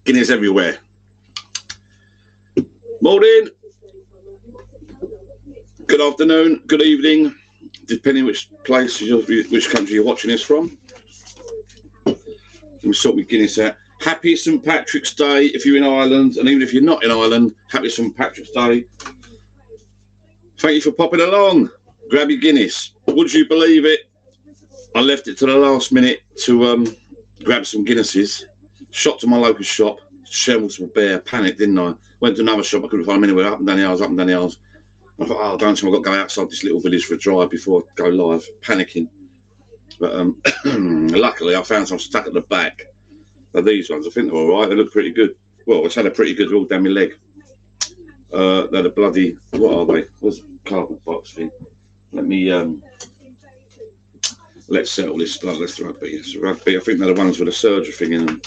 Guineas everywhere. Morning. Good afternoon. Good evening, depending which place, which country you're watching this from. Let me sort my Guinness out. Happy St Patrick's Day if you're in Ireland, and even if you're not in Ireland, happy St Patrick's Day. Thank you for popping along. Grab your Guinness. Would you believe it? I left it to the last minute to grab some Guinnesses. Shot to my local shop. Shelves were bare. Panicked, didn't I? Went to another shop. I couldn't find them anywhere. Up and down the aisles, up and down the aisles. I thought, oh, don't tell me I've got to go outside this little village for a drive before I go live. Panicking. But luckily, I found some stuck at the back. But these ones, I think they're all right. They look pretty good. Well, it's had a pretty good all down my leg. They're the bloody... What are they? What's the cardboard box thing? Let me... let's settle this. Let's rugby. It's rugby. I think they're the ones with a surgery thing in them.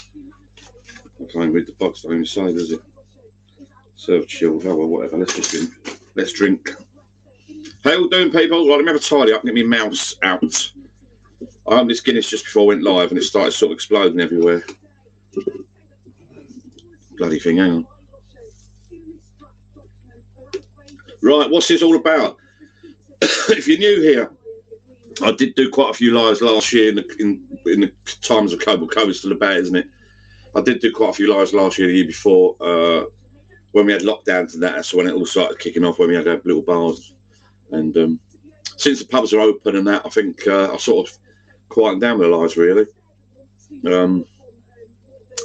I can't even read the box. Don't even say, does it? Serve chilled. Oh, well, whatever. Let's just drink. Let's drink. How you all doing, people? Right, let me have a tidy up. Get my mouse out. I opened this Guinness just before I went live, and it started sort of exploding everywhere. Bloody thing. Hang on. Right, what's this all about? If you're new here, I did do quite a few lives last year in the times of COVID. COVID's still about, isn't it? I did do quite a few lives last year, the year before, when we had lockdowns and that. So when it all started kicking off, when we had little bars. And since the pubs are open and that, I think I sort of quietened down with the lives, really.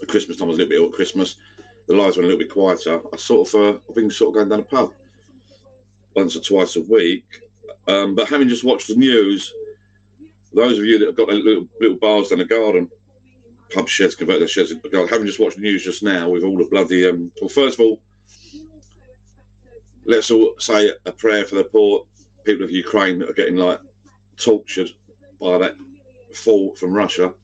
At Christmas time, I was a little bit ill at Christmas. The lives went a little bit quieter. I've been sort of going down the pub once or twice a week. But having just watched the news, those of you that have got little bars down the garden, pub sheds, convert their sheds into garden, having just watched the news just now with all the bloody... well, first of all, let's all say a prayer for the poor people of Ukraine that are getting, tortured by that fall from Russia.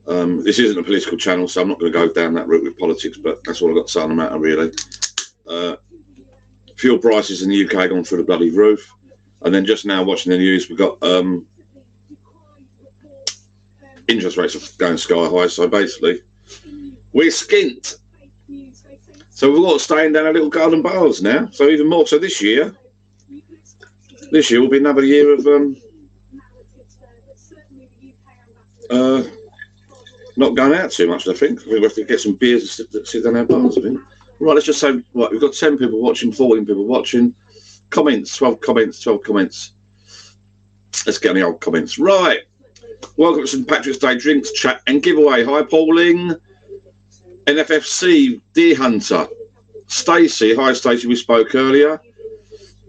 This isn't a political channel, so I'm not going to go down that route with politics, but that's all I've got to say on the matter, really. Fuel prices in the UK gone through the bloody roof. And then just now watching the news, we've got interest rates are going sky high. So basically, we're skint. So we've got staying down our little garden bars now. So even more. So this year will be another year of not going out too much, I think. We have to get some beers and sit down our bars, I think. Right, let's just say, right, we've got 10 people watching, 14 people watching. Comments, 12 comments. Let's get on the old comments. Right. Welcome to St Patrick's Day drinks, chat and giveaway. Hi, Pauling. NFFC, Deer Hunter. Stacey. Hi, Stacey. We spoke earlier.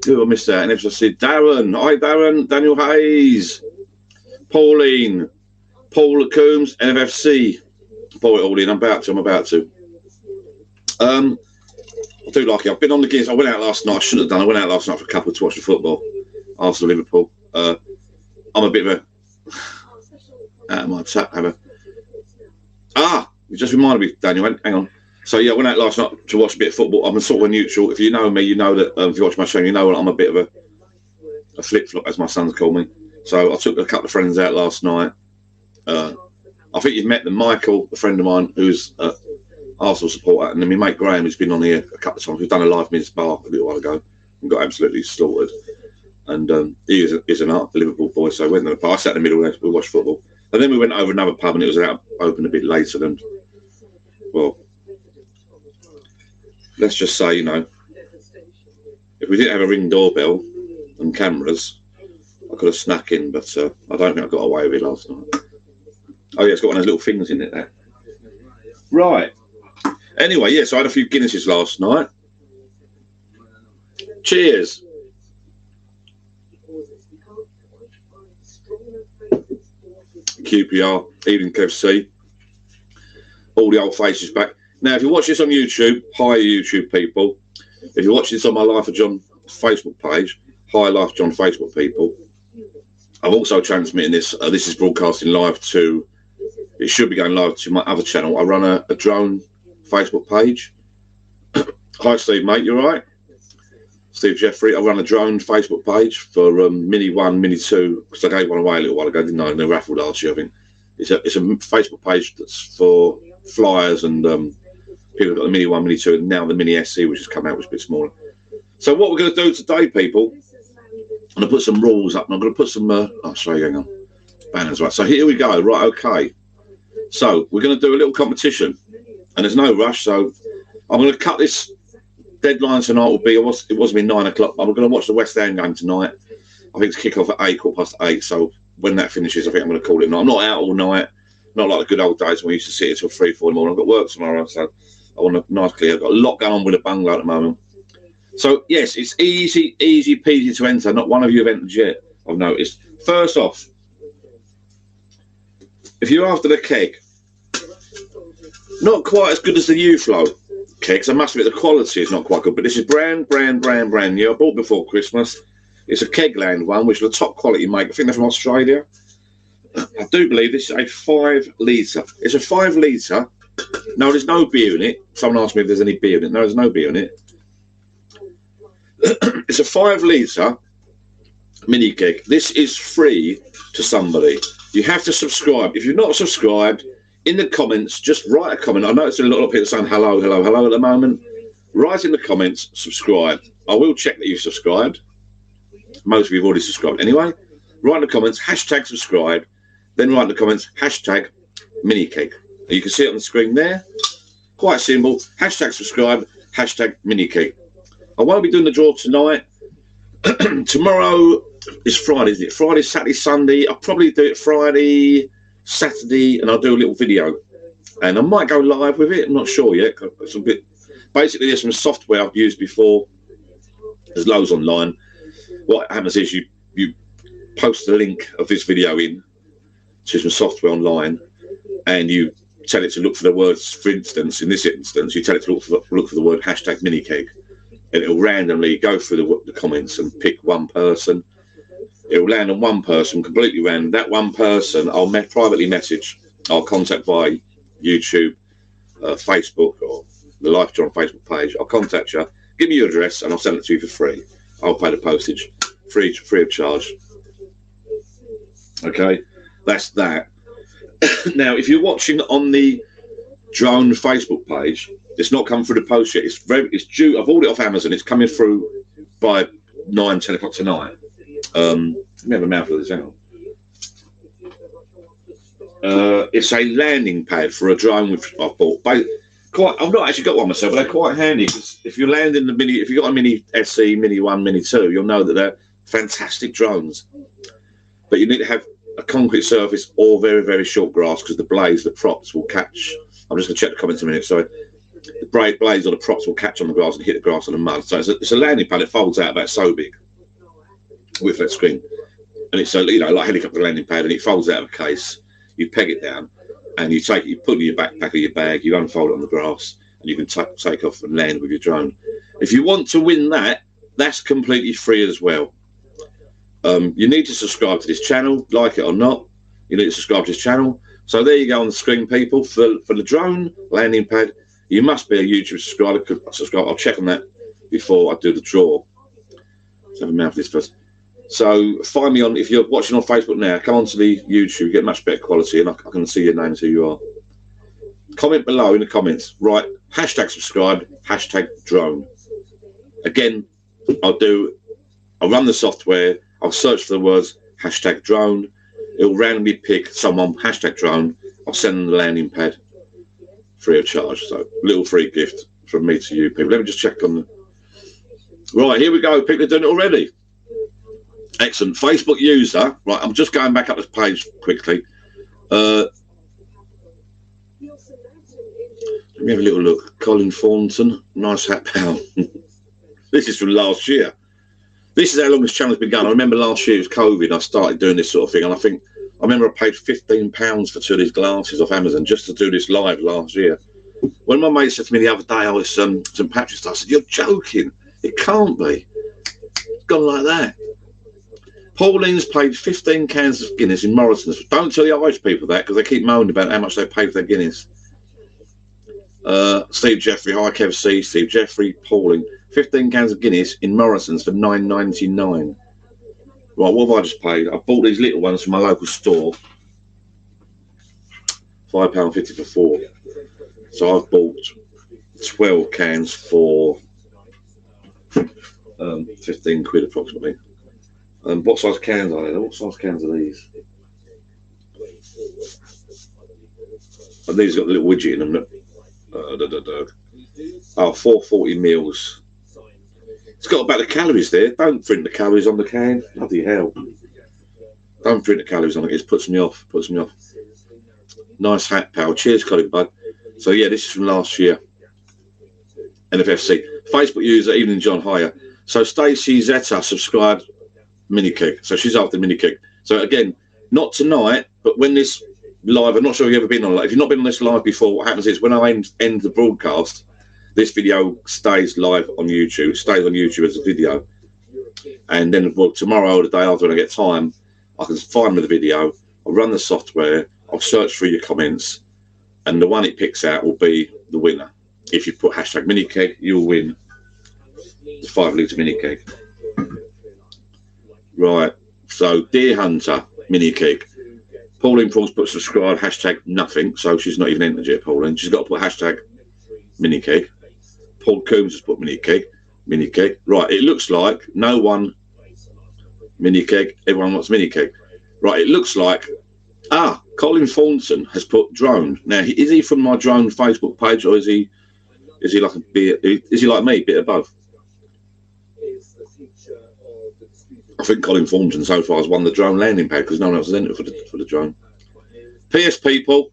Who I missed that? NFFC. Darren. Hi, Darren. Daniel Hayes. Pauline. Paul Coombs. NFFC. Pour it all in. I'm about to. I do like it. I've been on the Guinness. I went out last night. I shouldn't have done. I went out last night for a couple to watch the football. Arsenal, Liverpool. I'm a bit of a... out of my tap, you just reminded me, Daniel. Hang on. So, yeah, I went out last night to watch a bit of football. I'm a sort of a neutral. If you know me, you know that if you watch my show, you know that I'm a bit of a flip-flop, as my sons call me. So I took a couple of friends out last night. I think you've met them. Michael, a friend of mine, who's... Arsenal supporter, and then my mate Graham, who's been on here a couple of times. We've done a live minutes bar a little while ago and got absolutely slaughtered. And he is an Liverpool boy, so I went to the pub. I sat in the middle, we watched football. And then we went over another pub, and it was open a bit later than, well, let's just say, if we didn't have a ring doorbell and cameras, I could have snuck in, but I don't think I got away with it last night. Oh, yeah, it's got one of those little things in it there. Right. Anyway, yes, I had a few Guinnesses last night. Cheers. QPR, Evening KFC. All the old faces back. Now, if you watch this on YouTube, hi YouTube people. If you watch this on my Life of John Facebook page, hi Life of John Facebook people. I'm also transmitting this. This is broadcasting live to, it should be going live to my other channel. I run a drone Facebook page. Hi Steve, mate, you all right? Steve Jeffrey. I run a drone Facebook page for Mini 1, Mini 2, because I gave one away a little while ago, didn't I? In the raffle last year, I think. It's a Facebook page that's for flyers and people got the Mini 1, Mini 2, and now the Mini SC, which has come out, which is a bit smaller. So what we're going to do today, people, I'm going to put some rules up, and I'm going to put some, hang on, banners, right. So here we go, right, okay. So we're going to do a little competition, and there's no rush, so I'm going to cut this. Deadline tonight will be, it was going to be 9 o'clock. I'm going to watch the West Ham game tonight. I think it's kick off at 8:15, so when that finishes, I think I'm going to call it night. I'm not out all night, not like the good old days when we used to sit until 3, 4 in the morning. I've got work tomorrow, so I want a nice clear. I've got a lot going on with the bungalow at the moment. So, yes, it's easy peasy to enter. Not one of you have entered yet, I've noticed. First off, if you're after the keg, not quite as good as the U-Flow kegs. I must admit the quality is not quite good, but this is brand new. I bought before Christmas. It's a Kegland one, which is a top quality make. I think they're from Australia. I do believe this is a 5 litre. It's a 5 litre. No, there's no beer in it. Someone asked me if there's any beer in it. No, there's no beer in it. It's a 5 litre mini keg. This is free to somebody. You have to subscribe. If you're not subscribed, in the comments, just write a comment. I noticed a lot of people saying hello at the moment. Write in the comments, subscribe. I will check that you've subscribed. Most of you have already subscribed anyway. Write in the comments, hashtag subscribe. Then write in the comments, hashtag mini keg. You can see it on the screen there. Quite simple. Hashtag subscribe, hashtag mini keg. I won't be doing the draw tonight. Tomorrow is Friday, isn't it? Friday, Saturday, Sunday. I'll probably do it Friday, Saturday, and I'll do a little video. And I might go live with it. I'm not sure yet. It's a bit. Basically, there's some software I've used before. There's loads online. What happens is you post the link of this video in to some software online, and you tell it to look for the words. For instance, in this instance, you tell it to look for the word hashtag mini keg, and it'll randomly go through the comments and pick one person. It will land on one person, completely random. That one person, I'll privately message. I'll contact by YouTube, Facebook, or the Life John Facebook page. I'll contact you. Give me your address, and I'll send it to you for free. I'll pay the postage, free of charge. Okay, that's that. Now, if you're watching on the drone Facebook page, it's not come through the post yet. It's due. I've ordered it off Amazon. It's coming through by 9, 10 o'clock tonight. Let me have a mouthful of this out. It's a landing pad for a drone which I've bought. I've not actually got one myself, but they're quite handy because if you land in the mini, if you've got a mini SC, mini 1, mini 2, you'll know that they're fantastic drones. But you need to have a concrete surface or very, very short grass because the props will catch. I'm just going to check the comments in a minute. Sorry. The blades or the props will catch on the grass and hit the grass and the mud. So it's a landing pad. It folds out about so big with that screen, and it's like helicopter landing pad, and it folds out of a case. You peg it down, and you take it. You put it in your backpack or your bag. You unfold it on the grass, and you can take off and land with your drone. If you want to win that, that's completely free as well. You need to subscribe to this channel, like it or not. You need to subscribe to this channel. So there you go on the screen, people. For the drone landing pad, you must be a YouTube subscriber. I'll check on that before I do the draw. Let's have a mouth of this first. So find me on, if you're watching on Facebook now, come onto the YouTube, you get much better quality, and I can see your names, who you are. Comment below in the comments. Write hashtag subscribe, hashtag drone. Again, I'll run the software. I'll search for the words hashtag drone. It'll randomly pick someone, hashtag drone. I'll send them the landing pad free of charge. So little free gift from me to you people. Let me just check on the... Right, here we go. People are doing it already. Excellent. Facebook user. Right, I'm just going back up this page quickly. Let me have a little look. Colin Thornton. Nice hat, pal. This is from last year. This is how long this channel's been going. I remember last year it was COVID. I started doing this sort of thing, and I remember I paid £15 for 2 of these glasses off Amazon just to do this live last year. When my mate said to me the other day, I was St Patrick's Day, I said, "You're joking. It can't be. It's gone like that." Pauline's paid 15 cans of Guinness in Morrison's. Don't tell the Irish people that because they keep moaning about how much they paid for their Guinness. Steve Jeffrey, hi Kev C, Steve Jeffrey, Pauling. 15 cans of Guinness in Morrison's for $9.99. Right, what have I just paid? I bought these little ones from my local store. £5.50 for 4. So I've bought 12 cans for 15 quid approximately. What size cans are they? What size cans are these? And these got a little widget in them. 440 mils. It's got about the calories there. Don't print the calories on the can. Bloody hell. Don't print the calories on it. It puts me off. Puts me off. Nice hat, pal. Cheers, Colin Bud. So yeah, this is from last year. NFFC. Facebook user, Evening John, higher. So Stacey Zeta subscribed mini kick. So she's after mini kick. So again, not tonight, but when this live, I'm not sure if you've ever been on it. If you've not been on this live before, what happens is when I end the broadcast, this video stays live on YouTube. It stays on YouTube as a video. And then tomorrow or the day after when I get time, I can find the video, I'll run the software, I'll search through your comments, and the one it picks out will be the winner. If you put hashtag mini keg, you'll win the 5 litre mini keg. Right, so Deer Hunter mini keg. Pauline Paul's put subscribe, hashtag nothing, so she's not even entered yet, Pauline. She's got to put hashtag mini keg. Paul Coombs has put mini keg. Right, it looks like no one mini keg, everyone wants mini keg. Right, it looks like Colin Thornton has put drone. Now, is he from my drone Facebook page, or is he like a bit? Is he like me, bit above? I think Colin Thornton so far has won the drone landing pad because no one else has entered for the drone. PS people,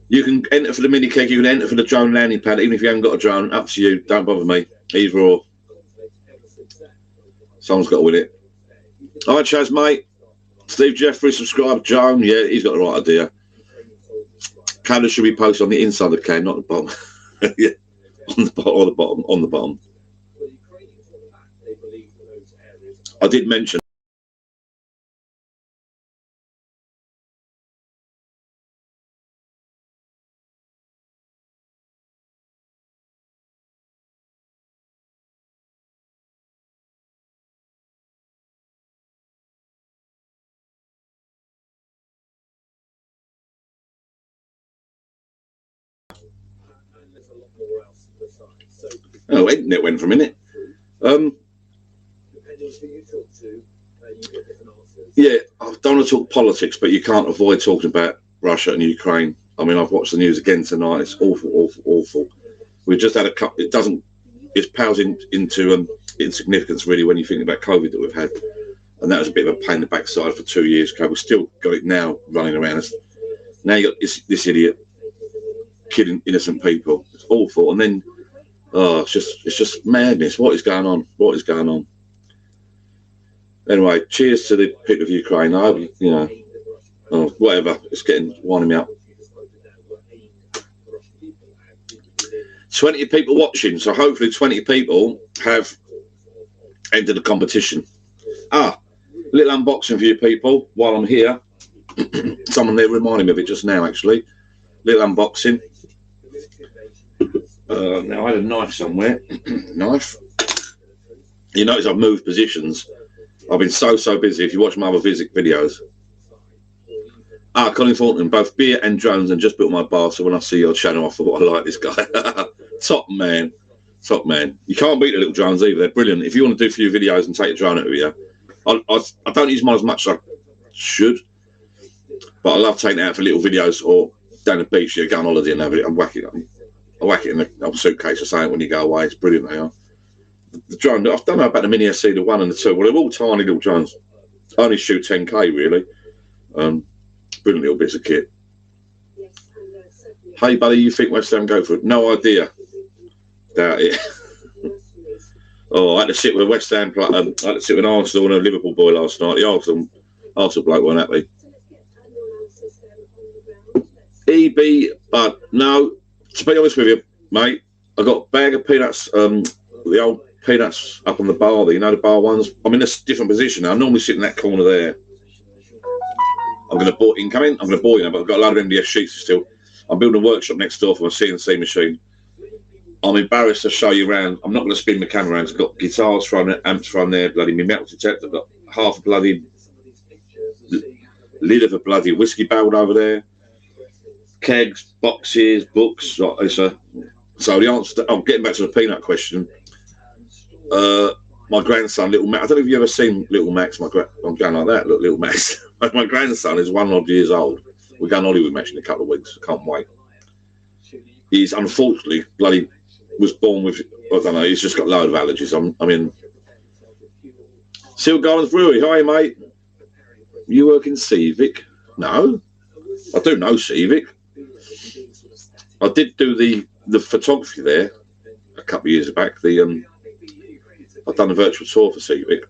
you can enter for the mini keg, you can enter for the drone landing pad, even if you haven't got a drone. Up to you. Don't bother me. Either or. Someone's got to win it. All right, Chaz, mate. Steve Jeffrey, subscribe. Joan, yeah, he's got the right idea. Colours should be posted on the inside of the can, not the bottom. Yeah, on the bottom. I did mention. Oh, internet went for a minute. Yeah, I don't want to talk politics, but you can't avoid talking about Russia and Ukraine. I mean, I've watched the news again tonight. It's awful. We've just had a couple. It pales into insignificance really when you think about COVID that we've had, and that was a bit of a pain in the backside for 2 years ago. We've still got it now running around us. Now you got this idiot killing innocent people. It's awful, and then it's just madness. What is going on? Anyway, cheers to the people of Ukraine. I hope, whatever. It's winding me up. 20 people watching, so hopefully 20 people have entered the competition. Little unboxing for you people while I'm here. Someone there reminded me of it just now, actually. Little unboxing. Now I had a knife somewhere. Knife. You notice I've moved positions. I've been so busy. If you watch my other videos. Colin Thornton, both beer and drones, and just built my bar. So when I see your channel, I thought I like this guy. Top man. You can't beat the little drones either. They're brilliant. If you want to do a few videos and take a drone out with you, I don't use mine as much as I should, but I love taking it out for little videos or down the beach. You go on holiday and have it. I whack it in a suitcase or something when you go away. It's brilliant. They are. The drone, I don't know about the Mini SC, the 1 and the 2. Well, they're all tiny little drones. I only shoot 10k really. Brilliant little bits of kit. Hey buddy, you think West Ham go for it? No idea. Doubt it. I had to sit with West Ham. I had to sit with Arsenal and a Liverpool boy last night. The Arsenal bloke weren't happy. EB, but no. To be honest with you, mate, I got a bag of peanuts. The old peanuts up on the bar. The bar ones. I'm in a different position now. I normally sit in that corner there. I'm going to bore you, but I've got a load of MDF sheets still. I'm building a workshop next door for my CNC machine. I'm embarrassed to show you around. I'm not going to spin the camera around. It's got guitars from it, amps from there, bloody me metal detector. I've got half a bloody lid of a bloody whiskey barrel over there. Kegs, boxes, books. So the answer to, I'm getting back to the peanut question. My grandson, Little Max. I don't know if you've ever seen Little Max. I'm going like that. Look, Little Max. My grandson is 1 odd years old. We're going Hollywood Max in a couple of weeks. I can't wait. He's unfortunately bloody was born with, I don't know, he's just got a load of allergies. I mean, Seal Gardens Brewery. Hi, mate. You work in Civic? No. I do know Civic. I did do the photography there a couple of years back. I've done a virtual tour for Civic.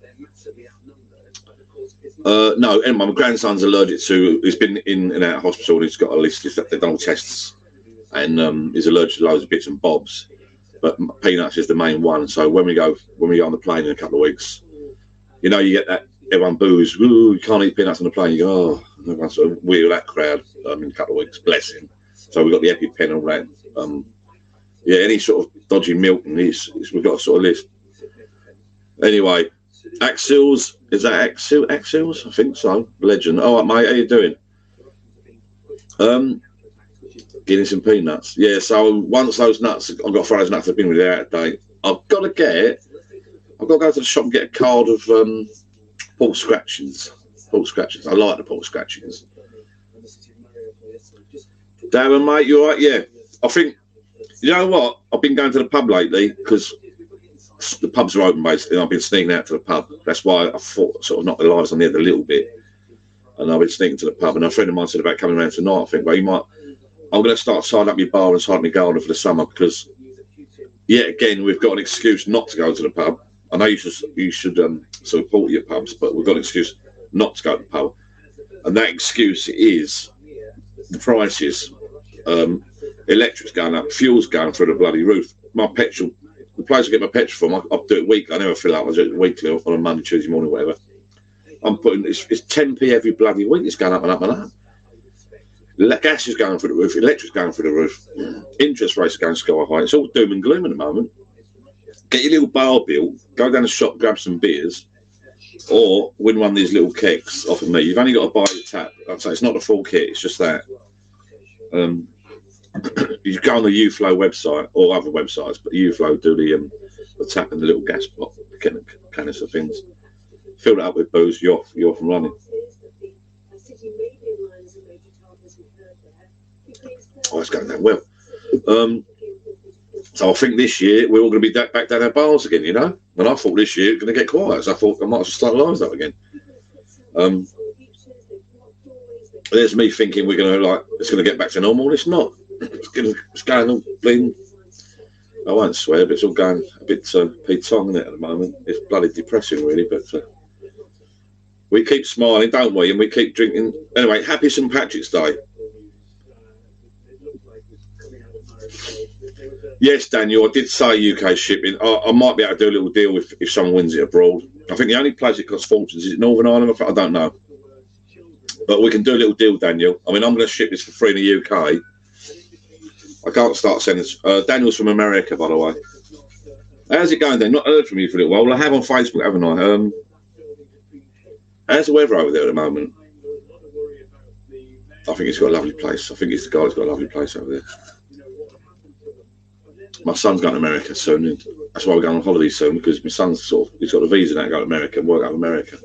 No, anyway, my grandson's allergic to. He's been in and out of hospital. And he's got a list. They've done all tests, and he's allergic to loads of bits and bobs. But peanuts is the main one. So when we go on the plane in a couple of weeks, you know, you get that everyone boos. Ooh, you can't eat peanuts on the plane. You go, oh, everyone's sort of wheel that crowd in a couple of weeks. Bless him. So we've got the EpiPen and all that. Yeah, any sort of dodgy milk, and we've got a sort of list. Anyway, Axels, is that Axels? I think so. Legend. All right, mate, how you doing? Guinness and peanuts. Yeah, so once those nuts, I've got to throw those nuts, I've been with out of date. I've got to go to the shop and get a card of pork scratchings. Pork scratchings. I like the pork scratchings. Darren, mate, you all right? Yeah. I think, you know what? I've been going to the pub lately because the pubs are open, basically, and I've been sneaking out to the pub. That's why I thought sort of knocked the lights on the head a little bit. And I've been sneaking to the pub, and a friend of mine said about coming around tonight. I think, well, I'm going to start signing up my bar and signing my garden for the summer because, yet again, we've got an excuse not to go to the pub. I know you should support your pubs, but we've got an excuse not to go to the pub. And that excuse is the prices. Electric's going up, fuel's going through the bloody roof. My petrol, the place I get my petrol from, I do it weekly. I never fill up. I do it weekly on a Monday, Tuesday morning, whatever. I'm putting it's 10p every bloody week. It's going up and up and up. Gas is going through the roof. Electric's going through the roof. Interest rates are going sky high. It's all doom and gloom at the moment. Get your little bar bill. Go down the shop, grab some beers, or win one of these little kegs off of me. You've only got to buy the tap. I'd say it's not the full kit. It's just that. You go on the UFlow website or other websites, but UFlow do the tap and the little gas pot canister things. Fill it up with booze. You're off and running. Oh, it's going down well. So I think this year we're all going to be back down our bars again, you know. And I thought this year it's going to get quiet, so I thought I might as well start lives up again. There's me thinking we're going to it's going to get back to normal. It's not. It's going all bleeding. I won't swear, but it's all going a bit Pete Tong, isn't it, at the moment? It's bloody depressing, really, but we keep smiling, don't we? And we keep drinking. Anyway, happy St. Patrick's Day. Yes, Daniel, I did say UK shipping. I might be able to do a little deal if someone wins it abroad. I think the only place it costs fortunes is it Northern Ireland. I don't know. But we can do a little deal, Daniel. I mean, I'm going to ship this for free in the UK. I can't start sending this. Daniel's from America, by the way. How's it going, Dan? Not heard from you for a little while. Well, I have on Facebook, haven't I? How's the weather over there at the moment? I think it's got a lovely place. I think it's the guy who's got a lovely place over there. My son's going to America soon. And that's why we're going on holiday soon, because my son's he's got a visa now to go to America and work out of America.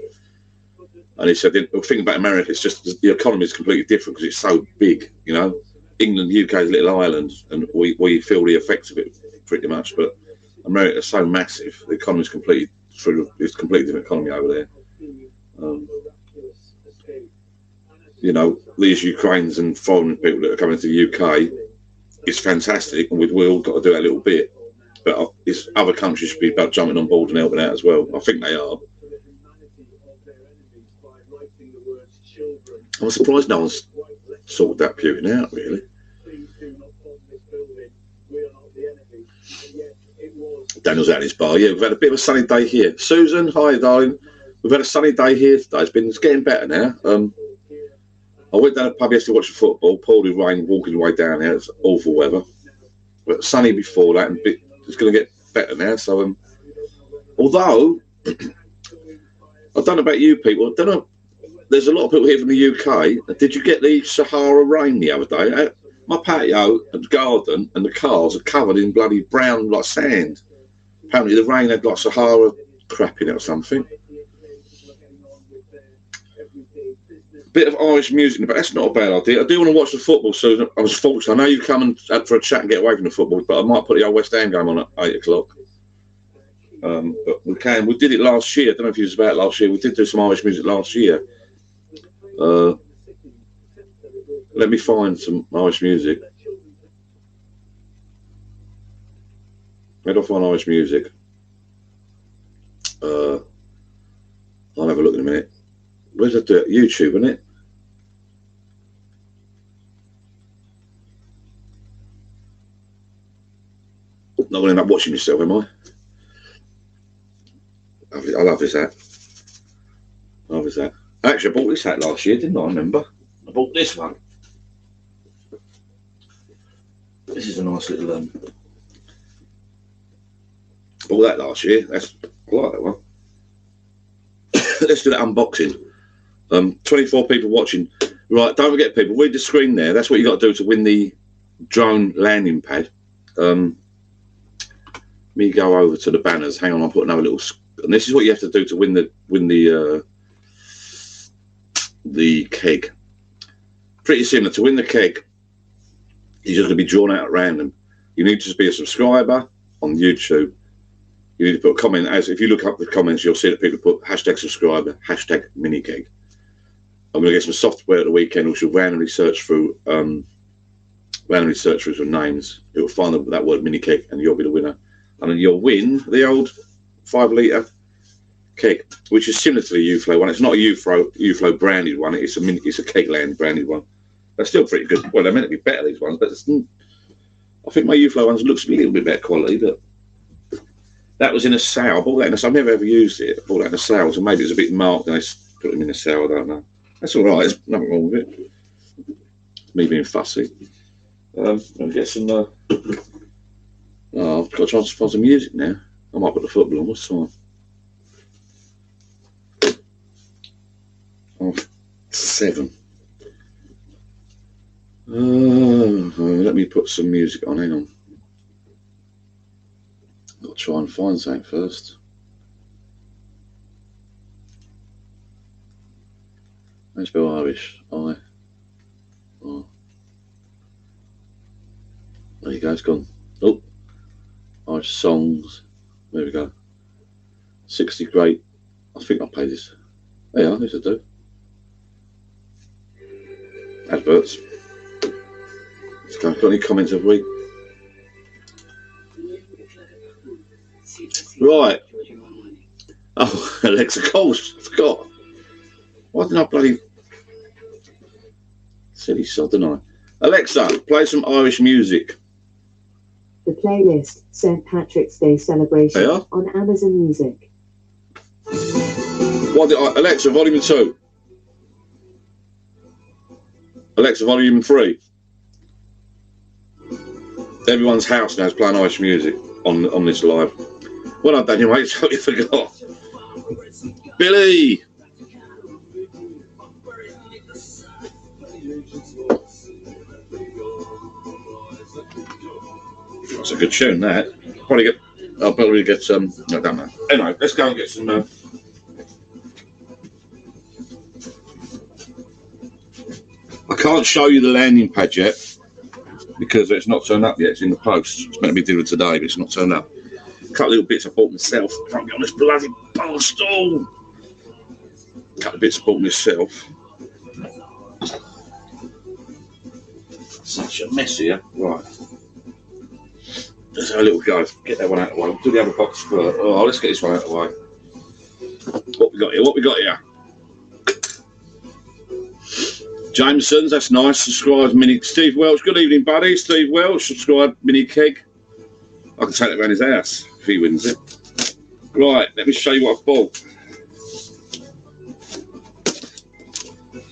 And he said, the thing about America, it's just the economy is completely different because it's so big, you know. England, UK is a little island, and we feel the effects of it pretty much. But America is so massive; the economy is completely it's a completely different economy over there. You know, these Ukrainians and foreign people that are coming to the UK, it's fantastic, and we've all got to do a little bit. But other countries should be about jumping on board and helping out as well. I think they are. I'm surprised no one's sorted that Putin out, really. Daniel's out in his bar. Yeah, we've had a bit of a sunny day here. Susan, hi, darling. We've had a sunny day here today. It's getting better now. I went down to the pub yesterday to watch the football. Poured with rain, walking the way down here. It's awful weather. but sunny before that, and it's going to get better now. So, although I don't know about you people, I don't know. There's a lot of people here from the UK. Did you get the Sahara rain the other day? My patio and garden and the cars are covered in bloody brown like sand. Apparently the rain had like Sahara crap in it or something. Bit of Irish music, but that's not a bad idea. I do want to watch the football, so I was fortunate. I know you come and for a chat and get away from the football, but I might put the old West Ham game on at 8 o'clock. But we can. We did it last year. I don't know if you was about last year. We did do some Irish music last year. Let me find some Irish music. Where do I find Irish music? I'll have a look in a minute. Where's that do it? YouTube, isn't it? Not going to end up watching yourself, am I? I love this hat. I love this hat. Actually, I bought this hat last year, didn't I? Remember? I bought this one. This is a nice little. Bought that last year. I like that one. Let's do that unboxing. 24 people watching. Right, don't forget, people, read the screen there. That's what you got to do to win the drone landing pad. Me go over to the banners. Hang on, I'll put another little. And this is what you have to do to win the keg. Pretty similar. To win the keg, you're just going to be drawn out at random. You need to just be a subscriber on YouTube. You need to put a comment. As if you look up the comments, you'll see that people put #subscriber, #mini keg. I'm going to get some software at the weekend which will randomly search through some names. It will find that word mini keg, and you'll be the winner. And then you'll win the old 5-litre keg, which is similar to the UFlow one. It's not a UFlow branded one. It's a Kegland branded one. They're still pretty good. Well, they're meant to be better, these ones, but I think my UFlow ones looks a little bit better quality. But that was in a sale. I bought that in a sale. I've never ever used it. I bought that in a sale, so maybe it's a bit marked and they put them in a sale. I don't know. That's all right. There's nothing wrong with it. Me being fussy. I'll get some. I've got to try to find some music now. I might put the football on. What's the time? 7. Let me put some music on. Hang on. I'll try and find something first. Let's spell Irish. There you go. It's gone. Oh. Irish songs. There we go. 60 great. I think I'll pay this. There you are. This will do. Adverts. Let's go. Got any comments, have we? Right. Oh, Alexa Coles. I forgot. Why didn't I bloody silly sod, didn't I? Alexa, play some Irish music. The playlist St. Patrick's Day celebration on Amazon Music. Alexa, volume 2. Alexa, volume 3. Everyone's house now is playing Irish music on this live. Well done, Daniel, mate. Totally forgot. Billy. That's a good tune, that. I'll probably get some. No, don't know. Anyway, let's go and get some. I can't show you the landing pad yet because it's not turned up yet. It's in the post. It's meant to be delivered today, but it's not turned up. A couple of little bits I bought myself. Can't get on this bloody bar stool. A couple of bits I bought myself. Such a mess here. Right. Let's have a little go. Get that one out of the way. We'll do the other box first. Oh, let's get this one out of the way. What we got here? What we got here? Jameson's, that's nice. Subscribe, mini. Steve Welch, good evening, buddy. Steve Welch, subscribe, mini keg. I can take it around his house if he wins it. Right, let me show you what I've bought.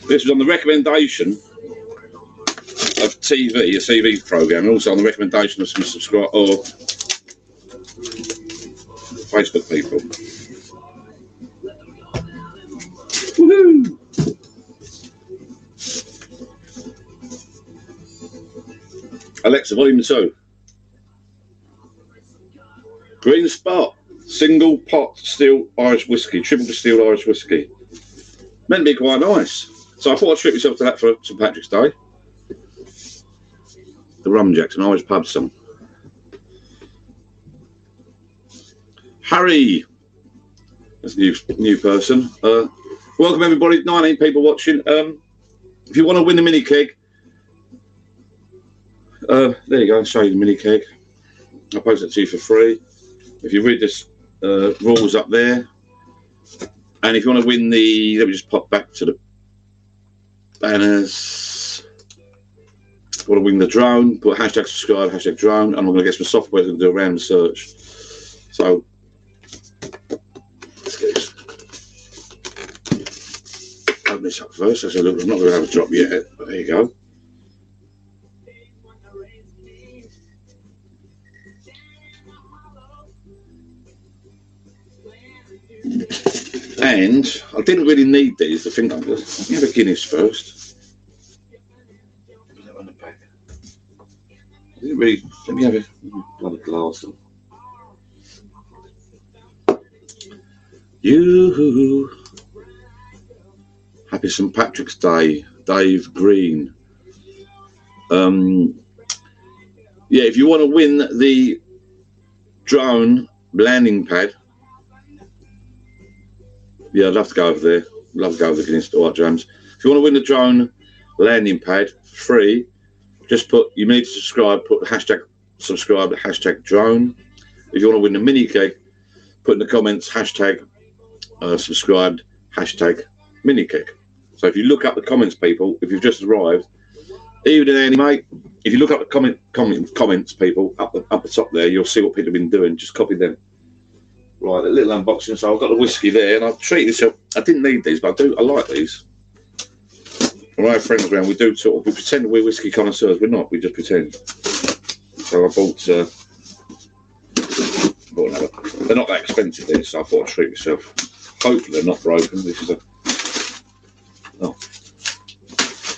This was on the recommendation of TV, a TV program, and also on the recommendation of some subscribe or Facebook people. Woohoo! Alexa, volume 2. Green Spot, single pot still Irish whiskey, triple distilled Irish whiskey. Meant to be quite nice. So I thought I'd treat myself to that for St Patrick's Day. The Rum Jacks, an Irish pub song. Harry, that's a new person. Welcome everybody, 19 people watching. If you want to win the mini keg, there you go, I'll show you the mini keg. I'll post it to you for free. If you read this rules up there, and if you want to win the, let me just pop back to the banners. If you want to win the drone, put hashtag subscribe, hashtag drone, and I'm going to get some software to do a random search. So let's get this. Open this up first. As I look, I'm not going to have a drop yet, but there you go. And I didn't really need these. I think I'm going to have a Guinness first. Put that on the back. I didn't really. Let me have a bloody glass. You. Happy St Patrick's Day, Dave Green. Yeah, if you want to win the drone landing pad. Yeah, I'd love to go over there. Love to go over the Guinness. All right, James. If you want to win the drone landing pad free, just put, you need to subscribe, put hashtag subscribe, hashtag drone. If you want to win the mini cake, put in the comments hashtag subscribed, hashtag mini cake. So if you look up the comments, people, if you've just arrived, even in anime, if you look up the comments, people, up the top there, you'll see what people have been doing. Just copy them. Right, a little unboxing. So I've got the whiskey there, and I've treated myself. I didn't need these, but I like these. When I have friends around, we pretend we're whiskey connoisseurs. We're not. We just pretend. So I bought another. They're not that expensive, these, so I thought I'd treat myself. Hopefully they're not broken. This is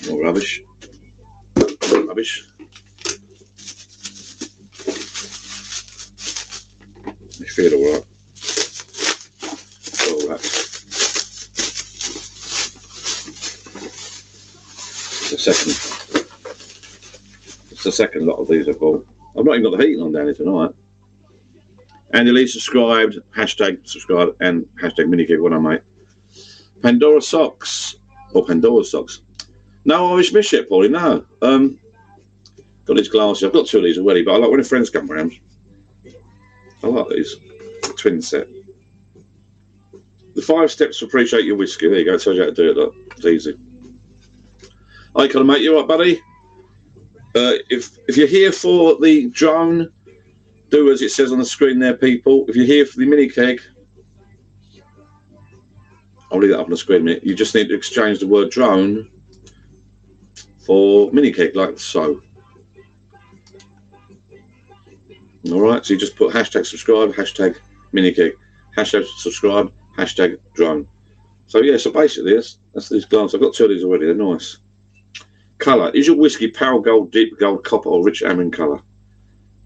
more rubbish. Rubbish. They feel all right. It's the second lot of these I've bought. I've not even got the heating on down here tonight. Andy Lee subscribed, hashtag subscribe, and hashtag minikid. What on, mate? Pandora socks, or Pandora socks. No Irish Miss yet, Paulie. No. Got these glasses. I've got 2 of these already, but I like when the friends come around. I like these. Twin set. The 5 steps to appreciate your whiskey. There you go. It tells you how to do it. Look. It's easy. Hi, Connor, mate. You all right, buddy? If you're here for the drone, do as it says on the screen there, people. If you're here for the mini keg, I'll leave that up on the screen a minute. You just need to exchange the word drone for mini keg, like so. All right. So you just put hashtag subscribe, hashtag mini keg, hashtag subscribe, hashtag drone. So yeah. So basically, that's these glasses. I've got 2 of these already. They're nice. Colour. Is your whiskey pale gold, deep gold, copper, or rich almond colour?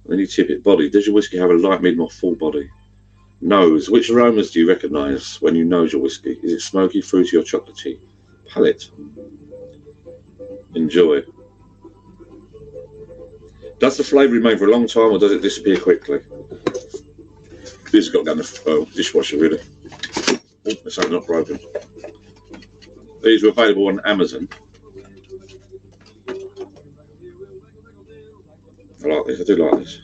Then you tip it. Body. Does your whiskey have a light, medium, or full body? Nose. Which aromas do you recognise when you nose your whiskey? Is it smoky, fruity, or chocolatey? Palate. Enjoy. Does the flavour remain for a long time, or does it disappear quickly? This has got down the dishwasher, really. Oh, this ain't not broken. These are available on Amazon. I like this. I do like this.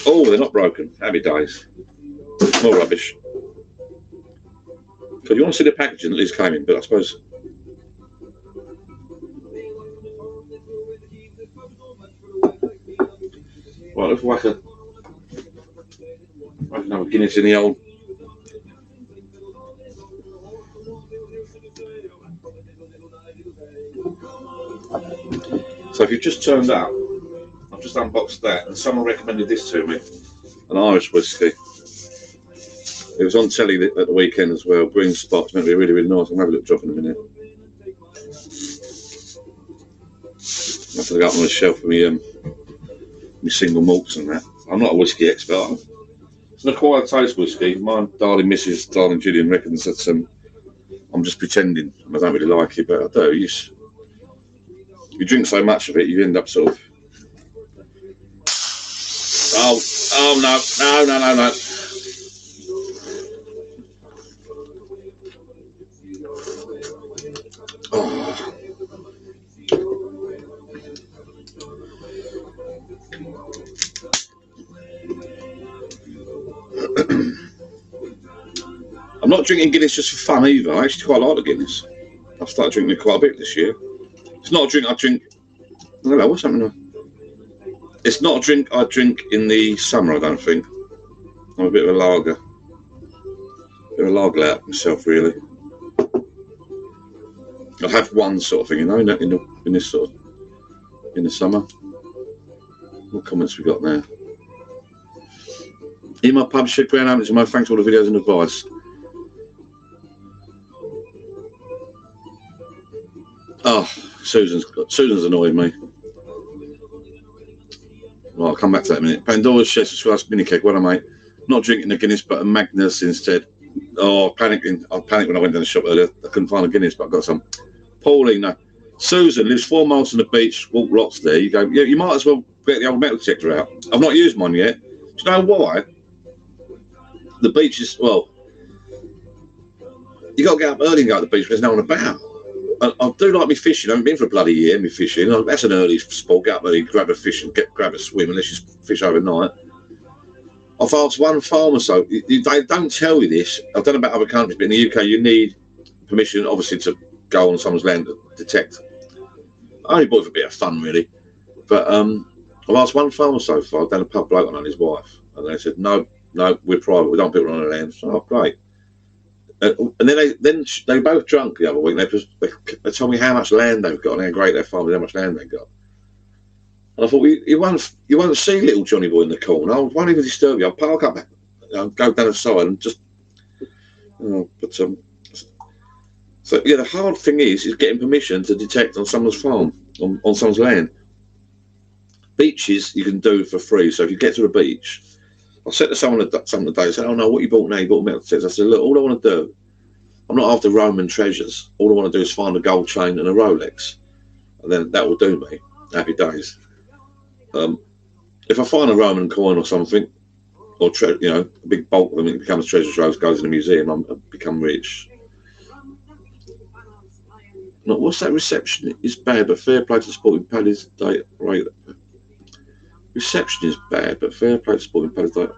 Oh, they're not broken. Happy days. More rubbish. So you want to see the packaging that these came in, but I suppose. Right, let's whack another Guinness in the old. So if you've just turned up, I've just unboxed that, and someone recommended this to me, an Irish whiskey. It was on telly at the weekend as well. Green Spot's meant to be really, really nice. I'll have a little drop in a minute. I have to go up on the shelf for me single malts and that. I'm not a whiskey expert. It's an acquired taste whiskey. My darling Mrs. Darling Gillian reckons that I'm just pretending. I don't really like it, but I do. You drink so much of it, you end up sort of. Oh no. Oh. I'm not drinking Guinness just for fun either. I actually quite like the Guinness. I've started drinking it quite a bit this year. It's not a drink I drink. Hello, what's happening? It's not a drink I drink in the summer, I don't think. I'm a bit of a lager. A bit of a lager out myself, really. I'll have one sort of thing, you know, in this sort of, in the summer. What comments we got there? In my pub shed, Grand Openings, my thanks for all the videos and advice. Oh, Susan's annoyed me. Well, I'll come back to that in a minute. Pandora's Chest Slice mini cake. What am I? Not drinking a Guinness, but a Magnus instead. Oh, I panicked when I went down the shop earlier. I couldn't find a Guinness, but I got some. Pauline, no. Susan lives 4 miles from the beach. Walk lots there. You go. Yeah, you might as well get the old metal detector out. I've not used mine yet. Do you know why? The beach is you got to get up early and go to the beach. There's no one about. I do like me fishing. I haven't been for a bloody year. Me fishing. That's an early sport. Get up early, grab a fish and grab a swim. Unless you fish overnight. I've asked one farmer, so they don't tell you this. I don't know about other countries, but in the UK, you need permission, obviously, to go on someone's land to detect. I only bought it for a bit of fun, really. But I've asked one farmer so far, down a pub bloke and his wife, and they said, no, we're private. We don't put it on our land. So, oh, great. And then they both drunk the other week. They told me how much land they've got and how great their farm is, how much land they've got. And I thought, well, you won't see little Johnny boy in the corner. I won't even disturb you. I'll park up, go down the side and just. So yeah, the hard thing is getting permission to detect on someone's farm, on someone's land. Beaches you can do for free. So if you get to the beach, I said to someone the other day, I said, "Oh no, what you bought now? You bought metal detectors." I said, "Look, all I want to do, I'm not after Roman treasures. All I want to do is find a gold chain and a Rolex, and then that will do me. Happy days." If I find a Roman coin or something, or a big bulk of them, it becomes treasure trove, goes in a museum, I've become rich. No, what's that? Reception is bad, but fair play to Sporting Paddy's Day. Right. Reception is bad, but fair play to Sporting Paddy's Day.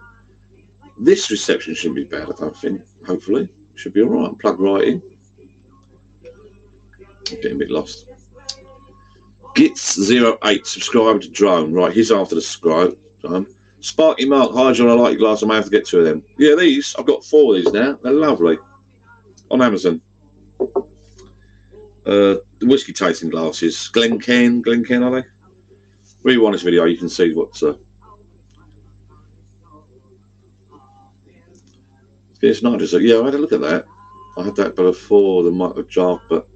This reception shouldn't be bad, I don't think. Hopefully, should be all right. Plug right in. I'm getting a bit lost. Gits08 subscribe to Drone. Right, he's after the subscribe. Sparky Mark, hi John, I like your glass. I may have to get 2 of them. Yeah, these, I've got 4 of these now. They're lovely. On Amazon. The whiskey tasting glasses. Glencairn, are they? Rewind this video, you can see what's. It's nice. Yeah, I had a look at that. I had that before the micro jar, but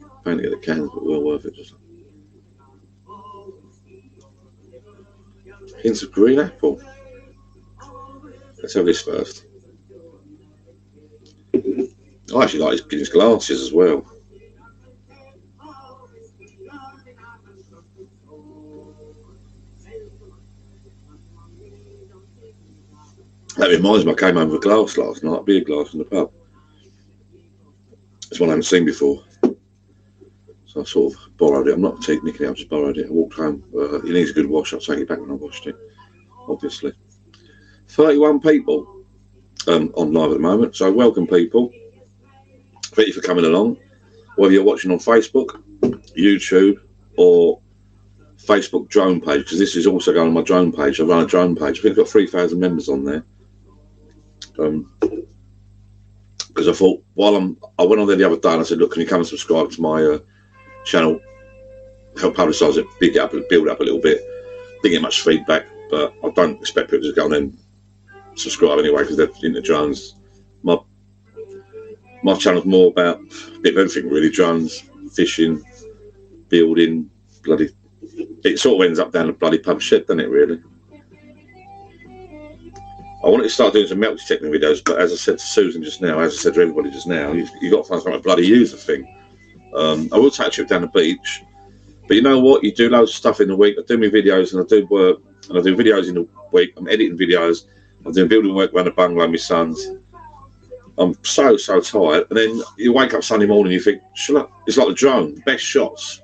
apparently the cans, but well worth it. Just hints of green apple. Let's have this first. I actually like his glasses as well. That reminds me, I came home with a glass last night, a beer glass from the pub. It's one I haven't seen before. So I sort of borrowed it. I'm not nicking it, I just borrowed it. I walked home. It needs a good wash. I'll take it back when I washed it, obviously. 31 people on live at the moment. So welcome, people. Thank you for coming along. Whether you're watching on Facebook, YouTube, or Facebook drone page, because this is also going on my drone page. I run a drone page. I think I've got 3,000 members on there. because I thought I went on there the other day and I said, look, can you come and subscribe to my channel, help publicise it, build it up a little bit. Didn't get much feedback, but I don't expect people to go on and subscribe anyway because they're into drones. My channel's more about a bit of everything really, drones, fishing, building, bloody. It sort of ends up down the bloody pub shed, doesn't it, really? I wanted to start doing some metal detecting videos, but as I said to Susan just now, as I said to everybody just now, you've got to find something to bloody use the thing. I will take a trip down the beach, but you know what? You do loads of stuff in the week. I do my videos and I do work, and I do videos in the week. I'm editing videos. I'm doing building work around the bungalow with my sons. I'm so tired. And then you wake up Sunday morning and you think, it's like the drone. The best shots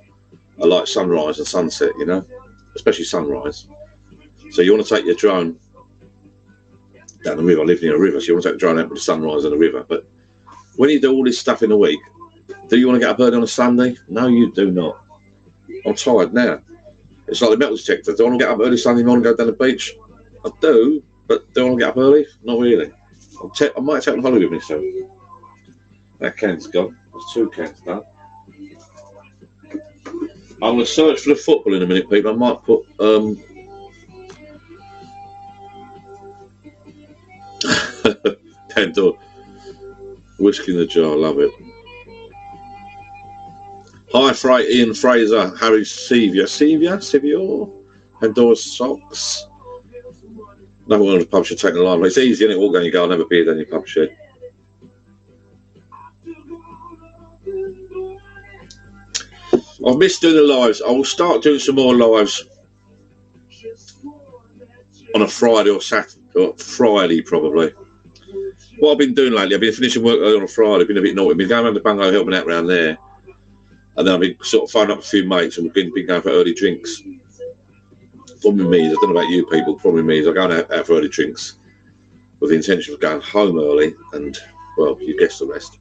are like sunrise and sunset, you know, especially sunrise. So you want to take your drone down the river. I live near a river, so you want to take the drone out with the sunrise and the river. But when you do all this stuff in a week, do you want to get up early on a Sunday? No, you do not. I'm tired now. It's like the metal detector. Do I want to get up early Sunday morning and go down the beach? I do, but do I want to get up early? Not really. I might take on holiday with me soon. That can's gone. There's 2 cans done. I'm going to search for the football in a minute, people. I might put Pandora whiskey in the jar. Love it. Hi, Ian Fraser, Harry Sevia, Pandora's socks. Another one of the pub should take the line. It's easy, isn't it? Walk down your garden, have a beer down your pub shed. I've missed doing the lives. I will start doing some more lives on a Friday or Saturday, or Friday probably. What I've been doing lately, I've been finishing work early on a Friday, been a bit naughty, I've been going around the bungalow helping out around there. And then I've been sort of phoning up a few mates and we've been going for early drinks. Problem with me is, I don't know about you people, problem with me is I go out for early drinks with the intention of going home early and, well, you guessed the rest.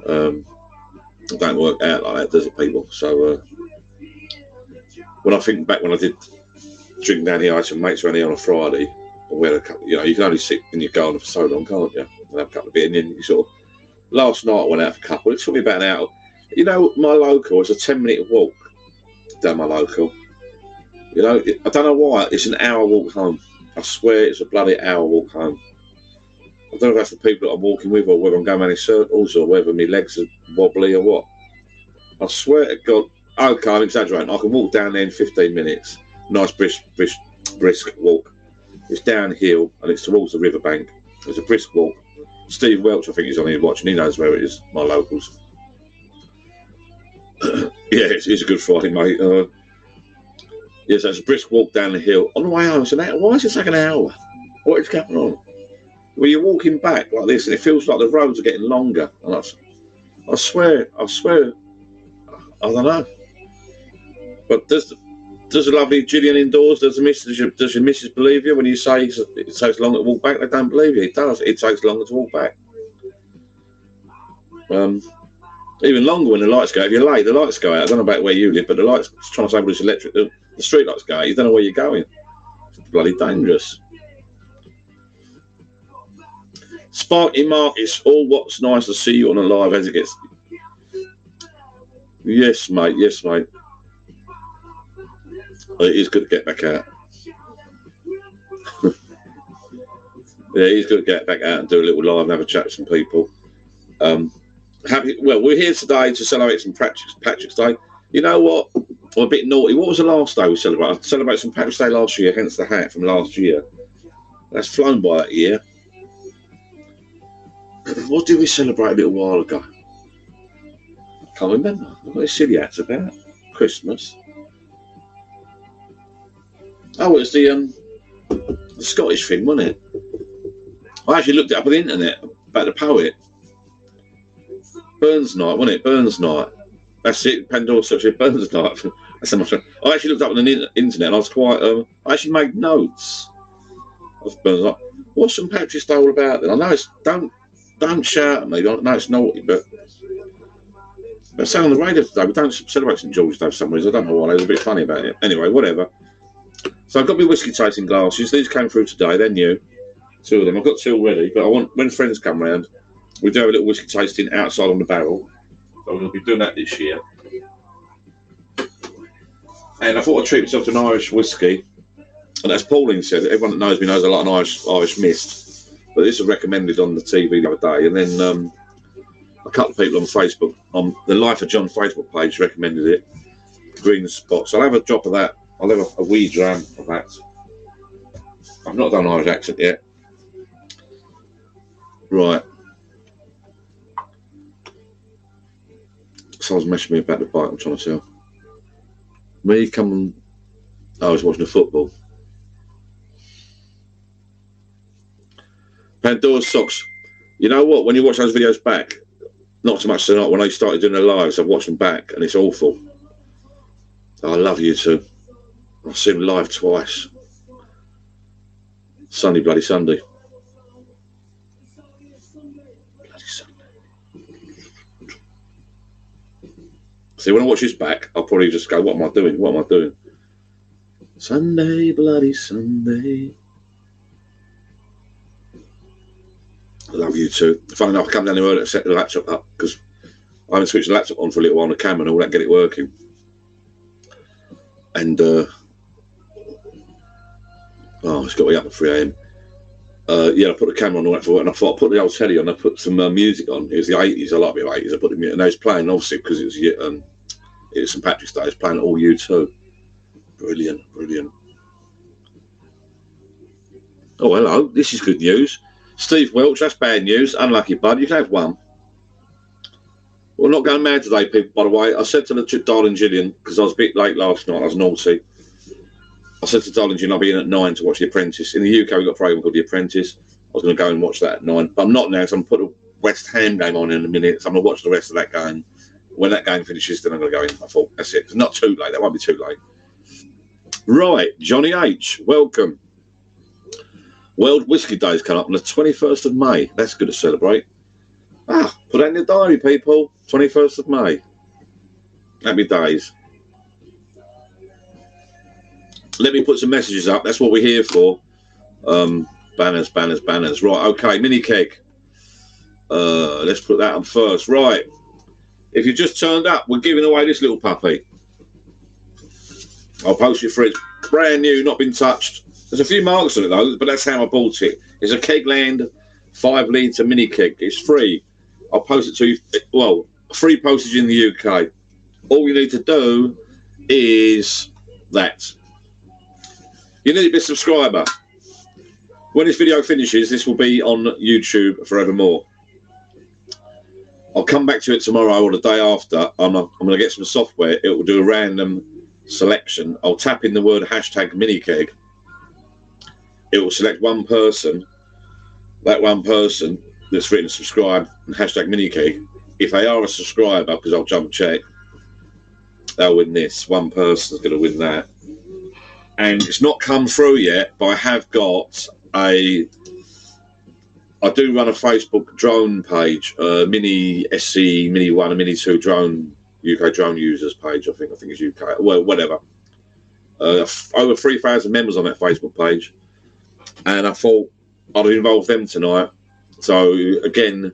It don't work out like that, does it, people? So when I think back when I did drink down here, I had some mates around here on a Friday, and we had a couple, you know, you can only sit in your garden for so long, can't you? And have a couple of beers, and then you sort of, last night I went out for a couple, it took me about an hour. You know, my local is a 10-minute walk down my local. You know, I don't know why, it's an hour walk home. I swear it's a bloody hour walk home. I don't know if that's the people that I'm walking with or whether I'm going around in circles or whether my legs are wobbly or what. I swear to God, okay, I'm exaggerating. I can walk down there in 15 minutes. Nice brisk walk. It's downhill and it's towards the riverbank. It's a brisk walk. Steve Welch, I think, is on here watching. He knows where it is, my locals. Yeah, it's a good Friday, mate. Yes, so it's a brisk walk down the hill. On the way home, so now, why is it like an hour? What is going on? Well, you're walking back like this, and it feels like the roads are getting longer. And I swear, I don't know. But does the lovely Gillian indoors, does your missus believe you when you say it takes longer to walk back? They don't believe you. It does. It takes longer to walk back. Even longer when the lights go. If you're late, the lights go out. I don't know about where you live, but the lights, trying to say, well, it's electric. The street lights go out. You don't know where you're going. It's bloody dangerous. Sparky Mark, it's all what's nice to see you on a live as it gets. Yes, mate. Yes, mate. It is good to get back out. Yeah, it is good to get back out and do a little live and have a chat with some people. Well, we're here today to celebrate St. Patrick's Day. You know what? I'm a bit naughty. What was the last day we celebrated? I celebrated St. Patrick's Day last year, hence the hat from last year. That's flown by that year. What did we celebrate a little while ago? I can't remember. What are silly hats about? Christmas. Oh, it was the Scottish thing, wasn't it? I actually looked it up on the internet about the poet. Burns Night, wasn't it? Burns Night. That's it. Pandora search it. Burns Night. That's how much. I actually looked up on the internet and I was quite. I actually made notes of Burns Night. What's St. Patrick's Day all about then? I know it's don't shout at me. I know it's naughty, but saying on the radio today we don't celebrate St. George's Day for some reason. I don't know why. They was a bit funny about it. Anyway, whatever. So I've got my whiskey tasting glasses. These came through today. They're new. 2 of them. I've got 2 already, but I want when friends come round. We do have a little whiskey tasting outside on the barrel. So we'll be doing that this year. And I thought I'd treat myself to an Irish whiskey. And as Pauline said, everyone that knows me knows I like an Irish mist. But this was recommended on the TV the other day. And then a couple of people on Facebook, on the Life of John Facebook page, recommended it. Green Spot. So I'll have a drop of that. I'll have a wee dram of that. I've not done an Irish accent yet. Right. Someone's messaging me about the bike I'm trying to sell. Me coming. I was watching the football. Pandora's socks. You know what? When you watch those videos back, not so much tonight. When I started doing their lives, I've watched them back, and it's awful. I love you too. I've seen them live twice. Sunday, bloody Sunday. Bloody Sunday. See, when I watch this back, I'll probably just go, what am I doing? What am I doing? Sunday, bloody Sunday. I love you too. Funny enough, I come down here to set the laptop up because I haven't switched the laptop on for a little while on the camera and all that, get it working. And it's got to be up at 3 AM. Yeah, I put the camera on all that for it, and I thought I'd put the old telly on. I put some music on. It was the 80s. I like a bit of 80s. I put the music, and they was playing obviously because it was St Patrick's Day. It's playing all U2. Brilliant, brilliant. Oh, hello. This is good news. Steve Welch, that's bad news. Unlucky, bud. You can have one. We're not going mad today, people, by the way. I said to the darling Gillian, because I was a bit late last night, I was naughty. I said to darling Gillian, I'll be in at 9 to watch The Apprentice. In the UK, we've got a programme called The Apprentice. I was going to go and watch that at 9. But I'm not now, so I'm going to put a West Ham game on in a minute. So I'm going to watch the rest of that game. When that game finishes, then I'm going to go in. I thought, that's it. It's not too late. That won't be too late. Right, Johnny H, welcome. World Whiskey Day is coming up on the 21st of May. That's good to celebrate. Put that in your diary, people. 21st of May. Happy days. Let me put some messages up. That's what we're here for. Banners, banners, banners. Right, okay, mini keg. Let's put that on first. Right. If you just turned up, we're giving away this little puppy. I'll post it for it. Brand new, not been touched. There's a few marks on it though, but that's how I bought it. It's a Kegland 5 litre mini keg. It's free. I'll post it to you. Well, free postage in the UK. All you need to do is that. You need to be a subscriber. When this video finishes, this will be on YouTube forevermore. I'll come back to it tomorrow or the day after. I'm going to get some software. It will do a random selection. I'll tap in the word #minikeg. It will select one person. That one person that's written subscribe and #minikeg. If they are a subscriber, because I'll jump check, they'll win this. One person's going to win that. And it's not come through yet, but I have got I do run a Facebook drone page, Mini SC, Mini 1 and Mini 2 drone, UK drone users page, I think it's UK, well, whatever. Over 3,000 members on that Facebook page. And I thought I'd involve them tonight. So, again,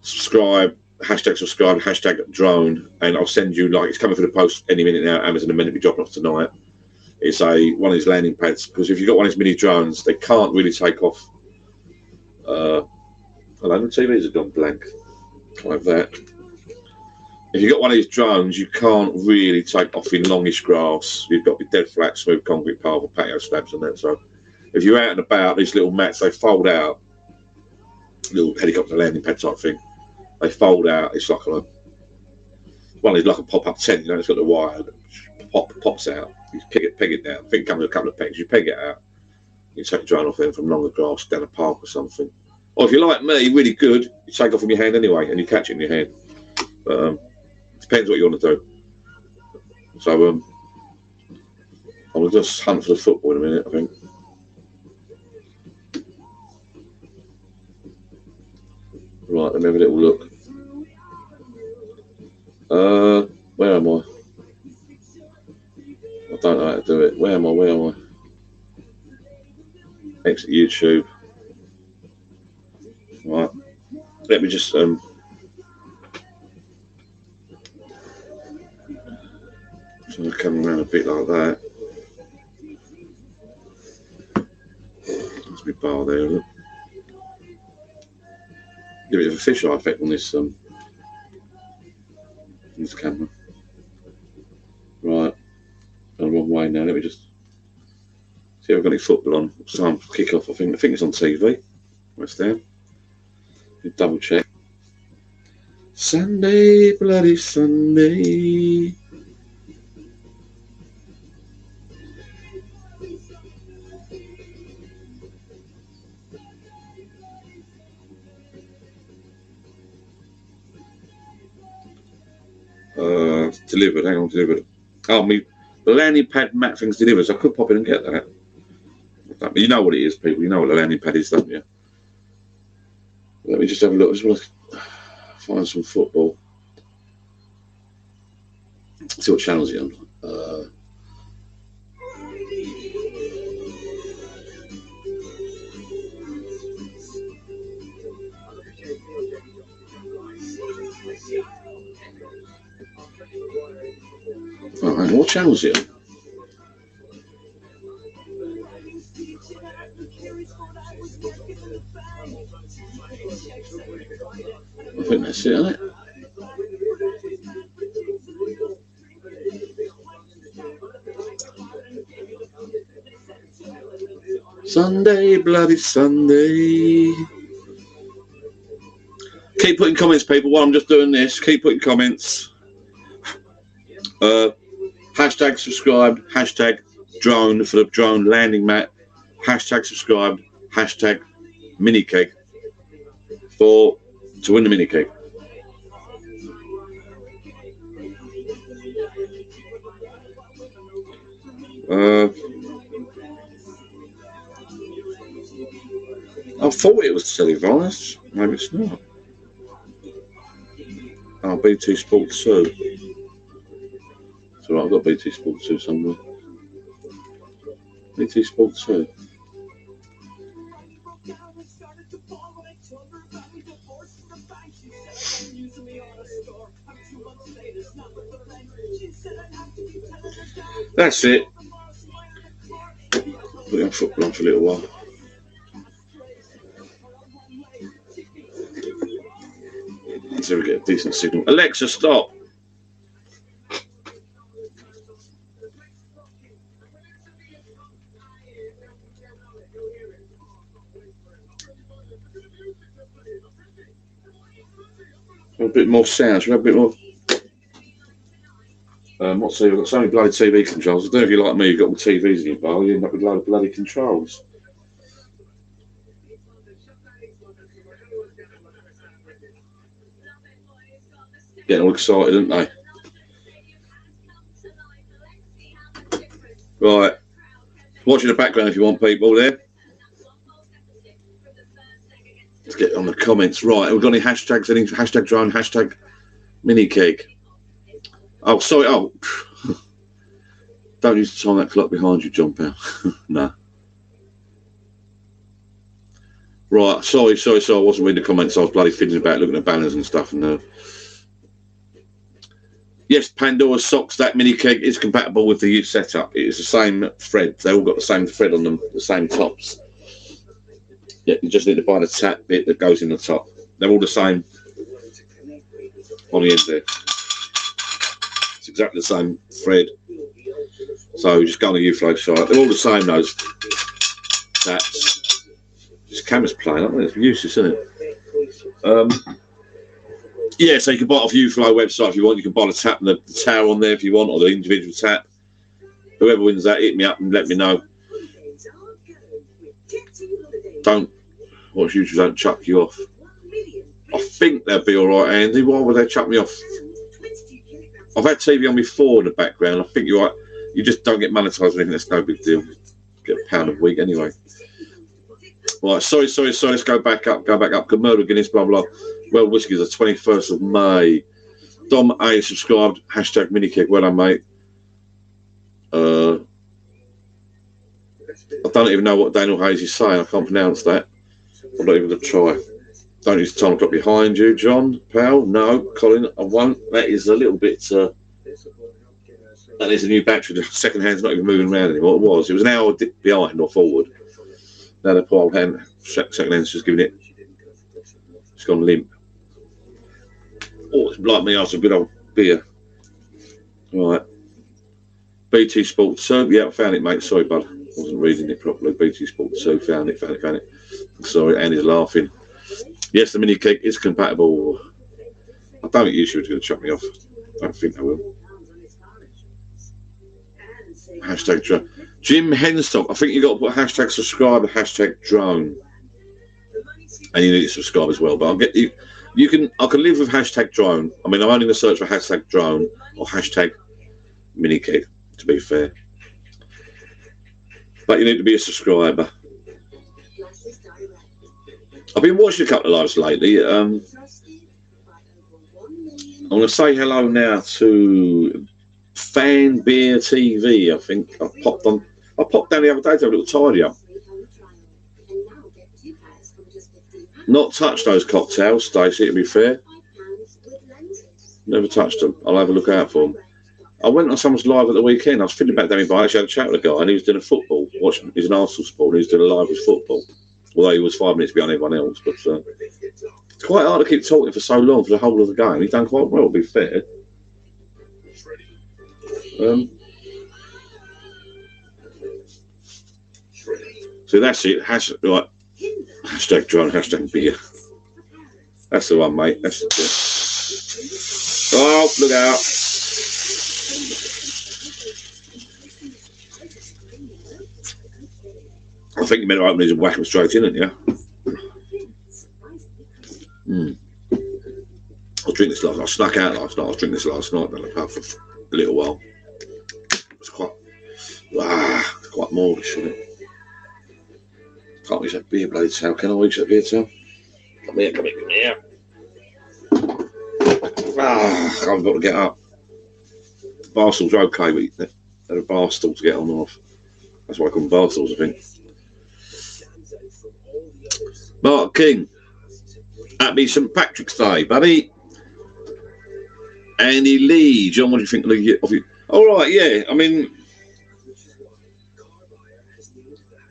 subscribe, #subscribe, #drone, and I'll send you, like, it's coming for the post any minute now. Amazon are meant to be dropping off tonight. It's one of these landing pads, because if you've got one of these mini drones, they can't really take off. Hello, the TVs have gone blank. Like that. If you've got one of these drones, you can't really take off in longish grass. You've got to be dead flat, smooth concrete path or patio slabs and that. So if you're out and about, these little mats, they fold out. Little helicopter landing pad type thing. They fold out. It's like one is like a pop-up tent, you know, it's got the wire that pops out. You peg it down. I think it comes with a couple of pegs. You peg it out. You take the drone off then from longer grass down a park or something. Or if you're like me, really good, you take off from your hand anyway and you catch it in your hand. But depends what you want to do. So I'll just hunt for the football in a minute, I think. Right, let me have a little look. Where am I? I don't know how to do it. Where am I? Exit YouTube. Right. Let me just so I come around a bit like that. That's my bar there. Look. Give it a fisheye effect on this camera. Right, gone the wrong way now. Let me just see if I've got any football on. It's time to kick off. I think it's on TV. West Ham. Double check. Sunday, bloody Sunday. Delivered. Hang on, delivered. Oh, the landing pad mat thing's delivered. So I could pop in and get that. You know what it is, people. You know what the landing pad is, don't you? Let me just have a look. I just want to find some football. See what channels it's on. Right, what channels is it on? I think that's it, isn't it? Sunday, bloody Sunday. Keep putting comments, people, while I'm just doing this. Keep putting comments. Hashtag subscribed, hashtag drone for the drone landing mat, hashtag subscribed, hashtag mini keg to win the mini keg. I thought it was televised. Maybe it's not. Oh, BT Sport 2. It's alright, I've got BT Sport 2 somewhere. BT Sport 2. That's it. Put it on football on for a little while. So we get a decent signal. Alexa, stop. A bit more sound. Should we have a bit more? What's the? We've got so many bloody TV controls. I don't know if you're like me. You've got all TVs in your bar. You end up with a load of bloody controls. Getting all excited, aren't they? Right. Watch in the background if you want, people there. Let's get on the comments. Right. Have we got any hashtags? Any hashtag drone, hashtag mini keg? Oh, sorry. Oh. Don't use to time that clock behind you, John Powell. No. Right. Sorry. I wasn't reading the comments. I was bloody fiddling about looking at banners and stuff. And yes, Pandora's socks, that mini keg is compatible with the youth setup. It is the same thread. They all got the same thread on them, the same tops. Yeah, you just need to buy the tap bit that goes in the top. They're all the same on the end there. It's exactly the same thread. So just go on the U-Flow site. They're all the same, those taps. This camera's playing, aren't they? It's useless, isn't it? Yeah, so you can buy it off U-Flow website if you want. You can buy the tap and the tower on there if you want, or the individual tap. Whoever wins that, hit me up and let me know. Watch YouTube don't chuck you off. I think they'll be all right, Andy. Why would they chuck me off? I've had TV on before in the background. I think you're right. You just don't get monetised or anything. That's no big deal. Get £1 a week anyway. Right, sorry. Let's go back up. Good murder, Guinness, blah, blah. Well, whiskey is the 21st of May. Dom A subscribed. Hashtag minikeg. Well done, mate. I don't even know what Daniel Hayes is saying. I can't pronounce that. I'm not even going to try. Don't use the time clock behind you, John, pal. No, Colin, I won't. That is a little bit... that is a new battery. The second hand's not even moving around anymore. It was an hour behind or forward. Now the poor old hand, second hand's just giving it... It's gone limp. Oh, it's like me after a good old beer. Right. BT Sport 2. Yeah, I found it, mate. Sorry, bud. I wasn't reading it properly. BT Sport 2. Found it. Sorry, Andy's laughing. Yes, the mini keg is compatible. I don't think you should going to chuck me off. I don't think I will. Hashtag drone. Jim Henstock. I think you got to put hashtag subscribe and hashtag drone. And you need to subscribe as well. But I'll get you. I can live with hashtag drone. I mean, I'm only going to search for hashtag drone or hashtag mini keg, to be fair. But you need to be a subscriber. I've been watching a couple of lives lately. I'm going to say hello now to Fan Beer TV. I think I popped down the other day to have a little tidy up. Not touched those cocktails, Stacey, to be fair. Never touched them. I'll have a look out for them. I went on someone's live at the weekend. I was feeling back down by. I actually had a chat with a guy, and he was doing a football. He's an Arsenal supporter, and he was doing a live with football. Although he was 5 minutes behind everyone else. But it's quite hard to keep talking for so long for the whole of the game. He's done quite well, to be fair. So that's it. Right. Hashtag drone, hashtag beer. That's the one, mate. That's the bit. Oh, look out. I think you meant to open these and whack them straight in, didn't you? I drink this last night. I snuck out last night. I was drinking this last night, then I had for a little while. It's quite moreish, isn't it? Can't reach that beer blade tail. Can I reach that beer tail? Come here. I've got to get up. Bar stools are okay, but they're a bar stool to get on and off. That's why I call them bar stools, I think. Mark King. Happy St Patrick's Day, buddy. Andy Lee. John, what do you think of you? All right, yeah. I mean,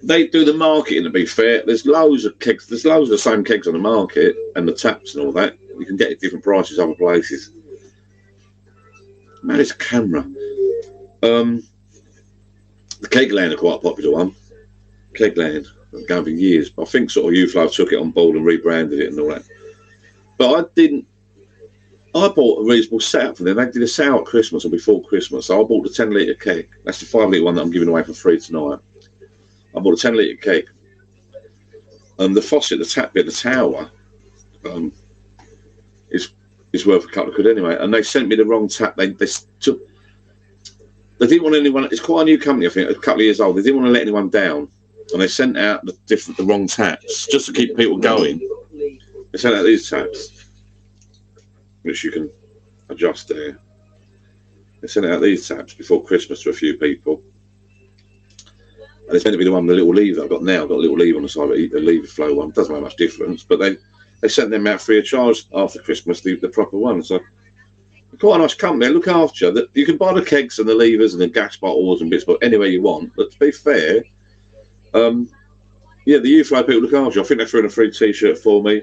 they do the marketing, to be fair. There's loads of kegs. There's loads of the same kegs on the market and the taps and all that. You can get at different prices other places. Man, it's a camera. The Kegland are quite a popular one. Kegland, going for years. I think sort of Uflow took it on board and rebranded it and all that. But I bought a reasonable setup for them. They did a sale at Christmas or before Christmas. So I bought the 10-litre keg. That's the 5-litre one that I'm giving away for free tonight. I bought a 10-litre keg. The faucet, the tap bit, the tower, is worth a couple of quid anyway. And they sent me the wrong tap. They didn't want anyone. It's quite a new company, I think, a couple of years old. They didn't want to let anyone down, and they sent out the wrong taps just to keep people going. They sent out these taps, which you can adjust there. They sent out these taps before Christmas to a few people. And it's meant to be the one with the little lever I've got now. I've got a little lever on the side, the lever flow one. Doesn't make much difference, but they sent them out free of charge after Christmas, the proper one. So quite a nice company. They look after you. You can buy the kegs and the levers and the gas bottles and bits, but anywhere you want. But to be fair, the Uflow people look after you. I think they threw in a free T-shirt for me.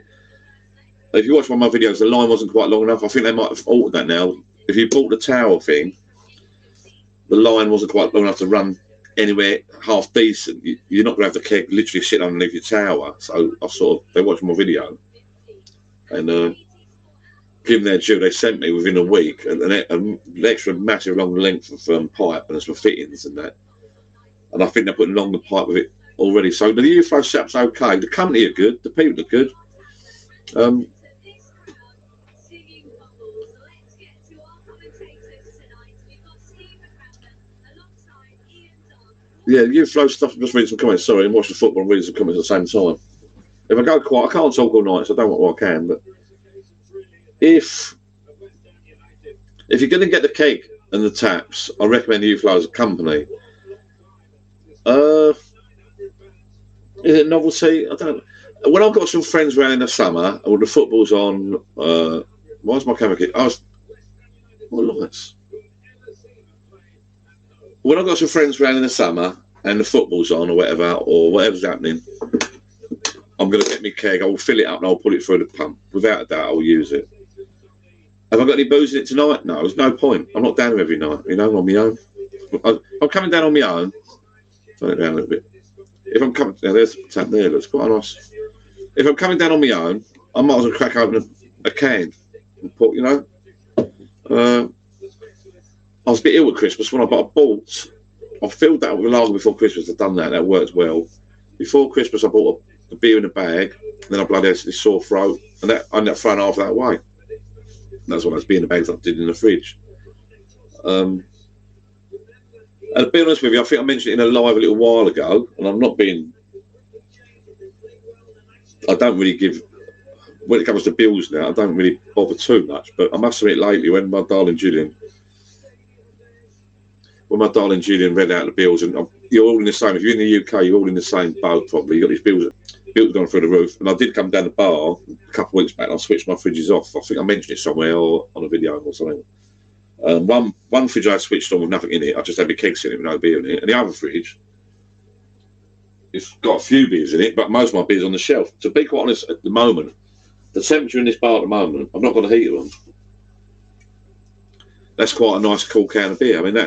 If you watch one of my videos, the line wasn't quite long enough. I think they might have altered that now. If you bought the tower thing, the line wasn't quite long enough to run anywhere half decent. You're not going to have the keg literally sitting underneath your tower. So they watched my video and given their due, they sent me within a week an extra massive long length of pipe and some fittings and that. And I think they're putting along the pipe with it already. So the Uflow setup's okay. The company are good. The people are good. Yeah, Uflow stuff. Just reading some comments. Sorry, I'm watching football and reading some comments at the same time. If I go quiet, I can't talk all night, so I don't know what I can. But if you're going to get the keg and the taps, I recommend Uflow as a company. Is it novelty? I don't know. when I've got some friends around in the summer, or the football's on, why's my camera keep? What lights? When I've got some friends around in the summer and the football's on or whatever's happening, I'm going to get my keg, I'll fill it up and I'll put it through the pump. Without a doubt, I'll use it. Have I got any booze in it tonight? No, there's no point. I'm not down there every night, you know, on my own. I'm coming down on my own. Turn it down a little bit. If I'm coming, there's the tap there, looks quite nice. If I'm coming down on my own, I might as well crack open a can and put, you know. I was a bit ill at Christmas when I filled that with lager before Christmas. I've done that. That worked well. Before Christmas, I bought a beer in a bag. And then I bloody had this sore throat, and I ended up throwing half that away. That's what I was beer in the bags I did in the fridge. And to be honest with you, I think I mentioned it in a live a little while ago, and I'm not being. I don't really give. When it comes to bills now, I don't really bother too much. But I must admit, lately, when my darling Julian read out the bills, and you're all in the same. If you're in the UK, you're all in the same boat. Probably you got these bills going through the roof. And I did come down the bar a couple of weeks back, and I switched my fridges off. I think I mentioned it somewhere or on a video or something. One fridge I switched on with nothing in it. I just had my kegs in it with no beer in it. And the other fridge, it's got a few beers in it, but most of my beer's on the shelf. To be quite honest, at the moment, the temperature in this bar at the moment, I've not got a heater on. That's quite a nice cool can of beer. I mean,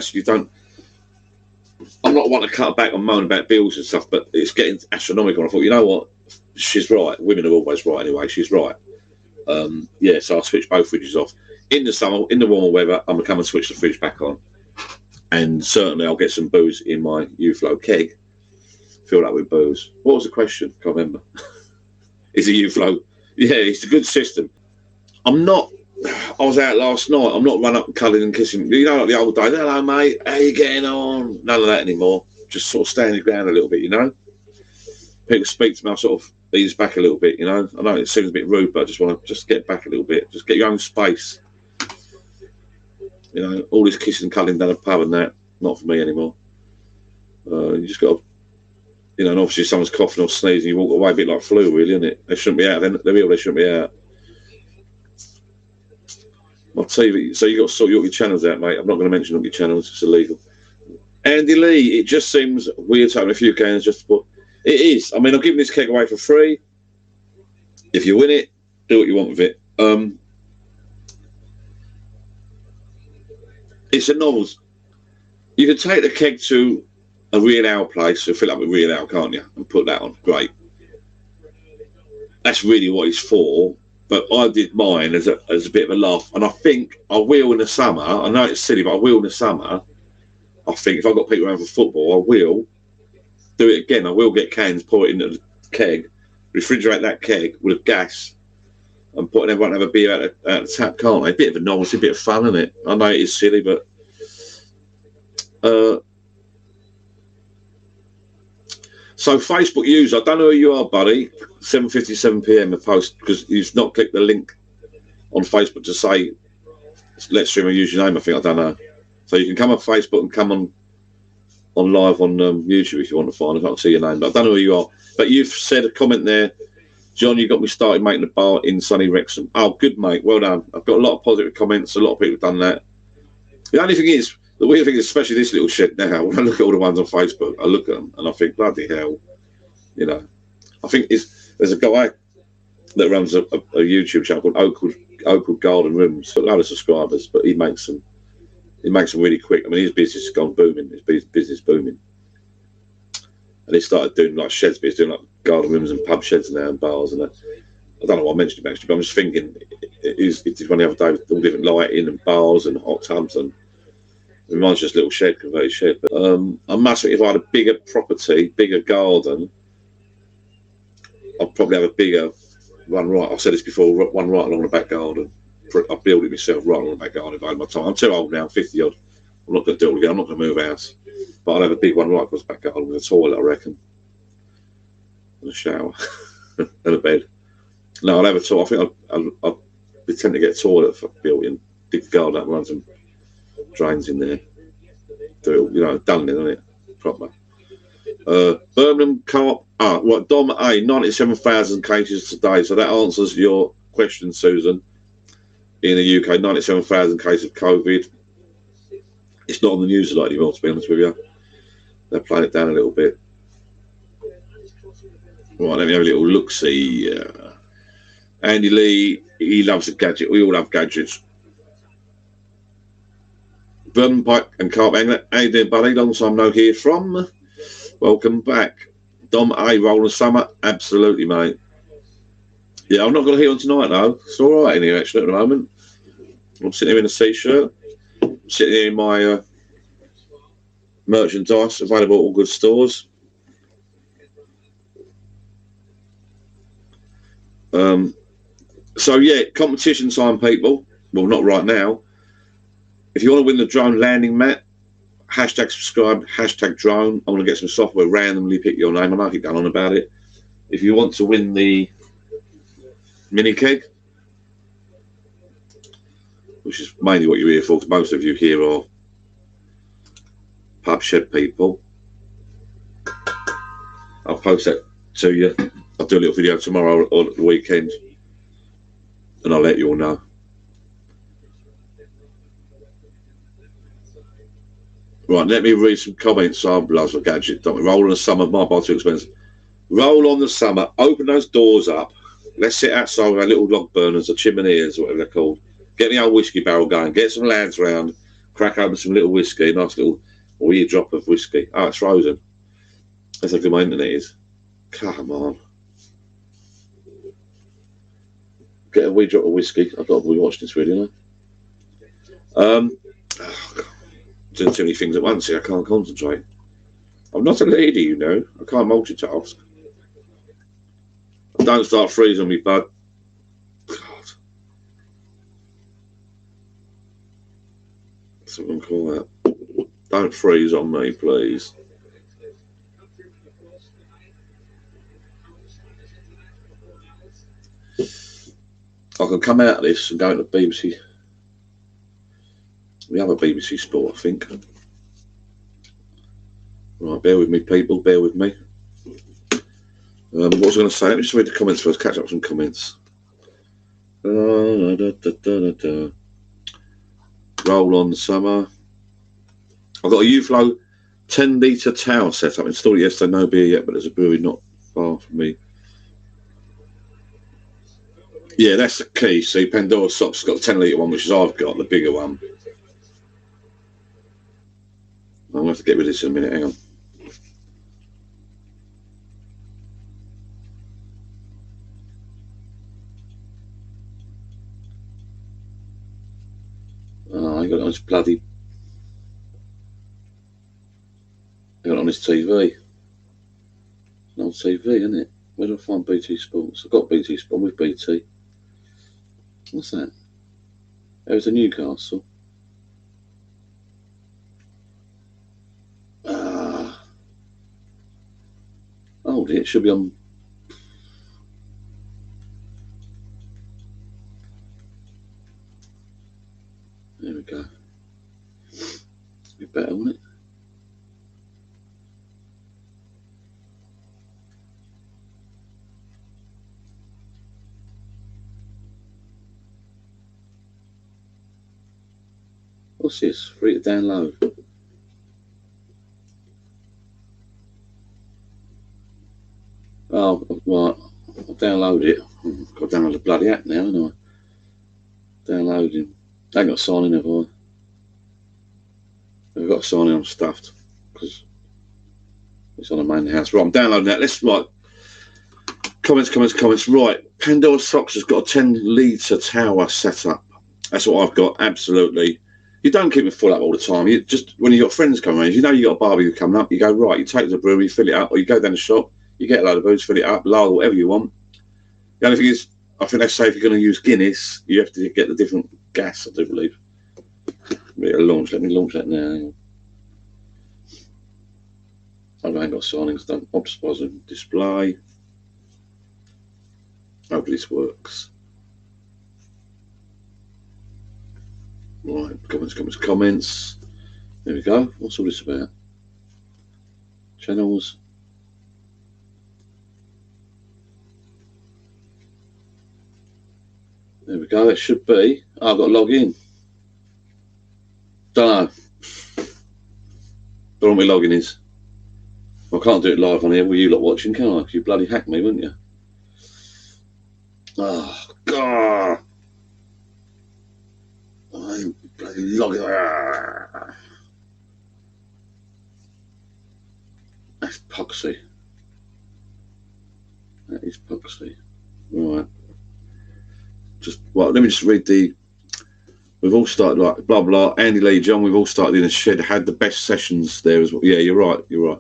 I'm not one to cut back on moaning about bills and stuff, but it's getting astronomical. I thought, you know what? She's right. Women are always right anyway. She's right. So I switched both fridges off. In the summer, in the warmer weather, I'm going to come and switch the fridge back on. And certainly I'll get some booze in my UFlow keg. Fill that with booze. What was the question? Can't remember. Is it UFlow? Yeah, it's a good system. I was out last night. I'm not run up and cuddling and kissing. You know, like the old days. Hello, mate. How you getting on? None of that anymore. Just sort of stand your ground a little bit, you know. People speak to me, I sort of ease back a little bit, you know. I know it seems a bit rude, but I just want to just get back a little bit. Just get your own space. You know, all this kissing and cuddling down a pub and that, not for me anymore. You just got to, you know, and obviously if someone's coughing or sneezing, you walk away a bit like flu, really, isn't it? They shouldn't be out. They're ill, they shouldn't be out. My TV, so you got to sort your channels out, mate. I'm not going to mention all your channels, it's illegal. Andy Lee, it just seems weird to open a few cans just to put. It is. I mean, I'm giving this keg away for free. If you win it, do what you want with it. It's a novel. You can take the keg to a real ale place and fill up with real ale, can't you? And put that on. Great. That's really what it's for. But I did mine as a bit of a laugh. And I think I will in the summer. I know it's silly, but I will in the summer. I think if I've got people around for football, I will do it again. I will get cans, pour it into the keg, refrigerate that keg with gas, and put everyone have a beer out the tap, can't they? A bit of a novelty, a bit of fun, isn't it? I know it is silly, but so Facebook user, I don't know who you are, buddy. 7:57 p.m. a post because you've not clicked the link on Facebook to say let's stream a username. I think I don't know. So you can come on Facebook and come on live on YouTube if you want to find. I can't see your name, but I don't know who you are. But you've said a comment there, John. You got me started making a bar in sunny Wrexham. Oh, good mate, well done. I've got a lot of positive comments. A lot of people have done that. The only thing is, the weird thing is, especially this little shed now. When I look at all the ones on Facebook, I look at them and I think, bloody hell, you know. I think there's a guy that runs a YouTube channel called Oakwood Garden Rooms. Got a lot of subscribers, but he makes them really quick. I mean, his business has gone booming. His business booming. And he started doing like sheds, but he's doing like garden rooms and pub sheds now and bars and that. I don't know why I mentioned him actually, but I'm just thinking, he did one the other day with all different lighting and bars and hot tubs, and it reminds me of just a little shed, converted shed. But I must admit, if I had a bigger property, bigger garden, I'd probably have a bigger one right. I've said this before, one right along the back garden. I'll build it myself right along the back garden if I had my time. I'm too old now, I'm 50 odd. I'm not going to do it all again. I'm not going to move house. But I'd have a big one right across the back garden with a toilet, I reckon. And a shower. And a bed. No, I'll have a toilet. I think I'll pretend to get a toilet built in. Dig the garden up, run some drains in there. Do it, you know, done it, isn't it? Proper. Birmingham Co-op. What? Dom A, 97,000 cases today. So that answers your question, Susan. In the UK, 97,000 cases of COVID. It's not on the news a lot anymore, to be honest with you. They're playing it down a little bit. Right, let me have a little look-see. Andy Lee, he loves a gadget. We all love gadgets. Birmingham Pike and Carp Angler. How you doing, buddy? Long time no hear from. Welcome back. Dom A, rolling summer. Absolutely, mate. Yeah, I'm not going to hear on tonight, though. It's all right in here, actually, at the moment. I'm sitting here in a t-shirt. I'm sitting here in my merchandise, available at all good stores. So, yeah, competition time, people. Well, not right now. If you want to win the drone landing mat, hashtag subscribe, hashtag drone. I'm going to get some software, randomly pick your name. I know I keep going on about it. If you want to win the mini keg, which is mainly what you're here for, because most of you here are pub shed people, I'll post that to you. I'll do a little video tomorrow or at the weekend, and I'll let you all know. Right, let me read some comments. I'm loves a gadget. Don't we? Roll on the summer, my bar too expensive. Roll on the summer, open those doors up. Let's sit outside with our little log burners or chimeneas, whatever they're called. Get the old whiskey barrel going, get some lads round, crack open some little whiskey, nice little wee drop of whiskey. Oh, it's frozen. That's how good my internet is. Come on. Get a wee drop of whiskey. I've got to be watching this video. Oh, doing too many things at once here. I can't concentrate. I'm not a lady, you know. I can't multitask. Don't start freezing me, bud. God. That's what I'm calling that. Don't freeze on me, please. I can come out of this and go into BBC. We have a BBC Sport, I think. Right, bear with me, people. Bear with me. What was I going to say? Let me just read the comments first. Catch up with some comments. Roll on summer. I've got a UFlow 10-litre tower set up. Installed it yesterday. No beer yet, but there's a brewery not far from me. Yeah, that's the key. See, Pandora Socks got the 10-litre one, which is I've got, the bigger one. I'm going to have to get rid of this in a minute. Hang on. Oh, I got it on this bloody... I got it on this TV. It's an old TV, isn't it? Where do I find BT Sports? I've got BT Sports with BT. What's that? There's a Newcastle. Oh dear, it should be on. There we go. Be better, wouldn't it? What's this? Free to download. Oh, right. I'll download it. I've got to download the bloody app now, haven't I? Downloading. I ain't got to sign in, have I? I've got to sign in on Stuffed because it's on the main house. Right, I'm downloading that. Let's, right. Comments. Right. Pandora Socks has got a 10-litre tower set up. That's what I've got, absolutely. You don't keep it full up all the time. You just, when you've got friends coming around, you know you've got a barbecue coming up, you go, right, you take it to the brewery, fill it up, or you go down the shop, you get a load of booze, fill it up, lard, whatever you want. The only thing is, I think they say if you're going to use Guinness, you have to get the different gas, I do believe. Let me launch that now. I ain't got signings done. Optimize display. Hopefully this works. Right, comments. There we go. What's all this about? Channels. There we go. It should be. Oh, I've got to log in. Don't know. Don't know what my login is. I can't do it live on here with you lot watching, can I? You bloody hack me, wouldn't you? Oh, God. I bloody log in. That's poxy. That is poxy. Right. Let me just read the. We've all started like blah blah. Andy Lee, John. We've all started in a shed. Had the best sessions there as well. Yeah, you're right. You're right.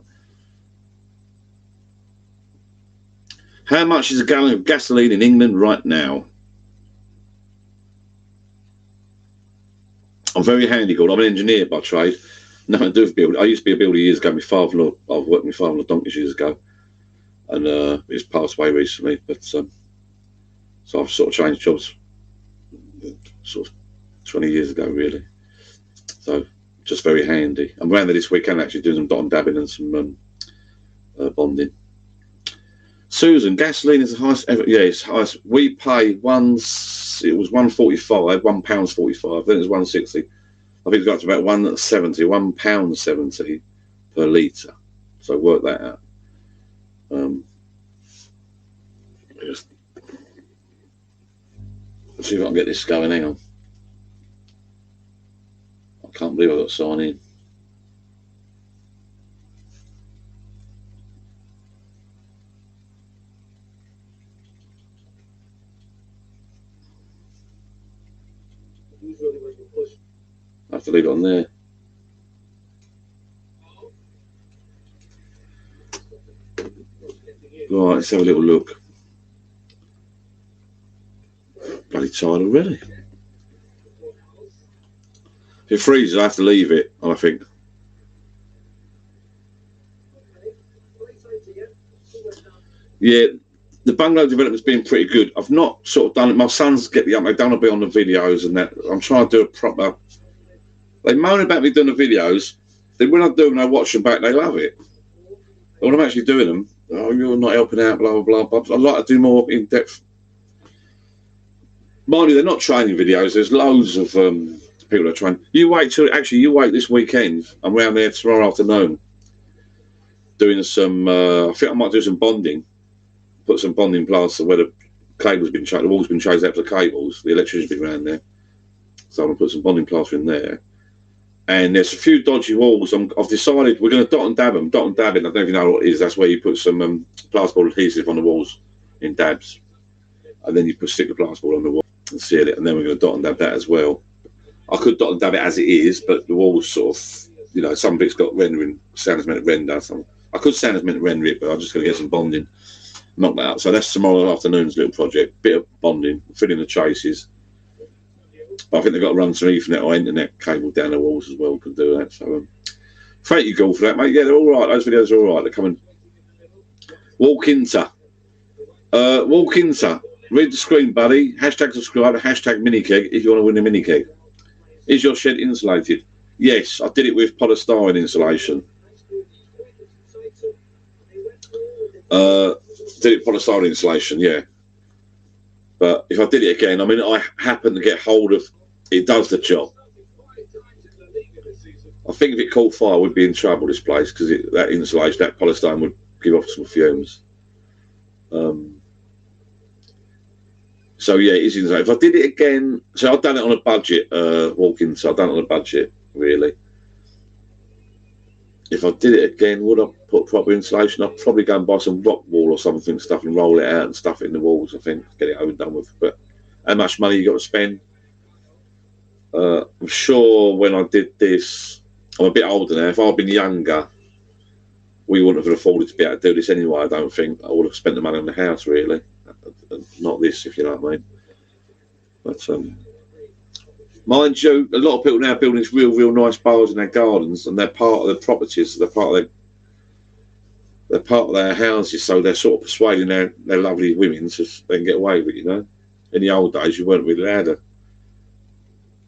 How much is a gallon of gasoline in England right now? I'm very handy, God. I'm an engineer by trade. Nothing to do with building. I used to be a builder years ago. My father-in-law. I've worked with my father-in-law donkeys years ago, and he's passed away recently. But so I've sort of changed jobs, sort of 20 years ago, really. So just very handy. I'm around there this weekend actually doing some dot and dabbing and some bonding. Susan, gasoline is the highest ever. Yeah, it's highest. We pay it was £1.45, £1.45. Then it was £1.60. I think it's got to about £1.70 per litre. So work that out. Just see if I can get this going. Hang on. I can't believe I've got to sign in. I have to leave it on there. Right, let's have a little look. Bloody tired already. If it freezes, I have to leave it, I think. Yeah, the bungalow development's been pretty good. I've not sort of done it. My sons get the up. They don't want to be on the videos and that. I'm trying to do a proper. They moan about me doing the videos. Then when I do them, I watch them back. They love it. But when I'm actually doing them, oh, you're not helping out, blah blah blah. I'd like to do more in depth. Mind you, they're not training videos. There's loads of people that are training. You wait this weekend. I'm around there tomorrow afternoon doing some. I think I might do some bonding. Put some bonding plaster where the cable's been changed, the wall's been changed out for the cables. The electrician's been around there, so I'm gonna put some bonding plaster in there. And there's a few dodgy walls. I've decided we're going to dot and dab them. Dot and dabbing. I don't even know what it is. That's where you put some plasterboard adhesive on the walls in dabs, and then you stick the plasterboard on the wall and seal it. And then we're going to dot and dab that as well. I could dot and dab it as it is, but the walls sort of, some bits got rendering. Sound is meant to render. I could sound is meant to render it, but I'm just going to get some bonding. Knock that out. So that's tomorrow afternoon's little project. Bit of bonding, filling the traces. But I think they've got to run some Ethernet or internet cable down the walls as well. Can do that. So thank you, Gul, for that, mate. Yeah, they're all right. Those videos are all right. They're coming. Walk into. Read the screen, buddy. Hashtag subscribe. Hashtag mini keg if you want to win a mini keg. Is your shed insulated? Yes, I did it with polystyrene insulation. Did it polystyrene insulation, yeah. But if I did it again, I happen to get hold of it. Does the job. I think if it caught fire, we'd be in trouble, this place, because that insulation, that polystyrene would give off some fumes. So yeah, it is insulated. If I did it again, so I've done it on a budget. So I've done it on a budget, really. If I did it again, would I put proper insulation? I'd probably go and buy some rock wool or something, stuff, and roll it out and stuff it in the walls, I think, get it over and done with. But how much money you got to spend? I'm sure when I did this, I'm a bit older now. If I'd been younger, we wouldn't have afforded to be able to do this anyway, I don't think. I would have spent the money on the house, really. Not this, if you know what I mean. But mind you, a lot of people now are building these real nice bars in their gardens, and they're part of the properties. They're part of their houses, so they're sort of persuading their lovely women so they can get away with it. In the old days, you weren't really allowed to.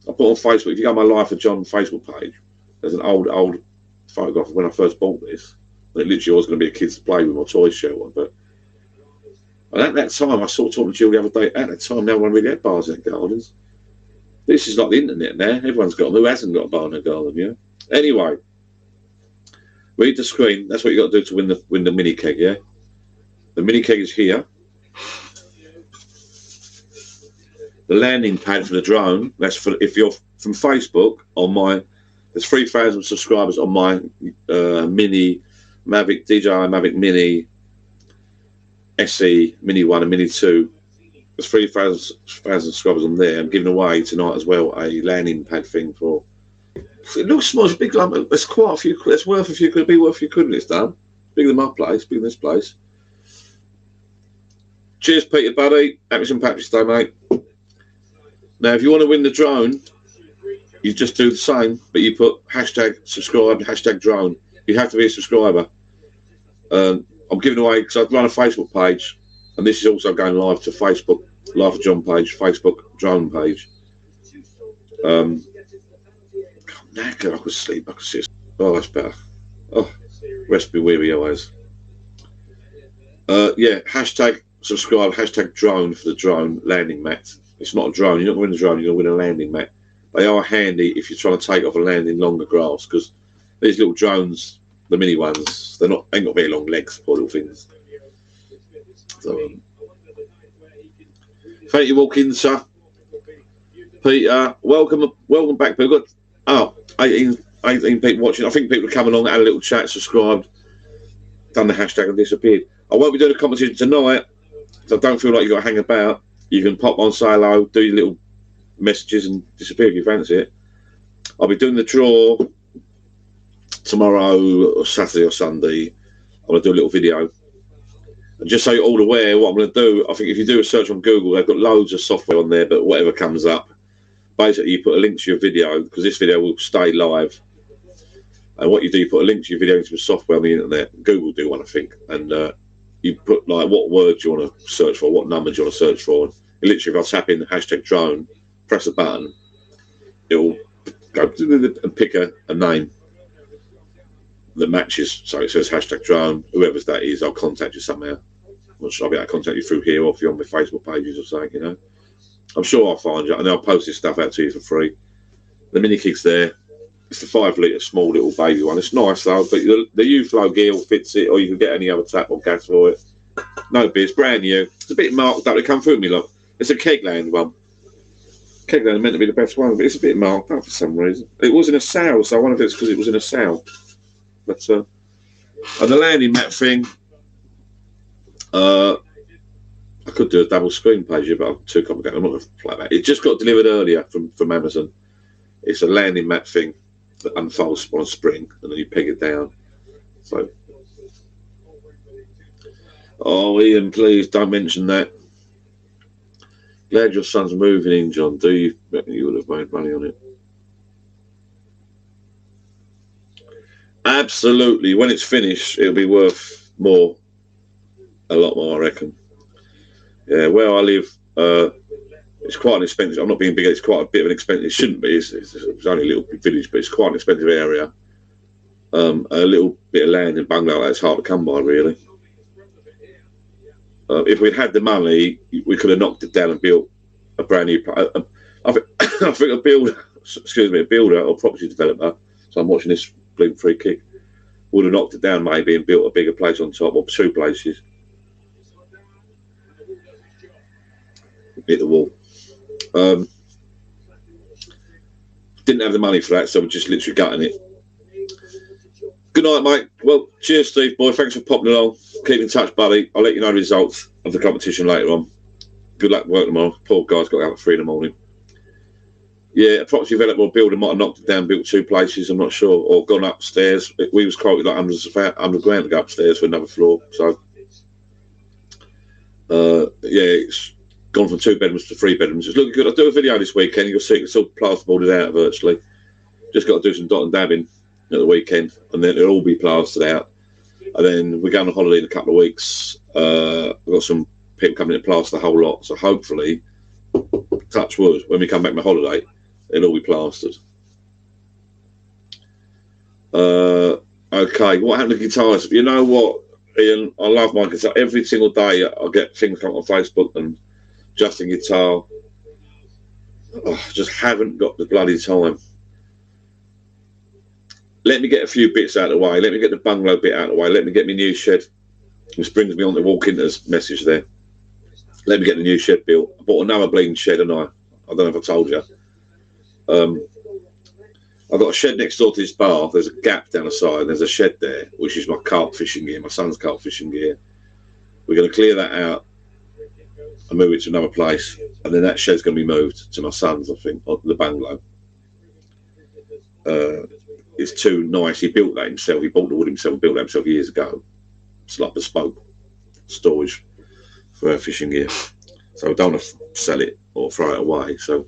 I put on Facebook. If you go on my Life of John Facebook page, there's an old photograph of when I first bought this. And it literally was going to be a kids to play with or toy shelter, but And at that time, I saw talking to Jill the other day, at that time, no one really had bars in their gardens. This is like the internet now. Everyone's got them. Who hasn't got a bar in their garden, yeah? Anyway, read the screen. That's what you got to do to win the mini keg, yeah? The mini keg is here. The landing pad for the drone, that's for if you're from Facebook, there's 3,000 subscribers on my mini Mavic, DJI Mavic Mini SE, Mini 1 and Mini 2. There's 3,000 subscribers on there. I'm giving away tonight as well a landing pad thing for. It looks small, it's big. It's quite a few quid. It's worth a few quid. It'll be worth a few quid when it's done. Bigger than my place, bigger than this place. Cheers, Peter, buddy. Happy St. Patrick's Day, mate. Now, if you want to win the drone, you just do the same, but you put hashtag subscribe, hashtag drone. You have to be a subscriber. I'm giving away, because I run a Facebook page, and this is also going live to Facebook, Life of John page, Facebook drone page. I'm knackered, I could sleep, I could sit. Oh, that's better. Oh, rest be weary always. Yeah, hashtag subscribe, hashtag drone for the drone landing mat. It's not a drone, you're not going to win a drone, you're going to win a landing mat. They are handy if you're trying to take off and land in longer grass, because these little drones, the mini ones, ain't got very long legs, poor little things. So, thank you, Wilkins, sir. Peter, welcome back. We've got 18 people watching. I think people are coming along, had a little chat, subscribed, done the hashtag and disappeared. I won't be doing a competition tonight, so I don't feel like you've got to hang about. You can pop on, say hello, do your little messages and disappear if you fancy it. I'll be doing the draw tomorrow or Saturday or Sunday. I'm going to do a little video. And just so you're all aware, what I'm going to do, I think if you do a search on Google, they've got loads of software on there, but whatever comes up, basically you put a link to your video, because this video will stay live. And what you do, you put a link to your video into the software on the internet. Google do one, I think. And you put like what words you want to search for, what numbers you want to search for. And literally, if I tap in hashtag drone, press a button, it'll go and pick a name that matches. So it says hashtag drone, whoever's that is, I'll contact you somehow. I'll be able to contact you through here, or if you're on my Facebook pages or something, you know. I'm sure I'll find you, and I'll post this stuff out to you for free. The mini keg's there. It's the 5 litre small little baby one. It's nice though, but the U-Flow gear fits it, or you can get any other tap or gas for it. No beer, it's brand new. It's a bit marked up. They come through me, look. It's a Kegland one. Kegland meant to be the best one, but it's a bit marked up for some reason. It was in a sale, so I wonder if it's because it was in a sale. But and the landing mat thing, I could do a double screen page here, but I'm too complicated. I'm not going to play that. It just got delivered earlier from Amazon. It's a landing mat thing that unfolds on a spring, and then you peg it down. So, oh, Ian, please don't mention that. Glad your son's moving in, John. Do you reckon you would have made money on it? Absolutely. When it's finished, it'll be worth more. A lot more, I reckon. Yeah, where I live, it's quite an expensive. I'm not being big. It's quite a bit of an expensive. It shouldn't be. It's only a little village, but it's quite an expensive area. A little bit of land in bungalow that's hard to come by, really. If we'd had the money, we could have knocked it down and built a brand new. I think a builder or property developer. So I'm watching this bloom free kick. Would have knocked it down maybe and built a bigger place on top, or 2 places. Hit the wall. Didn't have the money for that, so we're just literally gutting it. Good night, mate. Well, cheers, Steve, boy. Thanks for popping along. Keep in touch, buddy. I'll let you know the results of the competition later on. Good luck work tomorrow. Poor guy's got out at 3 in the morning. Yeah, a property developer or builder might have knocked it down, built 2 places, I'm not sure, or gone upstairs. We was quoted like 100 grand to go upstairs for another floor. So, yeah, it's gone from 2 bedrooms to 3 bedrooms. It's looking good. I'll do a video this weekend. You'll see it's all plasterboarded out virtually. Just got to do some dot and dabbing at the weekend, and then it'll all be plastered out. And then we're going on holiday in a couple of weeks. I've got some people coming in to plaster the whole lot. So hopefully, touch wood, when we come back from holiday, it'll all be plastered. Okay, what happened to guitars? You know what? Ian, I love my guitar. Every single day I get things come on Facebook and Justin Guitar. Oh, I just haven't got the bloody time. Let me get a few bits out of the way. Let me get the bungalow bit out of the way. Let me get my new shed. Which brings me on to walk into this message there. Let me get the new shed built. I bought another bleeding shed, and I don't know if I told you. I've got a shed next door to this bar. There's a gap down the side. There's a shed there, which is my carp fishing gear, my son's carp fishing gear. We're going to clear that out and move it to another place. And then that shed's going to be moved to my son's, I think, on the bungalow. It's too nice. He built that himself. He bought the wood himself, built that himself years ago. It's like bespoke storage for our fishing gear. So I don't want to sell it or throw it away. So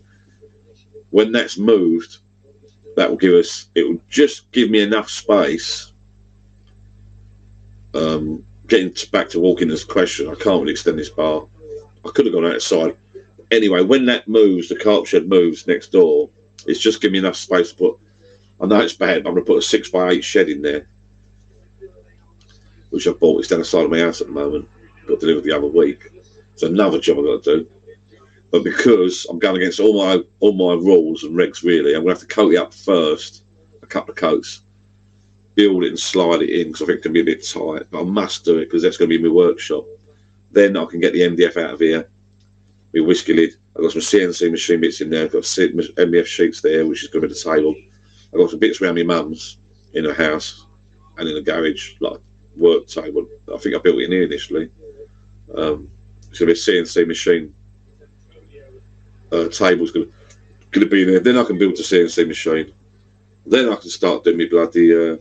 when that's moved, that will give us, it will just give me enough space. Getting back to walking this question, I can't really extend this bar. I could have gone outside. Anyway, when that moves, the carp shed moves next door, it's just giving me enough space to put, I know it's bad, but I'm going to put a 6x8 shed in there, which I bought. It's down the side of my house at the moment. Got delivered the other week. It's another job I've got to do. But because I'm going against all my rules and regs, really, I'm going to have to coat it up first, a couple of coats, build it and slide it in because I think it can be a bit tight. But I must do it because that's going to be my workshop. Then I can get the MDF out of here, my whiskey lid. I've got some CNC machine bits in there. I've got MDF sheets there, which is going to be the table. I've got some bits around my mum's in her house and in the garage, like work table. I think I built it in here initially. It's going to be a CNC machine. Table's going to be there. Then I can build the CNC machine. Then I can start doing my bloody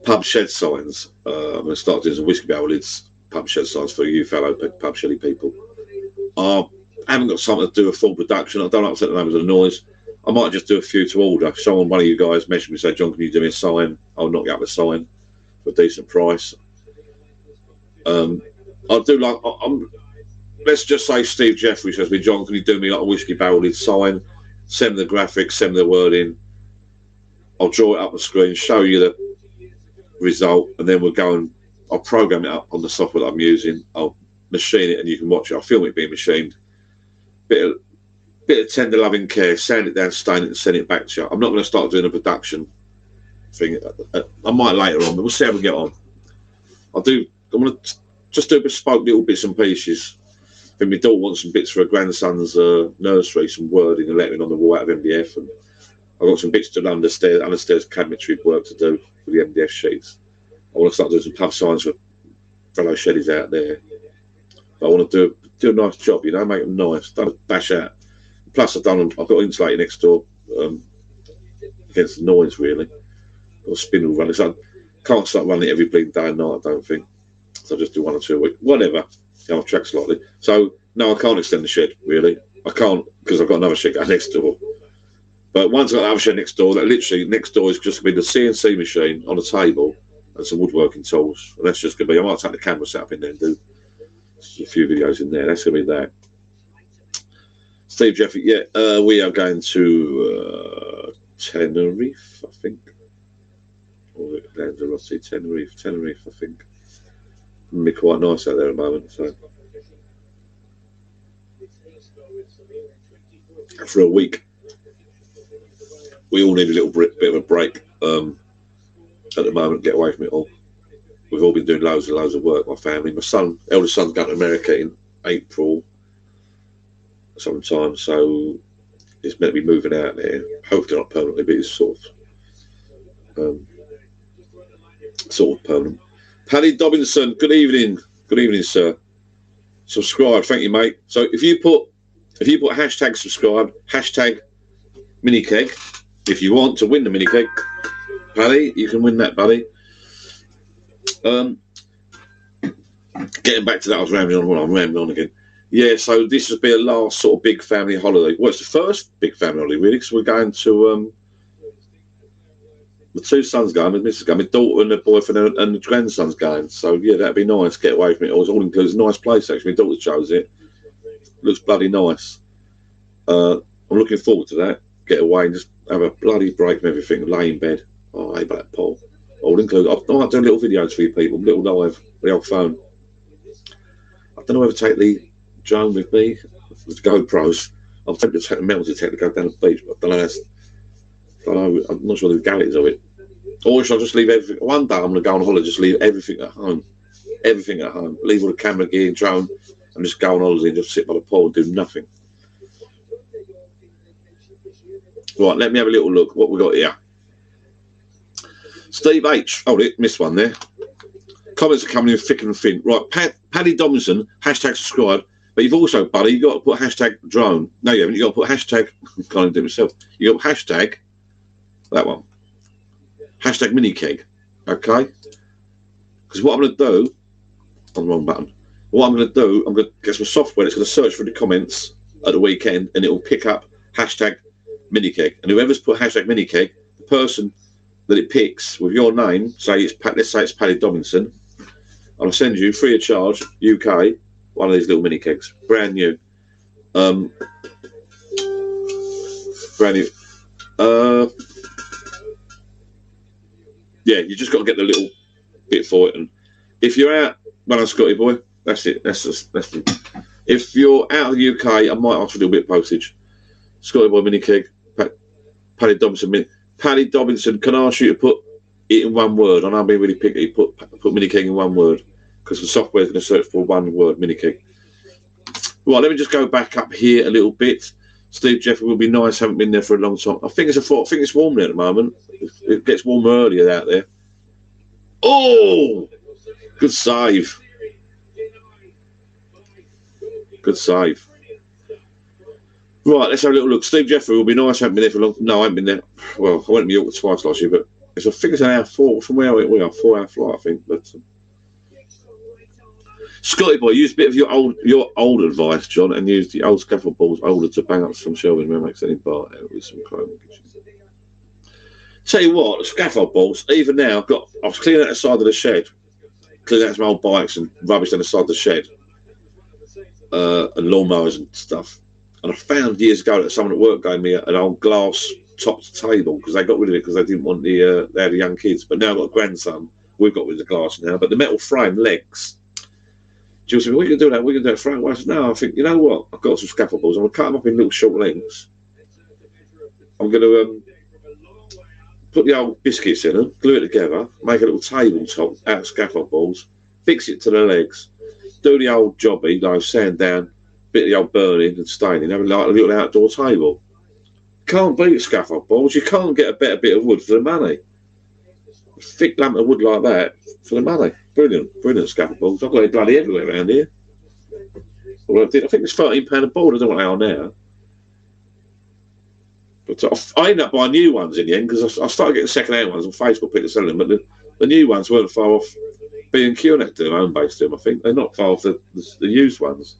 pub shed signs. I'm going to start doing some whiskey barrel lids, pub shed signs for you fellow pub sheddy people. I haven't got something to do a full production. I don't upset the name of the noise. I might just do a few to order. If someone, one of you guys, message me and say, John, can you do me a sign? I'll knock you up a sign for a decent price. I'll do like, let's just say Steve Jeffrey says to me, John, can you do me like a whiskey barrel lid sign? Send me the graphics, send me the wording. I'll draw it up on the screen, show you the result, and then we'll go and I'll program it up on the software that I'm using. I'll machine it and you can watch it. I'll film it being machined. Bit of tender loving care, sand it down, stain it and send it back to you. I'm not going to start doing a production thing. I might later on, but we'll see how we get on. I'm going to just do bespoke little bits and pieces. I think my daughter wants some bits for her grandson's nursery, some wording and lettering on the wall out of MDF, and I've got some bits to do understairs cabinetry work to do for the MDF sheets. I want to start doing some pub signs for fellow sheddies out there. But I want to do a nice job, you know, make them nice, don't bash out. Plus I've got insulated next door against the noise really. Or spindle running. So I can't start running it every bleeding day and night, I don't think. So I'll just do 1 or 2 a week. Whatever. Go off track slightly. So no, I can't extend the shed, really. I can't because I've got another shed going next door. But once I've got another shed next door, that literally next door is just going to be the CNC machine on a table and some woodworking tools. And that's just going to be, I might take the camera set up in there and do a few videos in there. That's going to be that. Steve Jeffrey, yeah, we are going to Tenerife, I think. Or Lanzarote, Tenerife, I think. It'll be quite nice out there at the moment. So for a week, we all need a little bit of a break at the moment, get away from it all. We've all been doing loads and loads of work, my family. My son, eldest son's going to America in April sometime, so he's meant to be moving out there. Hopefully not permanently, but it's sort of permanent. Paddy Dobinson, good evening, sir. Subscribe, thank you, mate. So if you put hashtag subscribe, hashtag mini keg, if you want to win the mini keg, Paddy, you can win that, buddy. Getting back to that, I was rambling on. Well, I'm rambling on again. Yeah, so this will be a last sort of big family holiday. Well, it's the first big family holiday, really, because we're going to the 2 sons going, my missus going, my daughter and the boyfriend and the grandson's going. So yeah, that'd be nice. Get away from it. It was all includes a nice place actually. My daughter chose it. Looks bloody nice. I'm looking forward to that. Get away and just have a bloody break from everything. Lay in bed. Oh, hey, that Paul. I'll include. I might do little videos for you people, little live, the old phone. I don't know whether to take the drone with me, with the GoPros. I'm tempted to take the metal detector to go down the beach, but I don't know. I'm not sure the legalities of it. Or should I just leave everything? One day I'm going to go on holiday, just leave everything at home. Everything at home. Leave all the camera gear, drone, and just go on holiday and just sit by the pool and do nothing. Right, let me have a little look what we got here. Steve H. Oh, missed one there. Comments are coming in thick and thin. Right, Paddy Dobinson, hashtag subscribe. But you've also, buddy, you've got to put hashtag drone. No, you haven't. You've got to put hashtag, I can't even do it myself. You've got hashtag, that one. Hashtag mini keg. Okay? Because what I'm going to do, on the wrong button. What I'm going to do, I'm going to get some software that's going to search for the comments at the weekend and it will pick up hashtag mini keg. And whoever's put hashtag mini keg, the person that it picks with your name, let's say it's Paddy Dobinson, I'll send you free of charge, UK, one of these little mini kegs, brand new. Brand new. Yeah, you just got to get the little bit for it. And if you're out, well, I'm Scotty boy. That's it. That's it. If you're out of the UK, I might ask for a little bit of postage. Scotty boy mini keg, Paddy Dobinson. Paddy Dobinson, can I ask you to put it in one word? I know I'm being really picky. Put mini keg in one word because the software is going to search for one word, mini keg. Right, let me just go back up here a little bit. Steve Jeffrey will be nice. Haven't been there for a long time. I think it's warm there at the moment. It gets warmer earlier out there. Oh, good save. Good save. Right, let's have a little look. Steve Jeffrey will be nice. Haven't been there for a long time. No, I haven't been there. Well, I went to New York twice last year, but I think it's an hour from where we are. 4-hour flight, I think. But Scotty boy, use a bit of your old advice, John, and use the old scaffold balls older to bang up some shelving when makes any bar out with some chrome. Tell you what, the scaffold balls, even now, I was cleaning out the side of the shed, cleaning out some old bikes and rubbish down the side of the shed, and lawnmowers and stuff. And I found years ago that someone at work gave me an old glass topped table because they got rid of it because they didn't want they had the young kids. But now I've got a grandson, we've got rid of the glass now. But the metal frame legs, Jill said, we can do that, we can do it frame. Well, I said, no, I think, you know what, I've got some scaffold balls, I'm going to cut them up in little short lengths. I'm going to put the old biscuits in them, glue it together, make a little tabletop out of scaffold balls, fix it to the legs, do the old jobby, like sand down, bit of the old burning and staining, have a little outdoor table. Can't beat scaffold balls. You can't get a better bit of wood for the money. A thick lump of wood like that for the money. Brilliant scaffold balls. I've got it bloody everywhere around here. Well, I think it's £13 a board. I don't know what they are now. But I ended up buying new ones in the end because I started getting second-hand ones on Facebook. People selling them, but the new ones weren't far off. B&Q had to do home base to them, I think. They're not far off the used ones.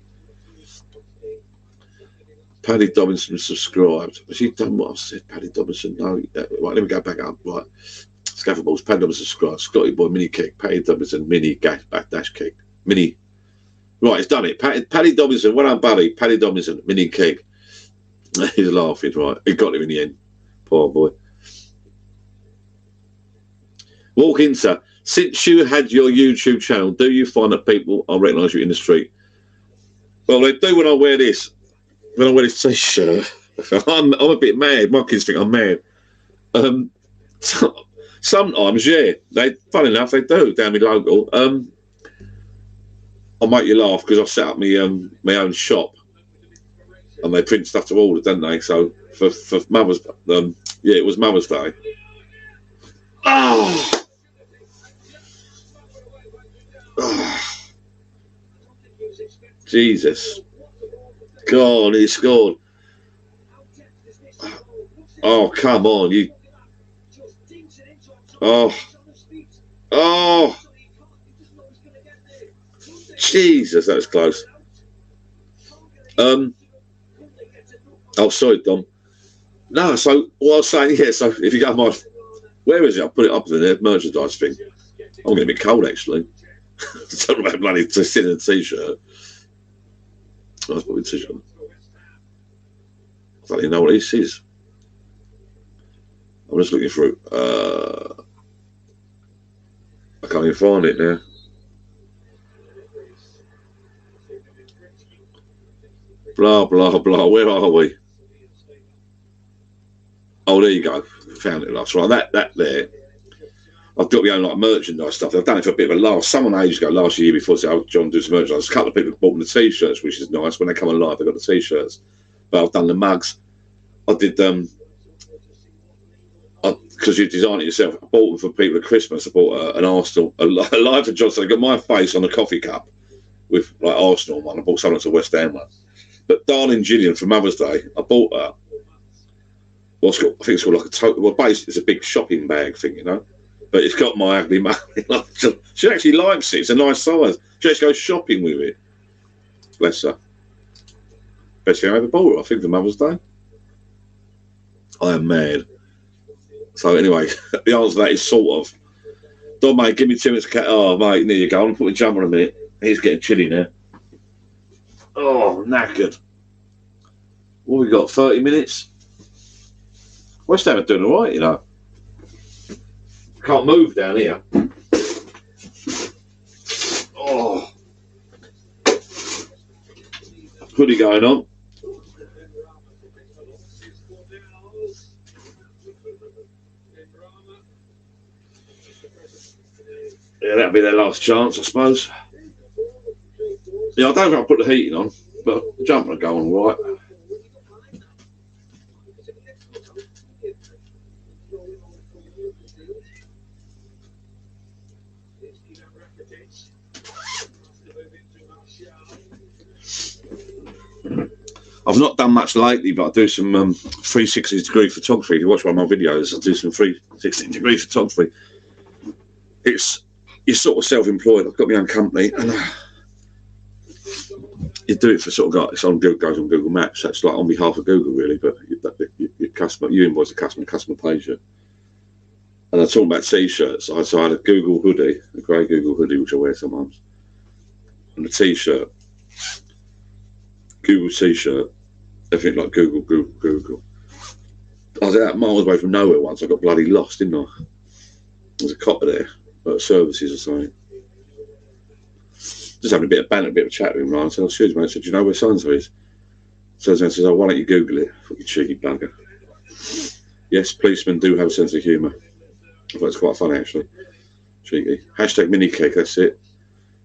Paddy Dobinson subscribed. Has he done what I said? Paddy Dobinson? No. Right, let me go back up. Right. Scaffold balls. Paddy Dobinson subscribed. Scotty boy mini keg. Paddy Dobinson mini dash keg. Mini. Right, it's done it. Paddy Dobinson. Well done, buddy. Paddy Dobinson mini keg. He's laughing. Right. He got him in the end. Poor boy. Walk in, sir. Since you had your YouTube channel, do you find that people recognise you in the street? Well, they do when I wear this. When I wear this t-shirt, I'm a bit mad. My kids think I'm mad. Sometimes, yeah. Funny enough, they do down my local. I'll make you laugh because I set up my own shop, and they print stuff to order, don't they? So for Mother's, it was Mother's Day. Oh. Jesus. God, he scored. Oh, come on, you. Oh. Jesus, that was close. Oh, sorry, Dom. No, so what I was saying, yeah, so if you go my, where is it? I'll put it up in the merchandise thing. I'm going to be cold, actually. Talking about bloody sitting in a t-shirt. Nice probably t-shirt. I don't even know what this is. I'm just looking through. I can't even find it now. Blah, blah, blah. Where are we? Oh, there you go. Found it last. Right, that there. I've got my own like merchandise stuff. I've done it for a bit of a laugh. Someone ages ago, last year before, said, "Oh, John, do some merchandise." A couple of people bought the t-shirts, which is nice. When they come alive, they've got the t-shirts. But I've done the mugs. I did because you design it yourself. I bought them for people at Christmas. I bought an Arsenal, a live for Johnson. I got my face on a coffee cup with like Arsenal one. I bought something to West Ham one. But darling Gillian for Mother's Day, I bought her. I think it's called like a tote. Well, basically, it's a big shopping bag thing, you know. But it's got my ugly mummy. She actually likes it. It's a nice size. She actually goes shopping with it. Bless her. Best thing I ever bought her, I think, for Mother's Day. I am mad. So anyway, the answer to that is sort of. Don't, mate, give me 2 minutes. Oh, mate, there you go. I'm putting jumper on a minute. He's getting chilly now. Oh, knackered. What have we got? 30 minutes? West Ham are doing all right, you know. Can't move down here. Oh. Hoodie going on. Yeah, that'll be their last chance, I suppose. Yeah, I don't think I'll put the heating on, but the jumper will go on all right. I've not done much lately, but I do some 360-degree photography. If you watch one of my videos, I do some 360-degree photography. You're sort of self-employed. I've got my own company, and you do it for sort of it's on Google, goes on Google Maps. That's like on behalf of Google, really. But your customer, you invoice the customer pays you. And I talk about t-shirts. So I had a Google hoodie, a grey Google hoodie, which I wear sometimes, and a t-shirt. Google t-shirt, everything like Google. I was out miles away from nowhere once. I got bloody lost, didn't I? There's a copper there, at services or something. Just having a bit of banter, a bit of chat with him, right? I said, excuse me, I said, do you know where so-and-so is? So-and-so says, oh, why don't you Google it? Fucking cheeky bugger. Yes, policemen do have a sense of humour. I thought it's quite funny, actually. Cheeky. Hashtag mini cake, that's it.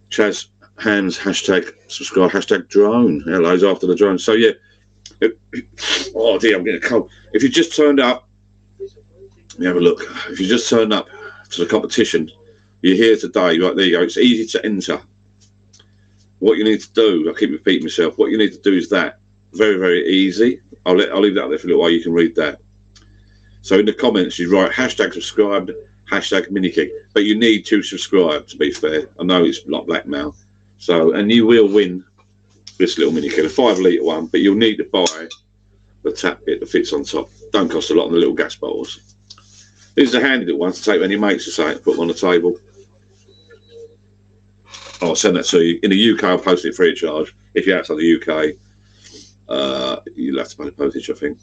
Chaz Hands, hashtag subscribe, hashtag drone. Hello's after the drone. So yeah, oh dear, I'm getting a cold. If you just turned up, let me have a look. If you just turned up to the competition, you're here today. Right, there you go. It's easy to enter. What you need to do, I keep repeating myself. What you need to do is that very, very easy. I'll leave that there for a little while. You can read that. So in the comments, you write hashtag subscribed, hashtag mini kick. But you need to subscribe. To be fair, I know it's like blackmail. So, and you will win this little mini kit, a 5 litre one, but you'll need to buy the tap bit that fits on top. Don't cost a lot on the little gas bottles. These are handy little ones to take when your mates are saying, put them on the table. I'll send that to you. In the UK, I'll post it free of charge. If you're outside the UK, you'll have to pay the postage, I think.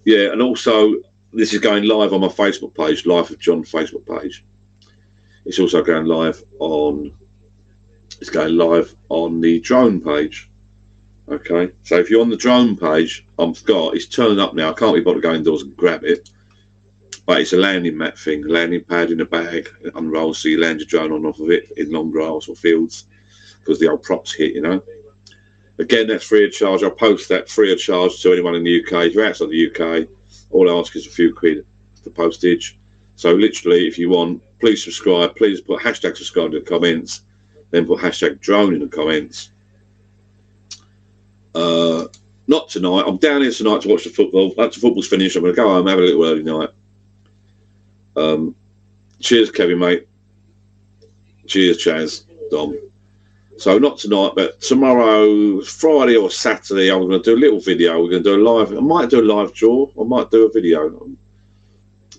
Yeah, and also, this is going live on my Facebook page, Life of John Facebook page. It's also going live on... It's going live on the drone page. Okay, so if you're on the drone page, it's turned up now. I can't be bothered to go indoors and grab it, but it's a landing mat thing, landing pad in a bag, it unrolls, so you land your drone on off of it in long grass or fields because the old props hit, you know. Again, that's free of charge. I'll post that free of charge to anyone in the UK. If you're outside the UK, all I ask is a few quid for postage. So literally, if you want, please subscribe. Please put hashtag subscribe in the comments. Then put hashtag drone in the comments. Not tonight. I'm down here tonight to watch the football. After football's finished, I'm going to go home, have a little early night. Cheers, Kevin, mate. Cheers, Chaz, Dom. So not tonight, but tomorrow, Friday or Saturday, I'm going to do a little video. We're going to do a live. I might do a live draw. I might do a video.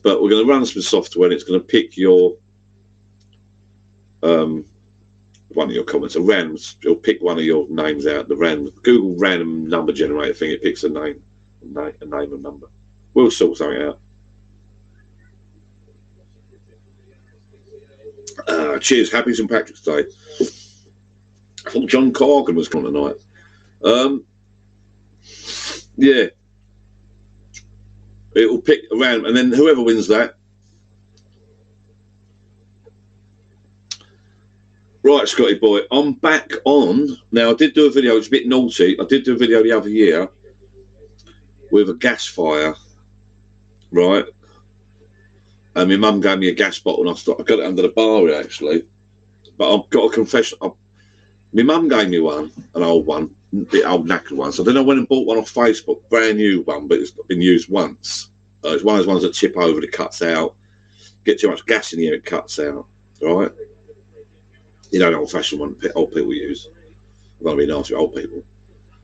But we're going to run some software, and it's going to pick your... one of your comments, it'll pick one of your names out, the Google random number generator thing, it picks a name and number. We'll sort something out. Cheers. Happy St. Patrick's Day. I thought John Corgan was coming tonight. Yeah. It'll pick around, and then whoever wins that. Right, Scotty boy, I'm back on. Now, I did do a video, it's a bit naughty. I did do a video the other year with a gas fire, right? And my mum gave me a gas bottle, and I got it under the bar, actually. But I've got a confession. My mum gave me one, an old one, a bit old knackered one. So I don't know when I bought one off Facebook, brand new one, but it's been used once. It's one of those ones that tip over, it cuts out. Get too much gas in the air, it cuts out, right? You know, the old-fashioned one old people use. I'm going to be nice with old people.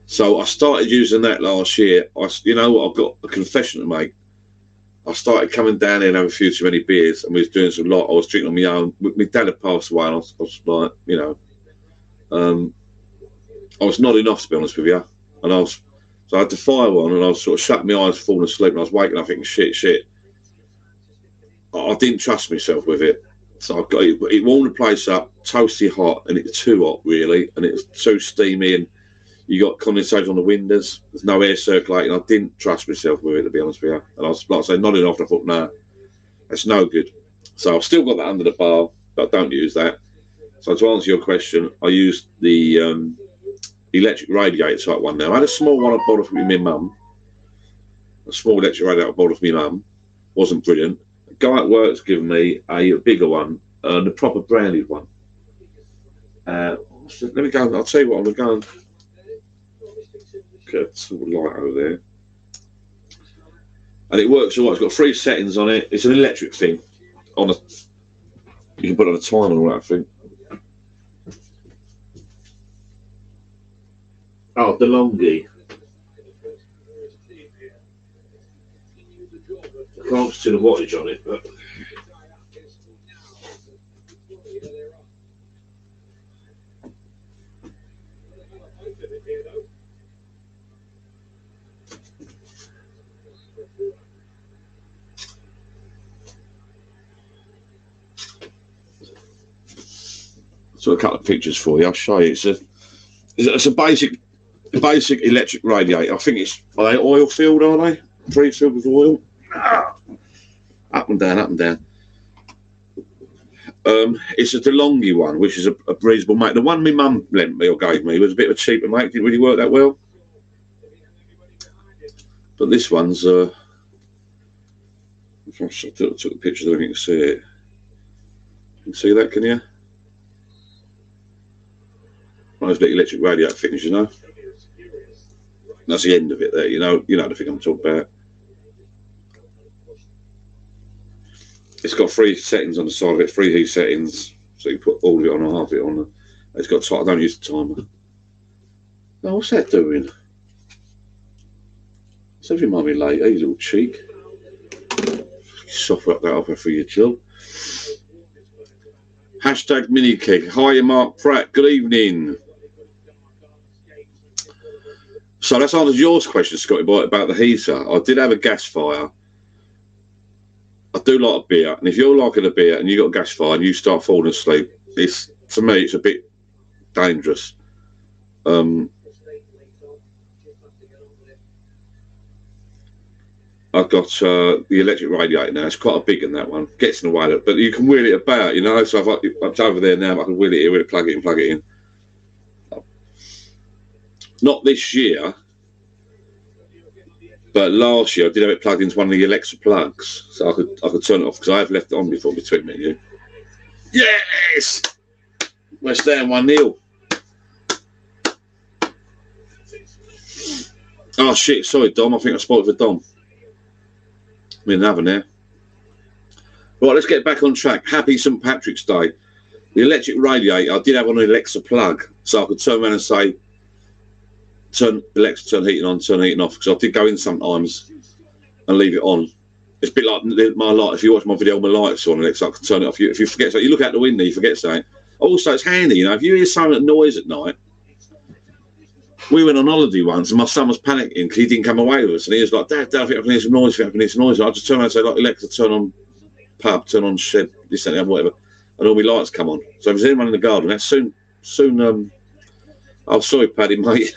So I started using that last year. You know what? I've got a confession to make. I started coming down here and having a few too many beers, and we was doing some lot. I was drinking on my own. My dad had passed away, and I was like, you know, I was nodding off, to be honest with you. And so I had the fire on, and I was sort of shutting my eyes, falling asleep, and I was waking up thinking, shit. I didn't trust myself with it. So I got it warmed the place up, toasty hot, and it's too hot really, and it's too steamy, and you got condensation on the windows. There's no air circulating. I didn't trust myself with it, to be honest with you. And I was, like I say, nodding off, and I thought, nah, that's no good. So I've still got that under the bar, but I don't use that. So to answer your question, I used the electric radiator type one now. I had a small one I bought off with my mum. A small electric radiator I bought off my mum. Wasn't brilliant. The guy at work's given me a bigger one, the proper branded one. Let me go. I'll tell you what, I'm going to get some light over there. And it works all right. It's got 3 settings on it. It's an electric thing. You can put on a timer and all that, I think. Oh, DeLonghi. I can't see the wattage on it, but so a couple of pictures for you. I'll show you. It's a basic electric radiator. I think it's, are they oil filled? Are they pre-filled with oil? Up and down, up and down. It's a DeLonghi one, which is a reasonable make. The one my mum lent me or gave me was a bit of a cheaper make. Didn't really work that well. But this one's I took a picture so you can see it. You can see that, can you? One of those little electric radiator things, you know. That's the end of it there, you know the thing I'm talking about. It's got 3 settings on the side of it, 3 heat settings, so you put all of it on or half of it on. It's got I don't use the timer. Oh, what's that doing? So if you might be late, you little cheek. Soften up that offer for your chill. Hashtag mini keg. Hi, Mark Pratt. Good evening. So that's answered your question, Scotty boy, about the heater. I did have a gas fire. I do like a beer, and if you're liking a beer and you got a gas fire and you start falling asleep, to me it's a bit dangerous. I've got the electric radiator now. It's quite a big in that one. Gets in the way, but you can wheel it about, you know. So it's over there now. I can wheel it here, plug it in. Not this year, but last year I did have it plugged into one of the Alexa plugs, so I could turn it off because I have left it on before between me and you. Yes, West Ham 1-0. Oh shit! Sorry, Dom. I think I spoke for Dom. I'm in another now. Right, let's get back on track. Happy St. Patrick's Day. The electric radiator I did have on an Alexa plug, so I could turn around and say, turn heating on, turn heating off, because I did go in sometimes and leave it on. It's a bit like my light. If you watch my video, my light's on, Alexa, I can turn it off. If you forget something, you look out the window, you forget something. Also, it's handy, you know, if you hear some noise at night. We went on holiday once, and my son was panicking because he didn't come away with us, and he was like, Dad, I think I can hear some noise, I can hear some noise. I just turn around and say, like, Alexa, turn on pub, turn on shed, this and that, whatever. and all my lights come on. So if there's anyone in the garden, that's soon. Oh, sorry, Paddy, mate.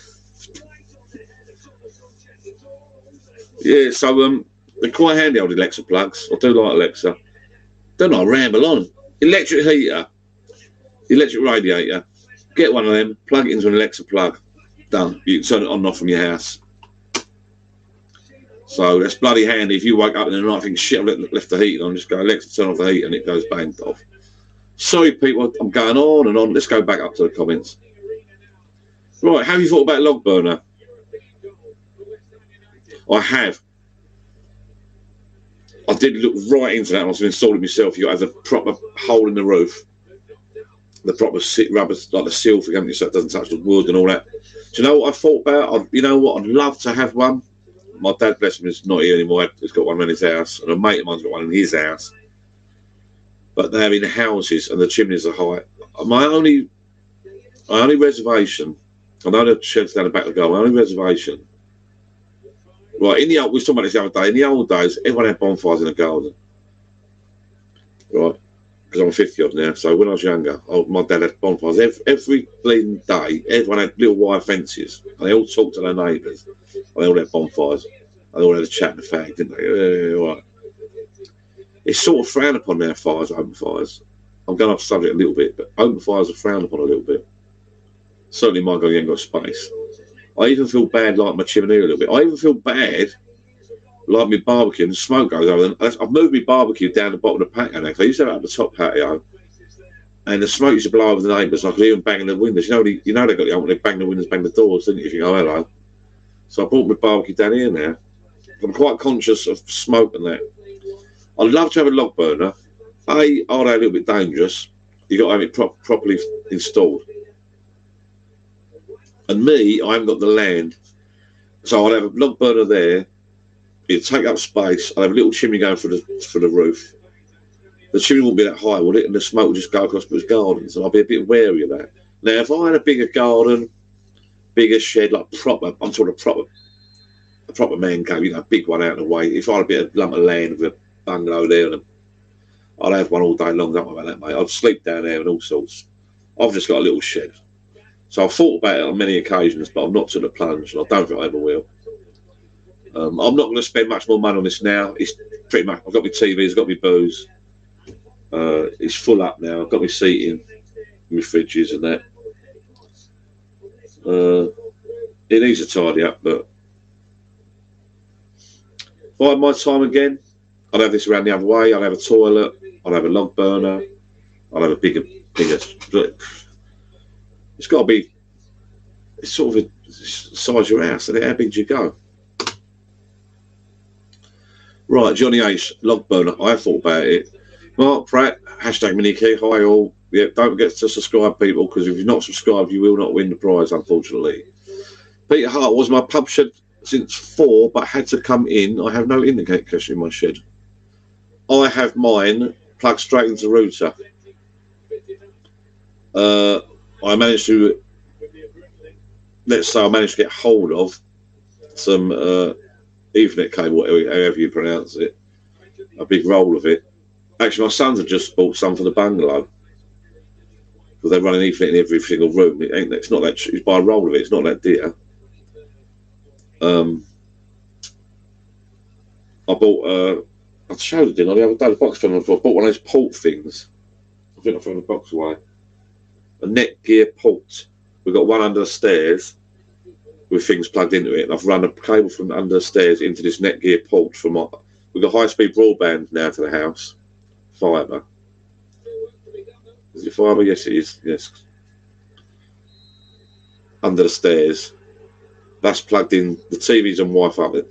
Yeah, so they're quite handy, old Alexa plugs. I do like Alexa. Don't I ramble on? Electric heater, electric radiator. Get one of them, plug it into an Alexa plug. Done. You can turn it on and off from your house. So that's bloody handy. If you wake up in the night thinking, shit, I've left the heating on, just go, Alexa, turn off the heat, and it goes bang off. Sorry, people, I'm going on and on. Let's go back up to the comments. Right, have you thought about log burner? I have. I did look right into that when I was installing it myself. You got to have the proper hole in the roof, the proper rubber, like the seal for so it doesn't touch the wood and all that. Do you know what I thought about? You know what? I'd love to have one. My dad, bless him, is not here anymore. He's got one in his house, and a mate of mine's got one in his house. But they're in houses, and the chimneys are high. My only reservation, I know the shed's down the back of the garden. My only reservation, right? We were talking about this the other day. In the old days, everyone had bonfires in the garden, right? Because I'm 50 odd now. So when I was younger, my dad had bonfires every bleeding day. Everyone had little wire fences, and they all talked to their neighbours. They all had bonfires. They all had a chat and a fag, didn't they? Right. It's sort of frowned upon now, fires, open fires. I'm going off subject a little bit, but open fires are frowned upon a little bit. Certainly my garden ain't got space. I even feel bad like my chimney a little bit. I even feel bad like my barbecue and the smoke goes over. I've moved my barbecue down the bottom of the patio now, because I used to have it up the top patio, and the smoke used to blow over the neighbours. I could hear them banging the windows. You know they got the old, they bang the windows, bang the doors, didn't you? If you go, hello. So I brought my barbecue down here now. I'm quite conscious of smoke and that. I'd love to have a log burner. Are they a little bit dangerous? You've got to have it properly installed. And me, I haven't got the land. So I'd have a log burner there. It'd take up space. I'd have a little chimney going for the roof. The chimney wouldn't be that high, would it? And the smoke would just go across people's gardens. And I'd be a bit wary of that. Now, if I had a bigger garden, bigger shed, like proper, I'm talking a proper man cave, a big one out of the way. If I had a bit of lump of land with a bungalow there, I'd have one all day long. Don't worry about that, mate. I'd sleep down there and all sorts. I've just got a little shed. So I've thought about it on many occasions, but I've not took the plunge, and I don't think I ever will. I'm not going to spend much more money on this now. It's pretty much, I've got my TVs, I've got my booze. It's full up now. I've got my seating, my fridges and that. It needs to tidy up, but if I had my time again, I'd have this around the other way. I'd have a toilet, I'd have a log burner, I'd have a bigger. It's got to be, it's sort of the size of your house, and how big do you go? Right, Johnny H, log burner. I thought about it. Mark Pratt, hashtag minikey. Hi all. Yeah, don't forget to subscribe, people, because if you're not subscribed, you will not win the prize, unfortunately. Peter Hart was my pub shed since 4, but had to come in. I have no internet connection in my shed. I have mine plugged straight into the router. I managed to, let's say I managed to get hold of some Ethernet cable, however you pronounce it, a big roll of it. Actually, my sons have just bought some for the bungalow, because they're running Ethernet in every single room. It's not that, it's by a roll of it, it's not that dear. I bought, I showed it, didn't I, the other day, the box from, I bought one of those port things. I think I threw the box away. A Netgear port. We've got one under the stairs with things plugged into it. And I've run a cable from under the stairs into this Netgear port for my. We've got high-speed broadband now to the house. Fibre. Is it fibre? Yes, it is. Yes. Under the stairs. That's plugged in. The TV's on Wi-Fi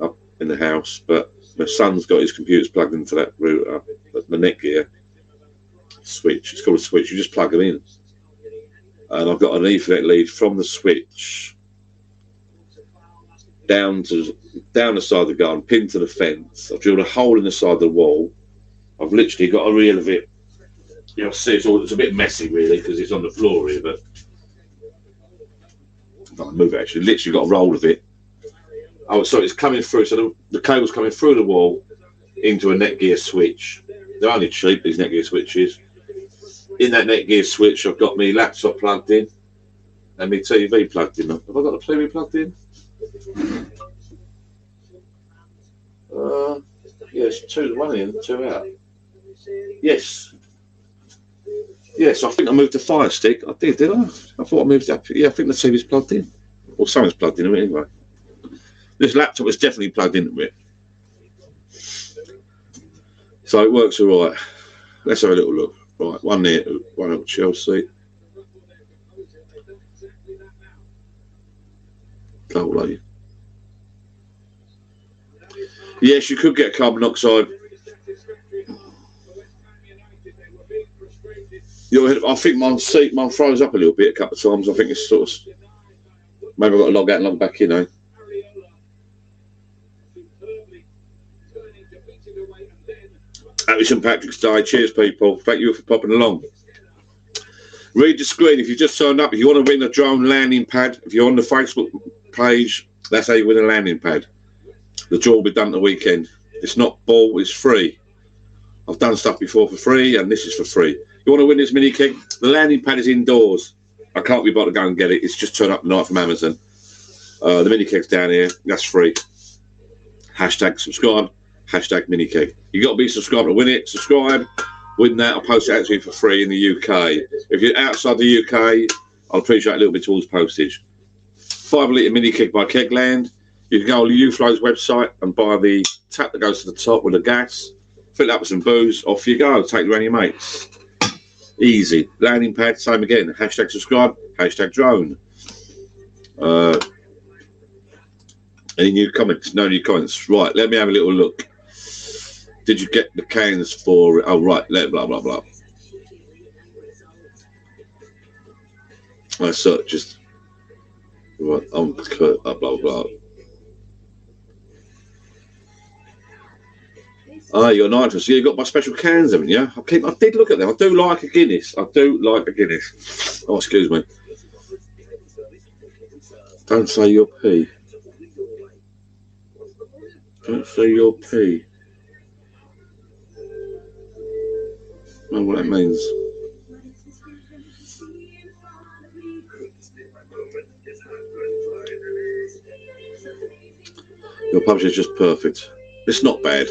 up in the house, but my son's got his computers plugged into that router, the Netgear switch. It's called a switch. You just plug them in. And I've got an Ethernet lead from the switch down the side of the garden, pinned to the fence. I've drilled a hole in the side of the wall. I've literally got a reel of it. You'll see it's a bit messy, really, because it's on the floor here, but I'll move it actually. Literally got a roll of it. Oh, so it's coming through. So the cable's coming through the wall into a Netgear switch. They're only cheap, these Netgear switches. in that Netgear switch, I've got my laptop plugged in and my TV plugged in. Have I got the TV plugged in? Yes, one in, two out. Yes. Yes, I think I moved the Fire Stick. I did I? I thought I moved it up. Yeah, I think the TV's plugged in. Or something's plugged in anyway. This laptop is definitely plugged into it. So it works all right. Let's have a little look. Right, one there, one at Chelsea. Lovely. Yes, you could get carbon monoxide. I think mine froze up a little bit a couple of times. I think it's sort of, maybe I've got to log out and log back in, eh? Happy St. Patrick's Day. Cheers, people. Thank you for popping along. Read the screen. If you just turned up, if you want to win a drone landing pad, if you're on the Facebook page, that's how you win a landing pad. The draw will be done the weekend. It's not ball, it's free. I've done stuff before for free, and this is for free. You want to win this mini keg? The landing pad is indoors. I can't be bothered to go and get it. It's just turned up tonight from Amazon. The mini keg's down here. That's free. Hashtag subscribe. Hashtag mini keg. You got to be subscribed to win it. Subscribe. Win that. I'll post it out to you for free in the UK. If you're outside the UK, I'll appreciate a little bit towards postage. 5 litre mini keg by Kegland. You can go on Uflow's website and buy the tap that goes to the top with the gas. Fill it up with some booze. Off you go. Take it around your mates. Easy. Landing pad, same again. Hashtag subscribe. Hashtag drone. Any new comments? No new comments. Right, let me have a little look. Did you get the cans for... Oh, right. Blah, blah, blah. I search just... Right, blah, blah, blah. Ah, you're nitrous. Yeah, you got my special cans, haven't you? I did look at them. I do like a Guinness. Oh, excuse me. Don't say your P. Don't say your P. I don't know what that means. Your publisher's just perfect. It's not bad.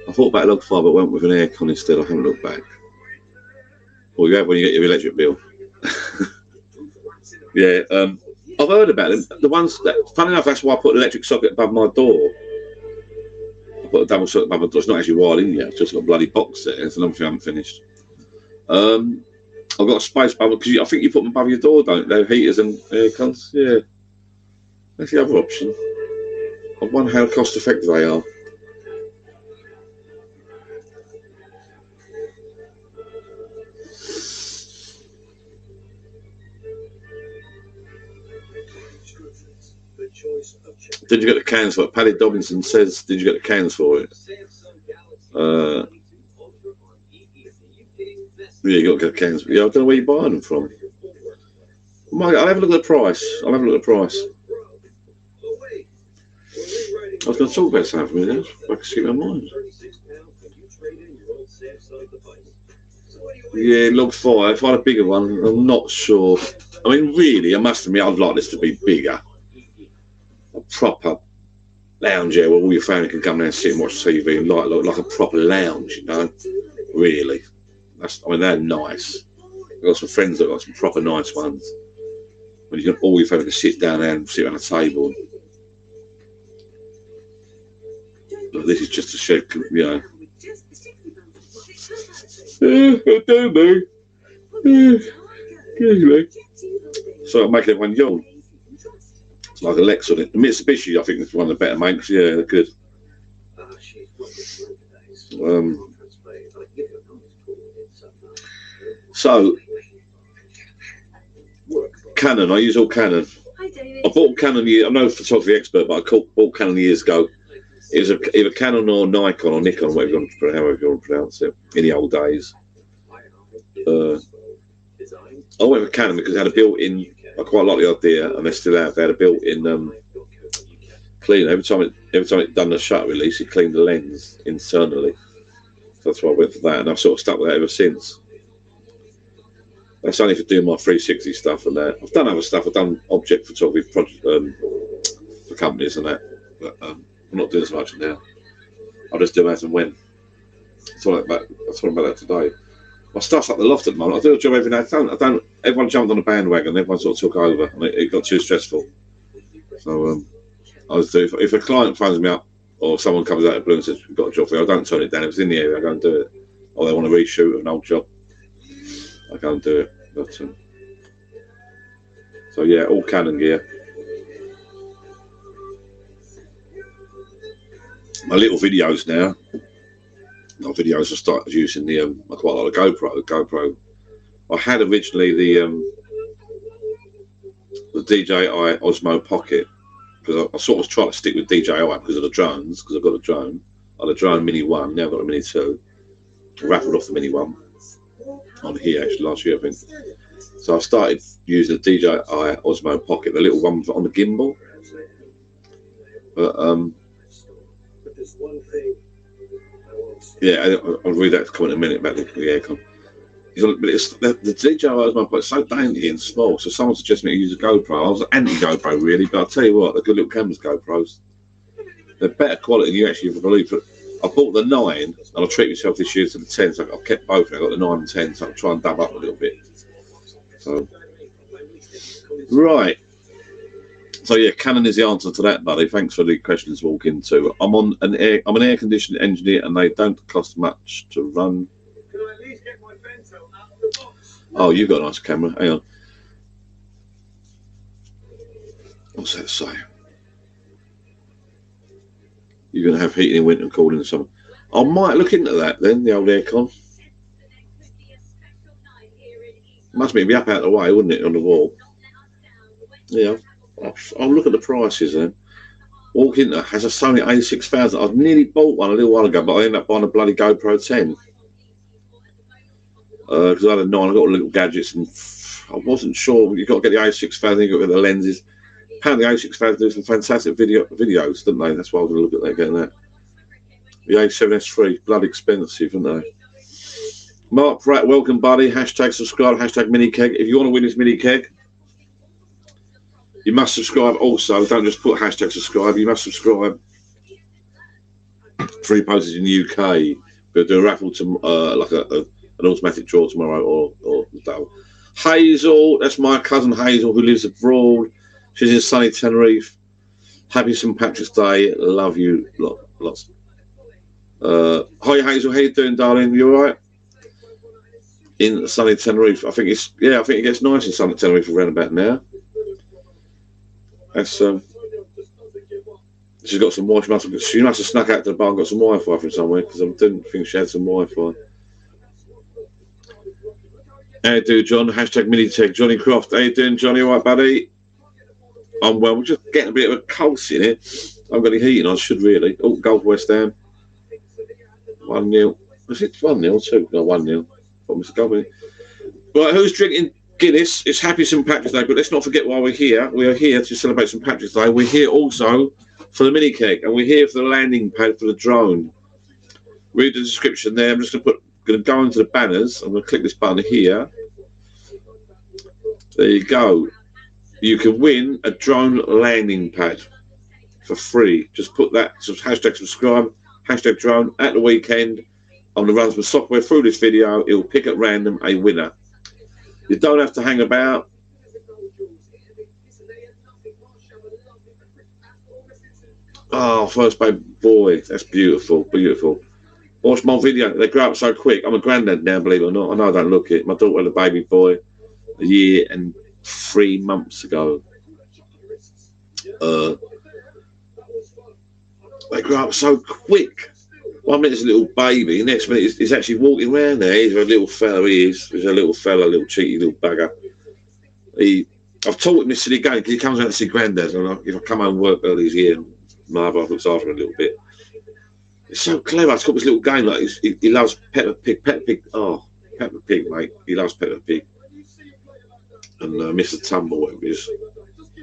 I thought about log 5, but went with an aircon instead. I haven't looked back. Well, you have when you get your electric bill. Yeah, I've heard about them. The ones that, funny enough, that's why I put an electric socket above my door. I put a double socket above my door. It's not actually wired in yet. I've just got a bloody box there. It's another thing I haven't finished. I've got a space bubble because I think you put them above your door, don't they? Heaters and aircons. Yeah, that's the other option. I wonder how cost effective they are. Did you get the cans for it? Paddy Dobinson says, did you get the cans for it? Yeah, you got to get the cans. Yeah, I don't know where you're buying them from. I'll have a look at the price. I was going to talk about something for a minute. I can skip my mind. Yeah, log 5. If I had a bigger one, I'm not sure. I mean, really, I must admit, I'd like this to be bigger. A proper lounge area where all your family can come down and sit and watch TV and like a proper lounge, you know. Really, they're nice. I've got some friends that got some proper nice ones. When you can all your family can sit down there and sit around a table. But this is just a shed, you know. I do, mate. So I'm making everyone yawn. It's like a Lex on it. The Mitsubishi, I think, is one of the better makes. Yeah, they're good. So, Canon. I use all Canon. I bought Canon. I'm no photography expert, but I bought Canon years ago. It was either Canon or Nikon or Nikon, however you want to pronounce it, in the old days. I went with Canon because it had a built-in. I quite like the idea, and they still have. They had a built-in cleaner. Every time it done the shutter release, it cleaned the lens internally. So that's why I went for that, and I've sort of stuck with that ever since. That's only for doing my 360 stuff and that. I've done other stuff. I've done object photography project, for companies and that. But I'm not doing as much now. I'll just do as and when. I thought about that today. My stuff's up the loft at the moment. I do a job every day. I don't. Everyone jumped on the bandwagon. Everyone sort of took over, and it got too stressful. So I was doing. If a client phones me up or someone comes out of the blue and says we've got a job for you, I don't turn it down. If it's in the area, I go and do it. Or they want to reshoot an old job, I go and do it. But so yeah, all Canon gear. My little videos now. My videos I started using the I quite like the GoPro. I had originally the DJI Osmo Pocket because I sort of tried to stick with DJI because of the drones, because I've got a drone. I had a drone Mini 1, now I've got a Mini 2. I raffled off the Mini 1 on here actually last year I think. So I started using the DJI Osmo Pocket, the little one on the gimbal. But yeah, I'll read that comment in a minute about the aircon. But the DJI Osmo Pocket is so dainty and small, so someone suggested me to use a GoPro. I was anti-GoPro really, but I'll tell you what, they're good little cameras, GoPros. They're better quality than you actually believe. I bought the 9 and I'll treat myself this year to the 10, so I've kept both. I've got the 9 and 10, so I'll try and dab up a little bit. So, right. So yeah, Canon is the answer to that, buddy. Thanks for the questions to walk into. I'm an air conditioning engineer, and they don't cost much to run. Can I at least get my vento out of the box? Oh, you've got a nice camera. Hang on. What's that say? You're going to have heating in winter and cooling in summer. I might look into that then, the old aircon. Must be up out of the way, wouldn't it, on the wall? Yeah. I'll look at the prices then. Walk into has a Sony A6000. I've nearly bought one a little while ago, but I ended up buying a bloody GoPro 10. Because I had a 9, I got little gadgets, and I wasn't sure. You've got to get the A6000, you've got to get the lenses. Apparently, the A6000 do some fantastic videos, don't they? That's why I was going to look at that, getting that. The A7S3, bloody expensive, aren't they? Mark Pratt, welcome, buddy. Hashtag subscribe, hashtag mini keg. If you want to win this mini keg, you must subscribe also. Don't just put hashtag subscribe. You must subscribe. 3 posters in the UK. We'll do a raffle to like an automatic draw tomorrow or the day. Hazel, that's my cousin Hazel who lives abroad. She's in sunny Tenerife. Happy St. Patrick's Day. Love you lots. Hi Hazel, how you doing, darling? You all right? In sunny Tenerife. I think it gets nice in sunny Tenerife around about now. That's she's got some Wi-Fi. She must have snuck out to the bar and got some Wi-Fi from somewhere because I didn't think she had some Wi-Fi. How you doing, John? Hashtag mini tech. Johnny Croft. How you doing, Johnny? All right, buddy? I'm well. We're just getting a bit of a cold in here. I've got any heating. I should really. Oh, Gold West Ham. 1-0. Was it 1-0? 2? No, 1-0. What was the goal? Right, who's drinking Guinness? It's Happy St. Patrick's Day, but let's not forget why we're here. We are here to celebrate St. Patrick's Day. We're here also for the mini keg, and we're here for the landing pad for the drone. Read the description there. I'm just going to go into the banners. I'm going to click this button here. There you go. You can win a drone landing pad for free. Just put that, hashtag subscribe, hashtag drone at the weekend. I'm going to run some software through this video. It will pick at random a winner. You don't have to hang about. Oh, first baby boy. That's beautiful, beautiful. Watch my video. They grow up so quick. I'm a granddad now, believe it or not. I know I don't look it. My daughter had a baby boy a year and 3 months ago. They grow up so quick. 1 minute it's a little baby, next minute he's actually walking around there. He's a little fella, he is. He's a little fella, little cheeky little bugger. I've taught him this silly game because he comes out to see granddad, and if I come home and work early this year, my other half looks after him a little bit. It's so clever. It's got this little game, like he loves Peppa Pig. Oh, Peppa Pig, mate. He loves Peppa Pig. And Mr. Tumbleweed is.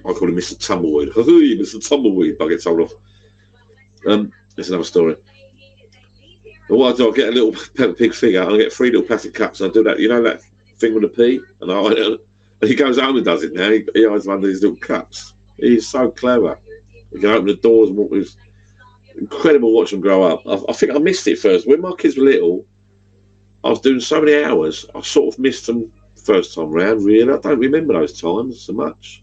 I call him Mr. Tumbleweed. Hey, Mr. Tumbleweed, but I get told off. That's another story. But what I do, I get a little Peppa Pig figure and I get 3 little plastic cups and I do that, you know, that thing with a P, and he goes home and does it now. He hides under these little cups. He's so clever. He can open the doors and walk with. Incredible watch them grow up. I think I missed it first. When my kids were little, I was doing so many hours, I sort of missed them first time round, really. I don't remember those times so much.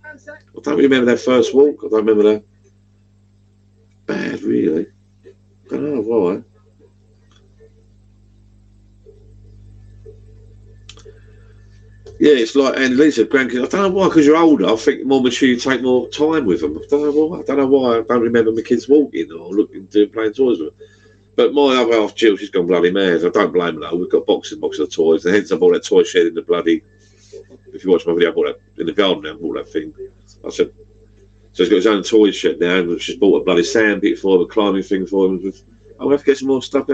I don't remember their first walk. I don't remember their bad, really. I don't know why. Yeah, it's like Andy Lee said, grandkids. I don't know why, because you're older. I think more mature, you take more time with them. I don't know why. I don't remember my kids walking or playing toys with them. But my other half, Jill, she's gone bloody mad. I don't blame her though. We've got boxes of toys. And hence I bought that toy shed in the bloody. If you watch my video, I bought that in the garden now. I bought that thing. I said, so he's got his own toy shed now. And she's bought a bloody sand pit for him, a climbing thing for him. We have to get some more stuff.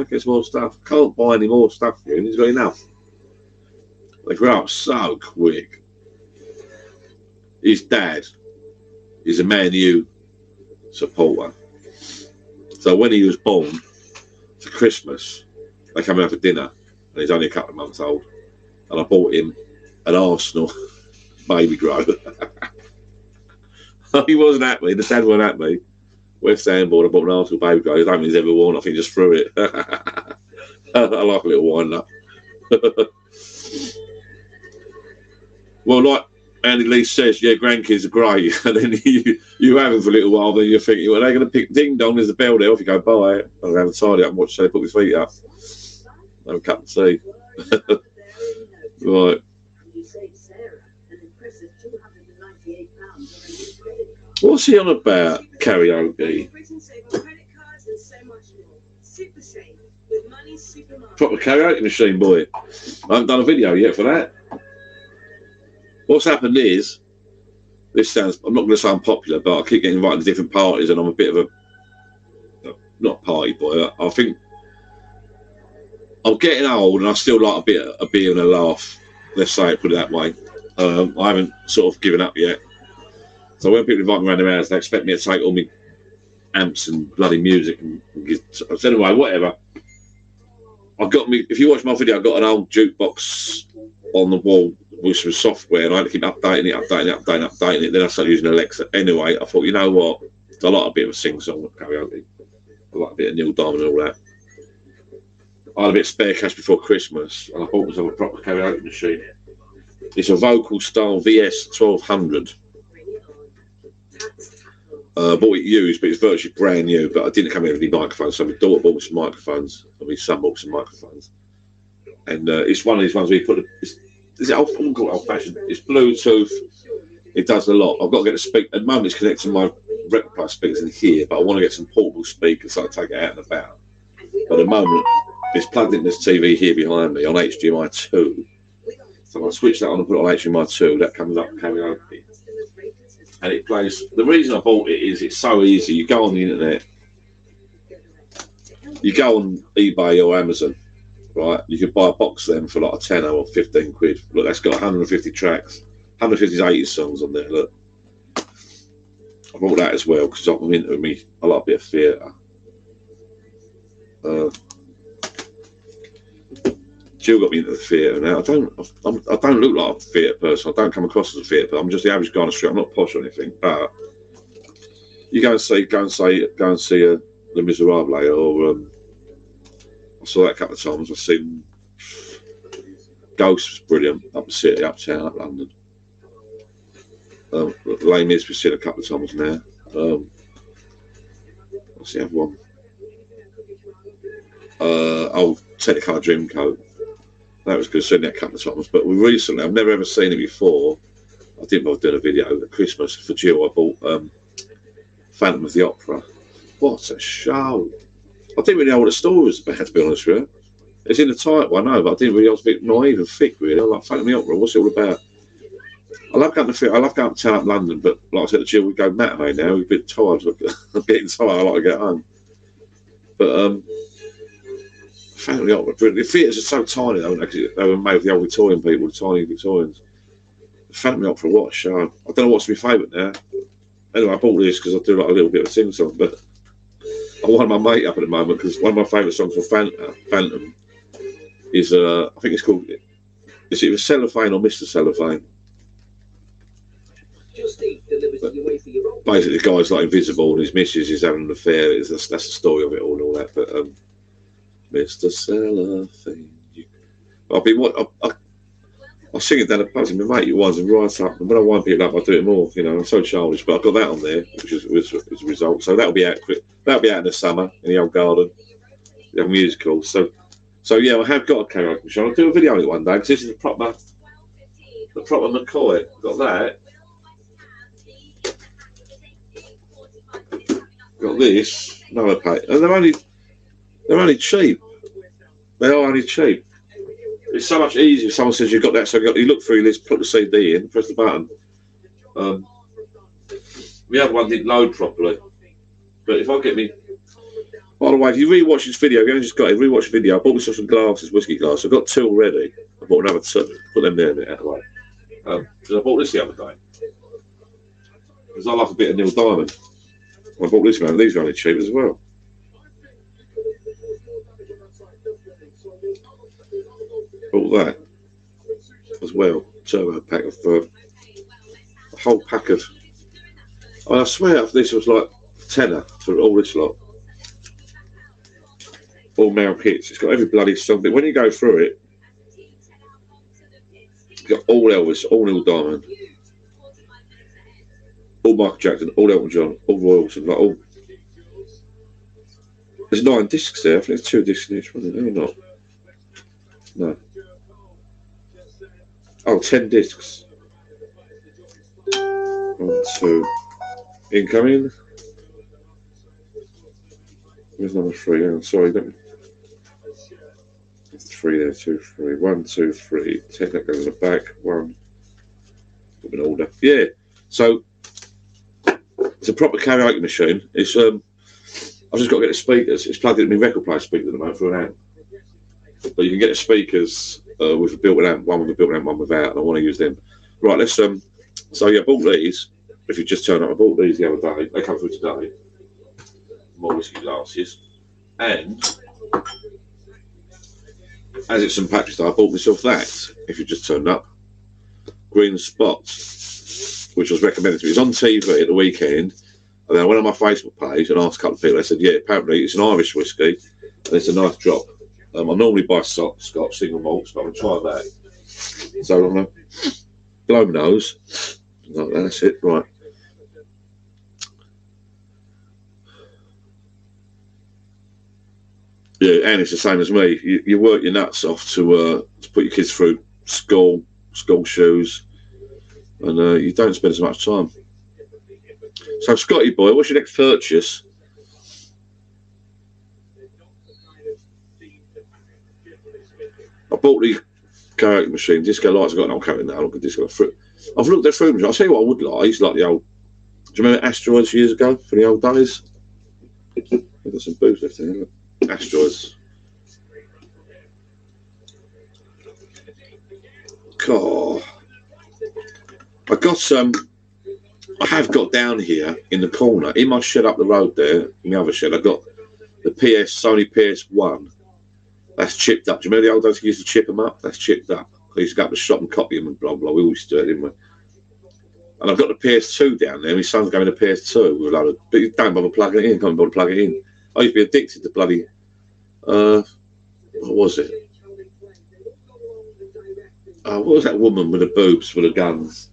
Can't buy any more stuff for him. He's got enough. They grow up so quick. His dad is a Man U supporter. So when he was born, for Christmas, they come out for dinner, and he's only a couple of months old. And I bought him an Arsenal baby grow. He wasn't happy. The dad wasn't happy. West Ham board, I bought an Arsenal baby grow. I don't think he's ever worn. I think he just threw it. I like a little wind up. Well, like Andy Lee says, yeah, grandkids are great. And then you have them for a little while, then you're thinking, well, they're going to pick ding dong, there's the bell there. Off you go, bye. I'll have a tidy up and watch they put his feet up. Have a cup of tea. Right. What's he on about? Karaoke. Proper karaoke machine, boy. I haven't done a video yet for that. What's happened is, I'm not going to say I'm popular, but I keep getting invited to different parties, and I'm a bit of not party boy. I think I'm getting old, and I still like a bit of beer and a laugh. Let's say it, put it that way. I haven't sort of given up yet. So when people invite me around their house, they expect me to take all my amps and bloody music and so anyway, whatever. I've got me. If you watch my video, I've got an old jukebox on the wall with some software, and I had to keep updating it. Then I started using Alexa. Anyway, I thought, you know what? I like a bit of a sing-song karaoke. I like a bit of Neil Diamond and all that. I had a bit of spare cash before Christmas, and I bought myself a proper karaoke machine. It's a Vocal Style VS 1200. Bought it used, but it's virtually brand new. But I didn't come in with any microphones, so my daughter bought me some microphones, and my son bought some microphones. And it's one of these ones where you put is it old-fashioned? It's Bluetooth. It does a lot. I've got to get the speaker. At the moment, it's connected to my record player speakers in here, but I want to get some portable speakers so I take it out and about. But at the moment, it's plugged into this TV here behind me on HDMI 2. So I switch that on and put it on HDMI 2. That comes up karaoke. And it plays. The reason I bought it is it's so easy. You go on the internet. You go on eBay or Amazon. Right, you could buy a box of them for like a tenner or 15 quid. Look, that's got 150 tracks, 150 80 songs on there. Look, I bought that as well because I'm into me. I like a bit of theatre. Jill got me into the theatre now. I don't look like a theatre person. I don't come across as a theatre person. I'm just the average guy on the street. I'm not posh or anything. But you go and see Les Miserables or. I saw that a couple of times. I've seen Ghost was brilliant up the city, uptown, up London. Les Mis we've seen a couple of times now. What's the other one? Old Technicolor Dreamcoat. That was good. Seen that a couple of times. But recently, I've never ever seen it before. I didn't bother doing a video at Christmas for Jill. I bought Phantom of the Opera. What a show! I didn't really know what the story was about, to be honest with you. It's in the title, I know, but I didn't really. I was a bit naive and thick, really. I like Phantom of the Opera. What's it all about? I love going to theatre. I love going to town up London, but like I said to Jill, we go matinee now. We're a bit tired. I'm getting tired. I like to get home. But Phantom of the Opera, brilliant. The theatres are so tiny, though, because they were made with the old Victorian people, the tiny Victorians. Phantom of the Opera, what a show! I don't know what's my favourite now. Anyway, I bought this because I do like a little bit of a sing-song, but. I wind my mate up at the moment because one of my favourite songs for Phantom is I think it's called Is it Cellophane or Mr. Cellophane? Basically, the guy's like invisible, and his missus is having an affair. That's the story of it all and all that. But Mr. Cellophane, I sing it down the pub, and my mate winds and right up. And when I wind people up, I do it more. You know, I'm so childish, but I've got that on there, which is a result. So that'll be out. That'll be out in the summer in the old garden. The musical. So yeah, I have got a karaoke machine. I'll do a video on it one day because this is the proper McCoy. Got that. Got this. Another pack, and they're only cheap. They are only cheap. It's so much easier if someone says you've got that. So you look through your list, put the CD in, press the button. The other one didn't load properly. But if I get me. By the way, if you re-watch this video, if you only just got it, re-watch the video. I bought myself some glasses, whiskey glasses. I've got 2 already. I bought another 2. Put them there a minute out of the way. Because I bought this the other day. Because I like a bit of Neil Diamond. I bought this one. These are only cheap as well. Bought that as well. Turbo pack of a whole pack of. I swear this was like tenner for all this lot. All male hits. It's got every bloody song. But when you go through it, it's got all Elvis, all Neil Diamond, all Michael Jackson, all Elton John, all Roy Orbison, like all. There's 9 discs there. I think there's 2 discs in each one. No, not. No. Oh, 10 discs. 1, 2. Incoming. Where's number 3? Oh, sorry, don't. 3 there, 2, 3. 1, 2, 3. 10 that goes in the back. 1. Put in order. Yeah. So it's a proper karaoke machine. It's I've just got to get the speakers. It's plugged into my record player speaker at the moment for an amp. But you can get the speakers with a built-in amp, one with a built-in amp, one without, and I want to use them. Right, let's so yeah, I bought these. If you just turn up, I bought these the other day. They come through today. More whiskey glasses. And as it's St. Patrick's Day, I bought myself that. If you just turned up. Green Spots, which was recommended to me. It was on TV at the weekend. And then I went on my Facebook page and asked a couple of people. They said, yeah, apparently it's an Irish whiskey and it's a nice drop. I normally buy Scotch single malts, but I'm going to try that. So I'm going to blow my nose. Like that, that's it, right. Yeah, and it's the same as me. You work your nuts off to put your kids through school shoes, and you don't spend as much time. So, Scotty boy, what's your next purchase? I bought the karaoke machine. Disco lights. I've got an old karaoke now. Look at disco. I've looked at fruit. I'll tell you what I would like. It's like the old. Do you remember Asteroids years ago for the old days? I've got some booze left there. Asteroids. God. I have got down here in the corner, in my shed up the road there, in the other shed, I've got the Sony PS1. That's chipped up. Do you remember the old days we used to chip them up? That's chipped up. I used to go up the shop and copy them and blah, blah. We always do it, didn't we? And I've got the PS2 down there. My son's going to PS2 with a load of, but you don't bother plugging it in, can't bother plugging it in. I used to be addicted to bloody, what was it? What was that woman with the boobs full of guns?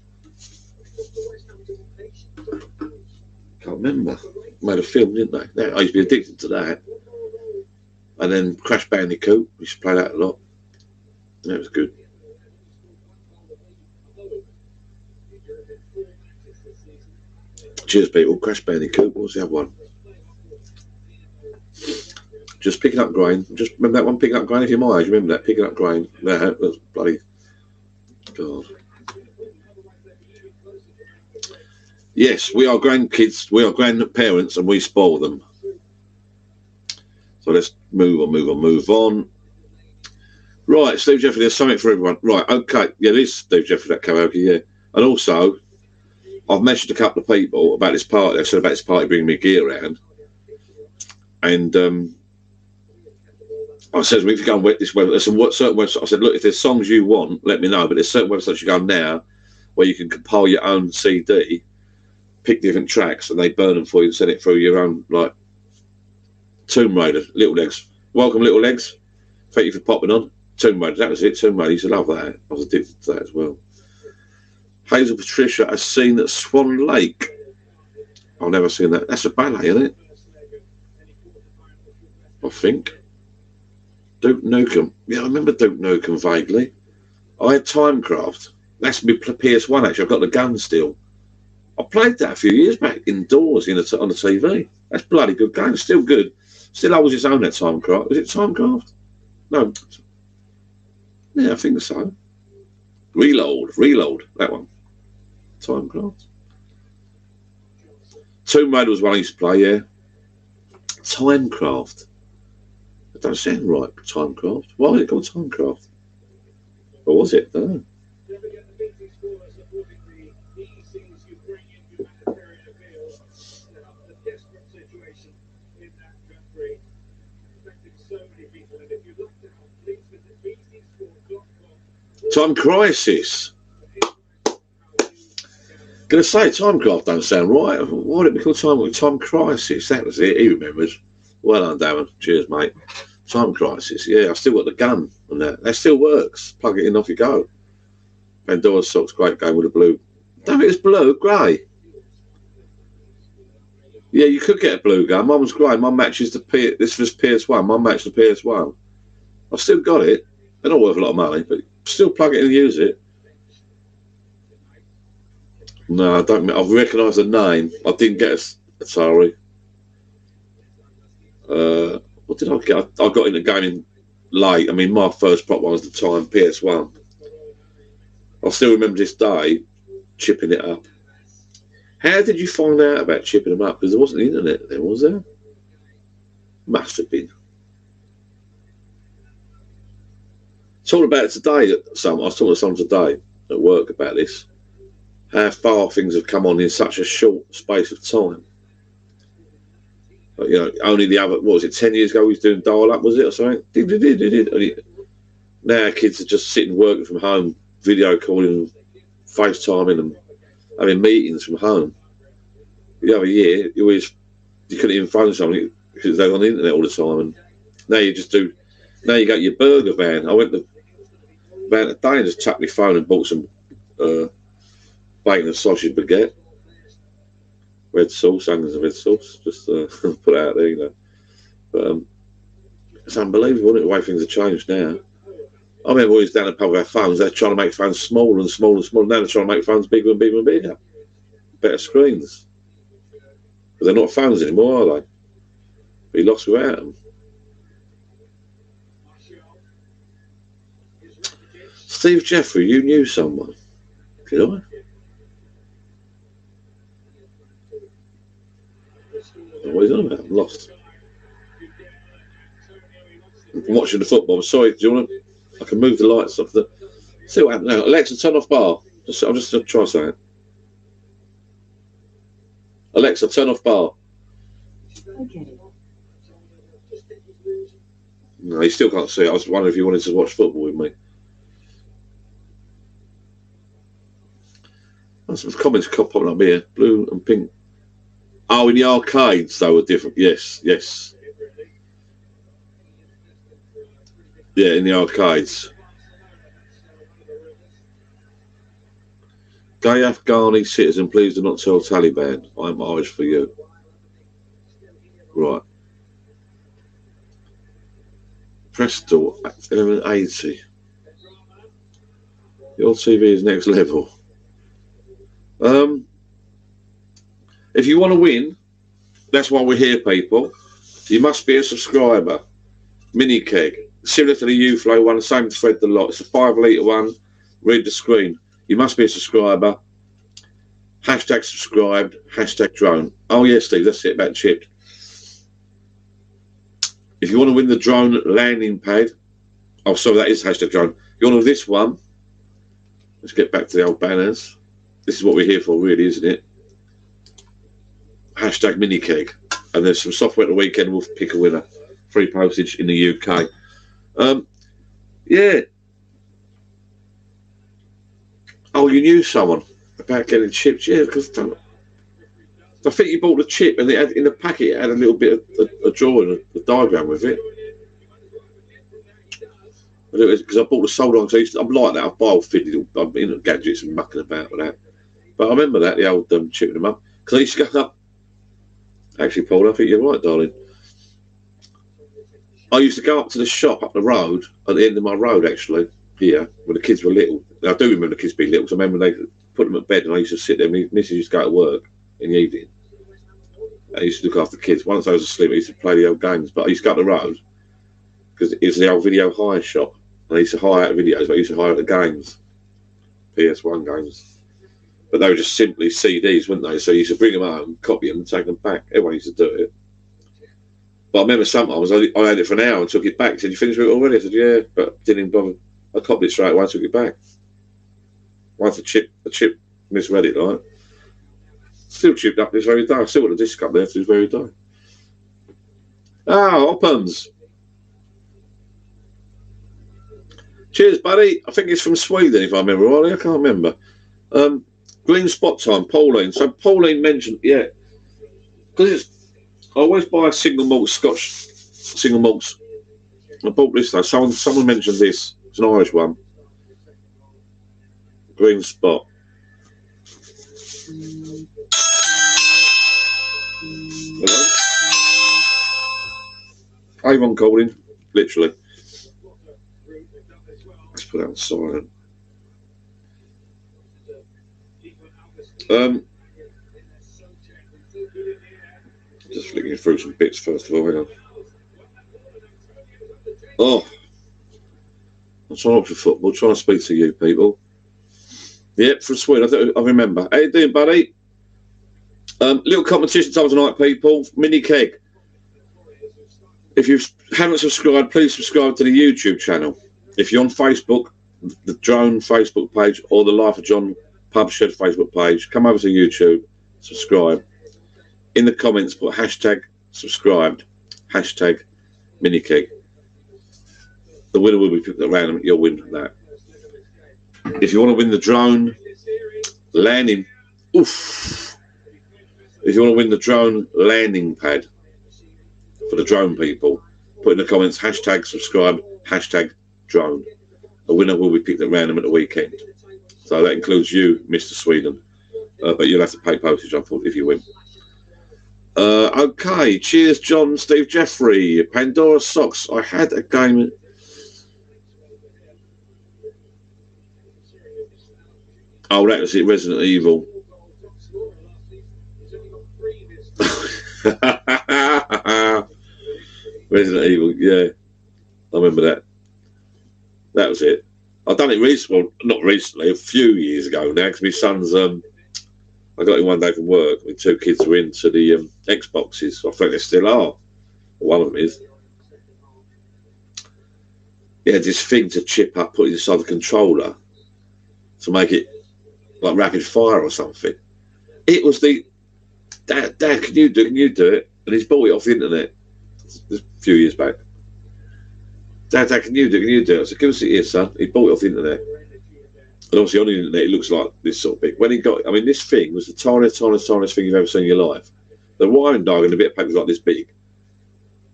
Can't remember. Made a film, didn't they? I used to be addicted to that. And then Crash Bandicoot. We used to play that a lot. That was good. Cheers, people. Crash Bandicoot. What was the other one? Just Picking Up Grain. Just remember that one, Picking Up Grain? If you're my age, remember that, Picking Up Grain. That was bloody. God. Yes, we are grandkids, we are grandparents, and we spoil them. So let's move on. Right, Steve Jeffrey, there's something for everyone. Right, okay. Yeah, there's Steve Jeffrey, that karaoke, yeah. And also, I've messaged a couple of people about this party. I said about this party bringing me gear around. And I said, if you go on this website, there's some certain websites. I said, look, if there's songs you want, let me know. But there's certain websites you go now where you can compile your own CD, pick different tracks, and they burn them for you and send it through your own, like, Tomb Raider, Little Legs. Welcome, Little Legs. Thank you for popping on. Tomb Raider, that was it. Tomb Raider, used to love that. I was addicted to that as well. Hazel Patricia has seen at Swan Lake. I've never seen that. That's a ballet, isn't it? I think. Duke Nukem. Yeah, I remember Duke Nukem vaguely. I had Timecraft. That's my PS1, actually. I've got the gun still. I played that a few years back indoors on the TV. That's a bloody good game. Still good. Still holds its own, that Timecraft. Was it Timecraft? No. Yeah, I think so. Reload, that one. Timecraft. Tomb Raider was one I used to play, yeah. Timecraft. That don't sound right, Timecraft. Why was it called Timecraft? Or was it? I don't know. Time Crisis. Gonna say Timecraft don't sound right. Why would it be called Time Crisis? That was it. He remembers. Well done, Darren. Cheers, mate. Time Crisis. Yeah, I still got the gun and that still works. Plug it in, off you go. Pandora's Socks, great game with the blue. Damn it, it's blue, grey. Yeah, you could get a blue gun. Mine was grey. Mine matches the this was PS1. Mine matched the PS1. I've still got it. They're not worth a lot of money, but still plug it in and use it. No, I don't. I've recognised the name. I didn't get Atari. What did I get? I got into gaming late. I mean, my first prop one was the time PS1. I still remember this day chipping it up. How did you find out about chipping them up? Because there wasn't the internet then, was there? Must have been. Talking about it today. I was talking to someone today at work about this. How far things have come on in such a short space of time. But, you know, only the other, what was it, 10 years ago, he was doing dial-up, was it, or something? Now kids are just sitting working from home, video calling, FaceTiming, and having meetings from home. The other year, you couldn't even phone somebody because they were on the internet all the time. And now you just do. Now you got your burger van. I went to van today and just chucked my phone and bought some bacon and sausage baguette, red sauce, onions and red sauce. Just put it out there, you know. But it's unbelievable, isn't it, the way things have changed now. I remember always down the pub with our phones. They're trying to make phones smaller and smaller and smaller. Now they're trying to make phones bigger and bigger and bigger. Better screens. But they're not phones anymore, are they? Be lost without them. Steve Jeffrey, you knew someone. Did I? What is on about? I'm lost. I'm watching the football. I'm sorry, do you want to? I can move the lights off. See what happens now. Alexa, turn off bar. I'll just try something. Alexa, turn off bar. Okay. No, he still can't see it. I was wondering if you wanted to watch football with me. There's some comments popping up here. Blue and pink. Oh, in the arcades they were different. Yes. Yeah, in the arcades. Gay Afghani citizen, please do not tell Taliban I'm Irish for you. Right. Prestel at 1180. Your TV is next level. If you want to win, that's why we're here, people. You must be a subscriber. Mini keg, similar to the U-Flow one, same thread the lot. It's a 5 litre one. Read the screen. You must be a subscriber. Hashtag subscribed. Hashtag drone. Oh yeah, Steve, that's it about chipped. If you want to win the drone landing pad, oh sorry, that is hashtag drone. You want to this one? Let's get back to the old banners. This is what we're here for, really, isn't it? Hashtag mini keg. And there's some software at the weekend. We'll pick a winner. Free postage in the UK. Yeah. Oh, you knew someone about getting chips? Yeah, because I think you bought the chip and it had, in the packet it had a little bit of a drawing, a diagram with it. Because I bought the sold on, because I'm like that, I buy all fiddly, I'm into gadgets and mucking about with that. But I remember that, the old chipping them up. Because I used to go up, actually, Paul, I think you're right, darling. I used to go up to the shop up the road, at the end of my road, actually, here, when the kids were little. I do remember the kids being little, because I remember they put them at bed and I used to sit there, and my missus used to go to work in the evening. I used to look after the kids. Once I was asleep, I used to play the old games, but I used to go up the road, because it was the old video hire shop. And I used to hire out videos, but I used to hire out the games, PS1 games. But they were just simply CDs, weren't they? So you used to bring them home, copy them, and take them back. Everyone used to do it. But I remember sometimes I had it for an hour and took it back. He said, "You finished with it already?" I said, "Yeah," but didn't even bother. I copied it straight away and took it back. Once the chip misread it, right? Still chipped up this very day. I still got the disc up there to this very day. Ah, Oppums. Cheers, buddy. I think it's from Sweden, if I remember rightly. I can't remember. Green spot time, Pauline. So Pauline mentioned, yeah, because I always buy a single malt Scotch, single malts. I bought this though. Someone mentioned this. It's an Irish one. Green spot. Hello? Avon calling, literally. Let's put that on silent. Just flicking through some bits first of all. Hang on. Oh, I'm trying to watch the football, trying to speak to you people. Yep, from Sweden. I remember. How you doing, buddy? Little competition time tonight, people. Mini keg. If you haven't subscribed, please subscribe to the YouTube channel. If you're on Facebook, the Drone Facebook page, or the Life of John Pub Shed Facebook page, come over to YouTube, subscribe. In the comments, put hashtag subscribed, hashtag mini keg. The winner will be picked at random. You'll win that. If you want to win the drone landing, oof. If you want to win the drone landing pad for the drone people, put in the comments hashtag subscribe, hashtag drone. A winner will be picked at random at the weekend. So that includes you, Mr. Sweden. But you'll have to pay postage, unfortunately, if you win. Okay, cheers, John, Steve, Jeffrey, Pandora Socks. I had a game. Oh, that was it, Resident Evil. Resident Evil, yeah. I remember that. That was it. I've done it recently, well, not recently, a few years ago now, because my son's, I got him one day from work, my two kids were into the Xboxes. I think they still are. One of them is. He had this thing to chip up, put inside the controller to make it like rapid fire or something. It was the, Dad, can you do it? And he's bought it off the internet a few years back. Dad, can you do it? I said, give us it here, son. He bought it off the internet. And obviously on the internet, it looks like this sort of big. When he got, I mean, this thing was the tiniest thing you've ever seen in your life. The wiring diagram in a bit of paper was like this big.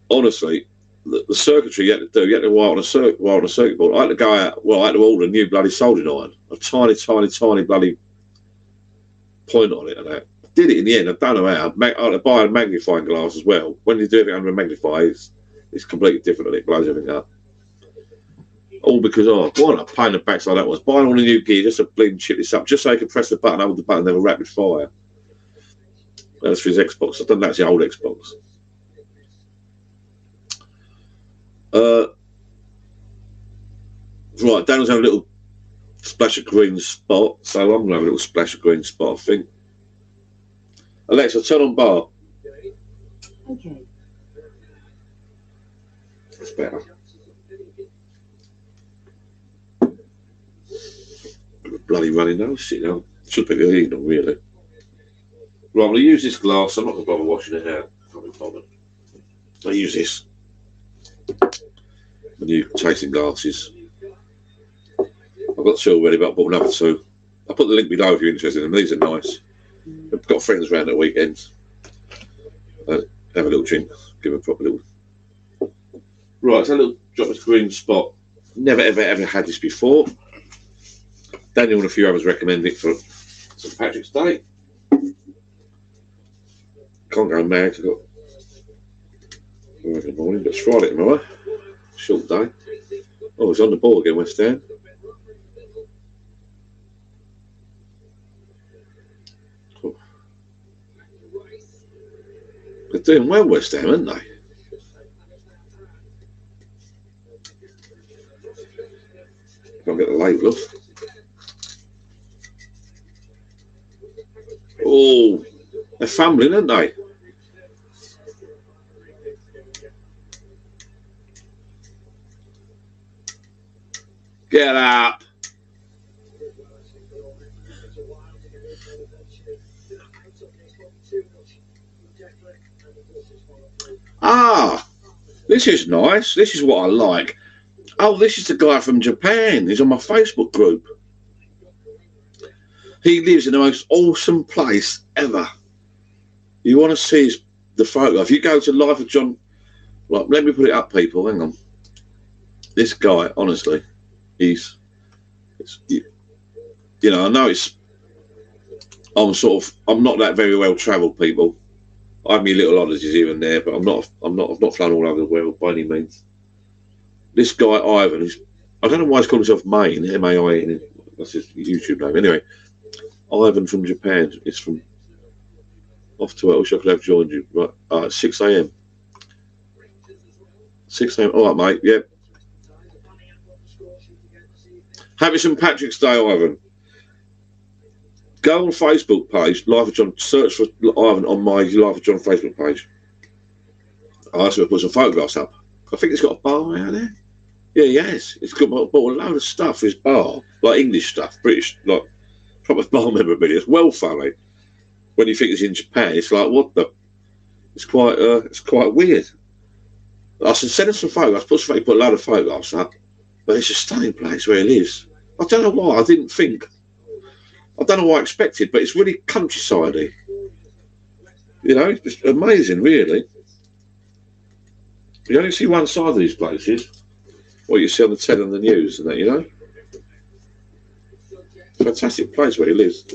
Honestly, the circuitry you had to do, you had to wire on a circuit board. I had to go out, I had to order a new bloody soldering iron. A tiny bloody point on it and that. I did it in the end. I don't know how. I had to buy a magnifying glass as well. When you do everything under a magnifier, it's completely different and it blows everything up. All because, what a pain in the backside that was. Buying all the new gear just to bleeding chip this up, just so you could press the button, hold the button, and have a rapid fire. That's for his Xbox. I've done that to the old Xbox. Right, Daniel's having a little splash of green spot, so I'm going to have a little splash of green spot, I think. Alexa, turn on bar. Okay. That's better. Bloody running nose, shit now. Should pick the heat on, really. Right, I'm going to use this glass. I'm not going to bother washing it out. Can't be bothered. I'll use this. my new tasting glasses. I've got 2 already, but I bought another 2. I'll put the link below if you're interested in them. These are nice. I've got friends around at weekends. Have a little drink, give a proper little. Right, so a little drop of green spot. Never ever had this before. Daniel and a few others recommend it for St Patrick's Day. Can't go mad. I've got in the morning, but it's Friday tomorrow. Short day. Oh, it's on the ball again, West Ham. Oh. They're doing well, West Ham, aren't they? Can't get the label off. Oh, they're fumbling, aren't they? Get up. Ah, this is nice. This is what I like. Oh, this is the guy from Japan. He's on my Facebook group. He lives in the most awesome place ever. You want to see the photo. If you go to Life of John, right, let me put it up, people. Hang on. This guy, honestly, you know, I know I'm not that very well travelled, people. I have my little oddities here and there, but I've not flown all over the world by any means. This guy Ivan, I don't know why he's called himself Maine, M-A-I-N. That's his YouTube name. Anyway, Ivan from Japan. It's from off to it. I wish I could have joined you. Right, 6 a.m. 6 a.m. All right, mate. Yep. Happy St Patrick's Day, Ivan. Go on Facebook page, Life of John. Search for Ivan on my Life of John Facebook page. I asked him to put some photographs up. I think he's got a bar out there. Yeah, he has. He's bought a load of stuff for his bar, like English stuff, British, like proper bar memorabilia. It's well funny. When you think it's in Japan, it's like, what the? It's quite weird. I said, send us some photographs. Put a load of photographs up. But it's a stunning place where he lives. I don't know why. I don't know what I expected, but it's really countryside-y. You know, it's just amazing, really. You only see one side of these places. What you see on the telly and the news and that, you know. Fantastic place where he lives.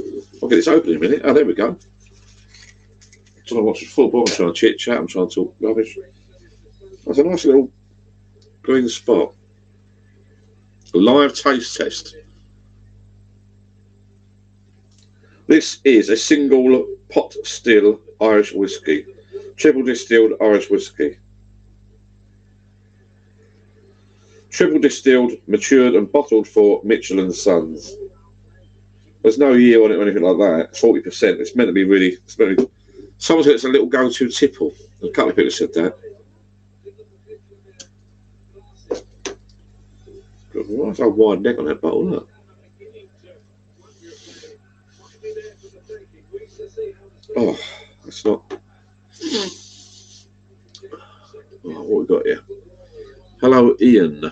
I'll get this open in a minute. Oh, there we go. I'm trying to watch the football. I'm trying to chit-chat. I'm trying to talk rubbish. That's a nice little green spot. A live taste test. This is a single pot still Irish whiskey. Triple distilled Irish whiskey. Triple distilled, matured and bottled for Mitchell and Sons. There's no year on it or anything like that. 40%. It's meant to be really. Someone said it's a little go-to tipple. A couple of people said that. What's a wide neck on that bottle? Look. Oh, that's not. Oh, what we got here? Hello, Ian.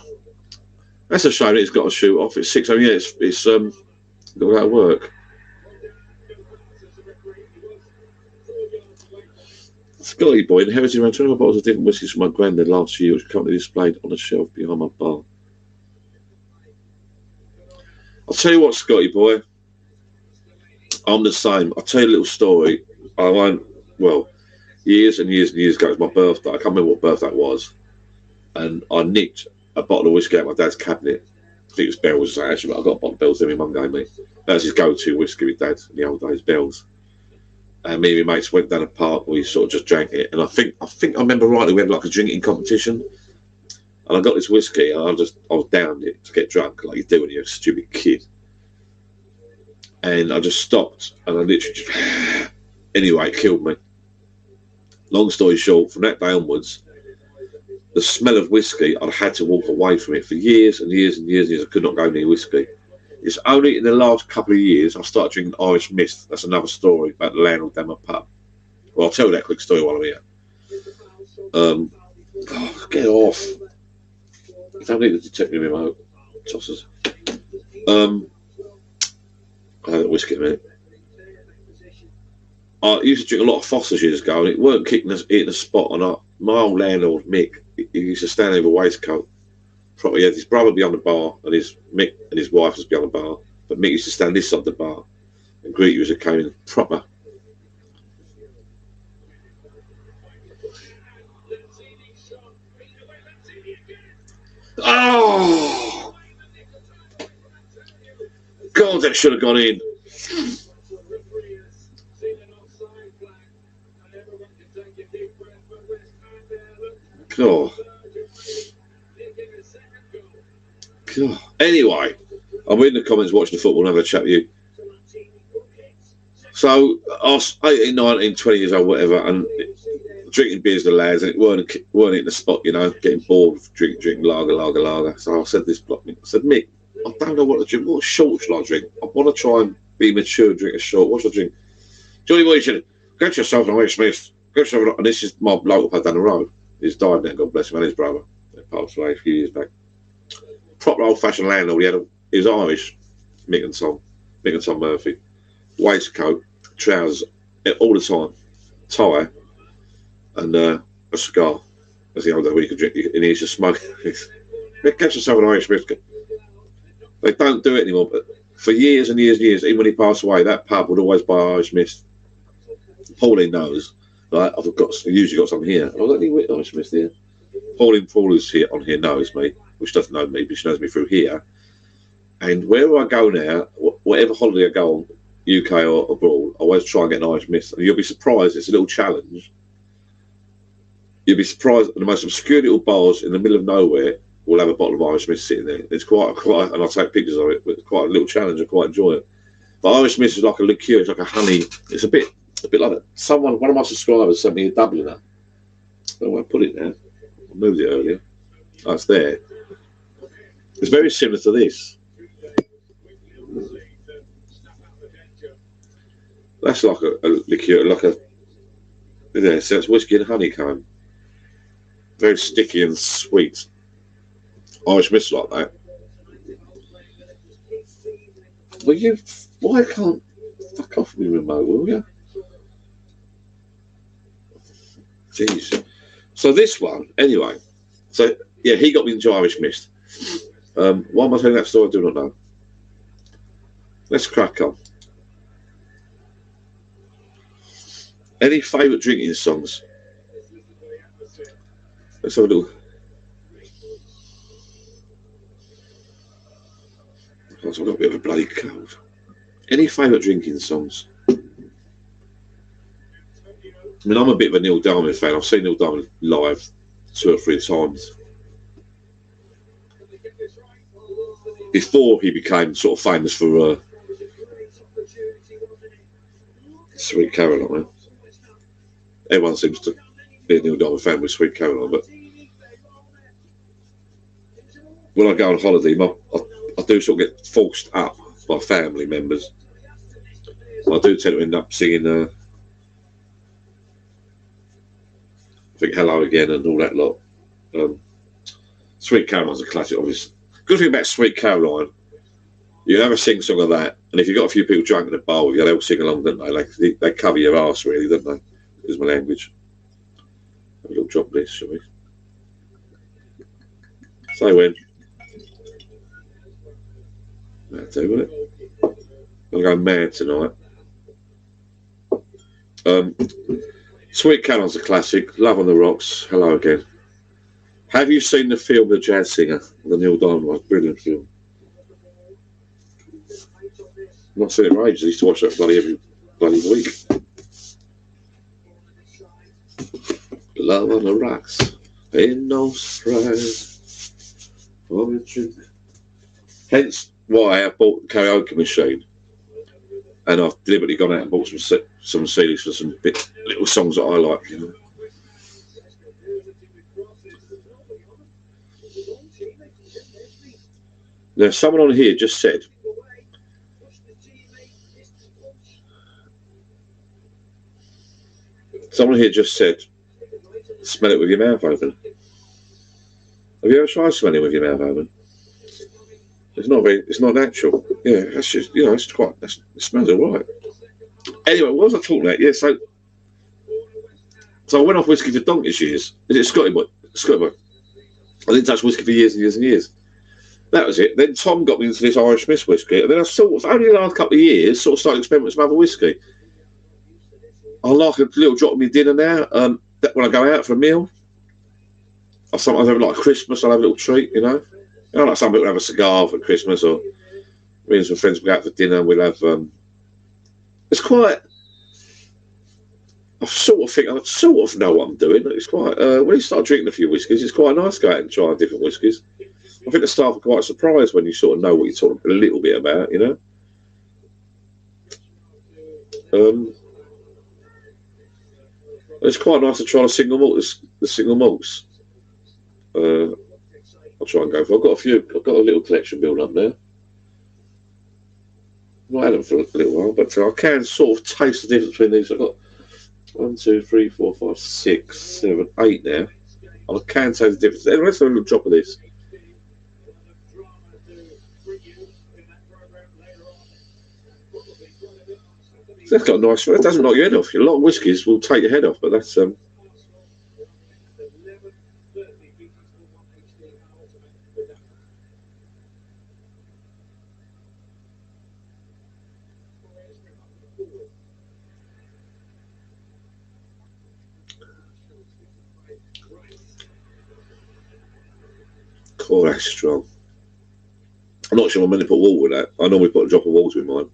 That's a shame it's got to shoot off. It's 6. Oh, yeah, it's got out of work. Scotty boy inherited around 25 bottles of different whiskies from my granddad last year, which are currently displayed on a shelf behind my bar. I'll tell you what, Scotty boy. I'm the same. I'll tell you a little story. Years and years and years ago, it was my birthday. I can't remember what birthday it was. And I nicked a bottle of whiskey out of my dad's cabinet. I think it was Bell's, actually, but I got a bottle of Bell's that my mum gave me. That was his go-to whiskey with Dad in the old days, Bell's. And me and my mates went down a park, we sort of just drank it. And I think I remember rightly, we had like a drinking competition. And I got this whiskey, and I was downed it to get drunk, like you do when you're a stupid kid. And I just stopped, and I literally just... Anyway, it killed me. Long story short, from that day onwards, the smell of whiskey, I'd had to walk away from it for years and years and years and years. I could not go near whiskey. It's only in the last couple of years I started drinking Irish Mist. That's another story about the landlord down my pub. Well, I'll tell you that quick story while I'm here. Get off. I don't need the detective remote. Tossers. I had a whiskey in a minute. I used to drink a lot of Foster's years ago, and it weren't eating a spot. And my old landlord, Mick, he used to stand over a waistcoat. Probably had his brother behind the bar, and Mick and his wife was behind the bar. But Mick used to stand this side of the bar and greet you as it came in proper. Oh! God, that should have gone in. God. God. Anyway, I'm reading the comments, watching the football, and having a chat with you. So, I was 18, 19, 20 years old, whatever, and drinking beers with the lads, and it weren't in the spot, you know, getting bored of drinking lager. So I said this block, I said, Mick, I don't know what to drink. What short shall I drink? I want to try and be mature and drink a short. What should I drink? Johnny Boy said, get yourself an Irish Smith. And this is my local pub down the road. He's died now, God bless him, and his brother. They passed away a few years back. Proper old-fashioned landlord. He was Irish, Mick and Tom Murphy. Waistcoat, trousers, all the time. Tie, and a cigar. That's the only way you could drink. And he used to smoke. Get yourself an Irish biscuit. They don't do it anymore, but for years and years and years, even when he passed away, that pub would always buy Irish Mist. Pauline knows. Right, I've usually got some here. I've got any Irish Mist here. Pauline who's here on here knows me, which doesn't know me, but she knows me through here. And wherever I go now, whatever holiday I go on, UK or abroad, I always try and get an Irish Mist. And you'll be surprised, it's a little challenge. You'll be surprised, the most obscure little bars in the middle of nowhere will have a bottle of Irish Mist sitting there. It's quite, and I'll take pictures of it, but it's quite a little challenge. I quite enjoy it. But Irish Mist is like a liqueur, it's like a honey. It's a bit like that. One of my subscribers sent me a Dubliner. I don't know where I put it now. I moved it earlier. Oh, it's there. It's very similar to this. That's like a liqueur, so it's whiskey and honeycomb. Very sticky and sweet. Irish Mist like that. Well, why can't fuck off me remote, will you? Jeez. So this one, anyway. So yeah, he got me into Irish Mist. Why am I telling that story? I do not know. Let's crack on. Any favourite drinking songs? Let's have a little. I've got a bit of a bloody cold. Any favourite drinking songs? I mean, I'm a bit of a Neil Diamond fan. I've seen Neil Diamond live 2 or 3 times. Before he became sort of famous for Sweet Caroline. Everyone seems to be a Neil Diamond fan with Sweet Caroline, but when I go on holiday, I do sort of get forced up by family members. I do tend to end up singing, I think, Hello Again and all that lot. Sweet Caroline's a classic, obviously. Good thing about Sweet Caroline, you have a sing song of that, and if you've got a few people drunk in the bar with you, they'll sing along, don't they? Like, they cover your arse, really, don't they? Is my language. Have a little drop this, shall we? Say when. That'll do, won't it? I'm going mad tonight. Sweet Caroline's a classic. Love on the Rocks. Hello Again. Have you seen the film The Jazz Singer? The Neil Diamond one. Brilliant film. Not seen it for ages. I used to watch that every week. Love on the Rocks. Ain't no strife for a drink. Hence why I bought the karaoke machine. And I've deliberately gone out and bought some CDs for some little songs that I like, you know. Now, someone on here just said, smell it with your mouth open. Have you ever tried smelling with your mouth open? It's not natural. Yeah, that's just, it smells all right. Anyway, what was I talking about? Yeah, so I went off whiskey for donkey's years. Is it Scotty boy? Scotty boy. I didn't touch whiskey for years and years and years. That was it. Then Tom got me into this Irish Mist whiskey, and then I sort of, only the last couple of years, sort of started experimenting with some other whiskey. I like a little drop of my dinner now. When I go out for a meal, I sometimes have like Christmas. I'll have a little treat, like some people have a cigar for Christmas, or me and some friends will go out for dinner and we'll have. It's quite. I sort of know what I'm doing. It's quite. When you start drinking a few whiskies, it's quite nice to go out and try different whiskies. I think the staff are quite surprised when you sort of know what you're talking a little bit about, It's quite nice to try the single malts. I'll try and go for. I've got a little collection built up there. I've not had them for a little while, but I can sort of taste the difference between these. I've got 1, 2, 3, 4, 5, 6, 7, 8 now. I can taste the difference. Anyway, let's have a little drop of this. That's got a nice. That doesn't knock your head off. A lot of whiskies will take your head off, but that's Oh, that's strong. I'm not sure I'm meant to put water with that. I normally put a drop of water in mine.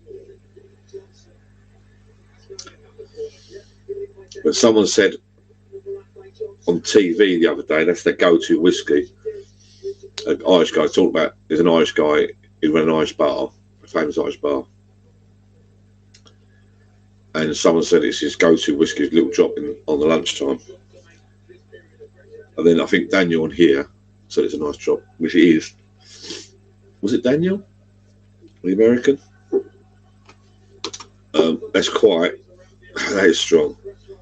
But someone said on TV the other day, that's their go-to whiskey. An Irish guy talked about, there's an Irish guy who ran an Irish bar, a famous Irish bar. And someone said it's his go-to whiskey, little drop on the lunchtime. And then I think Daniel on here said it's a nice drop, which it is. Was it Daniel? The American? That is strong.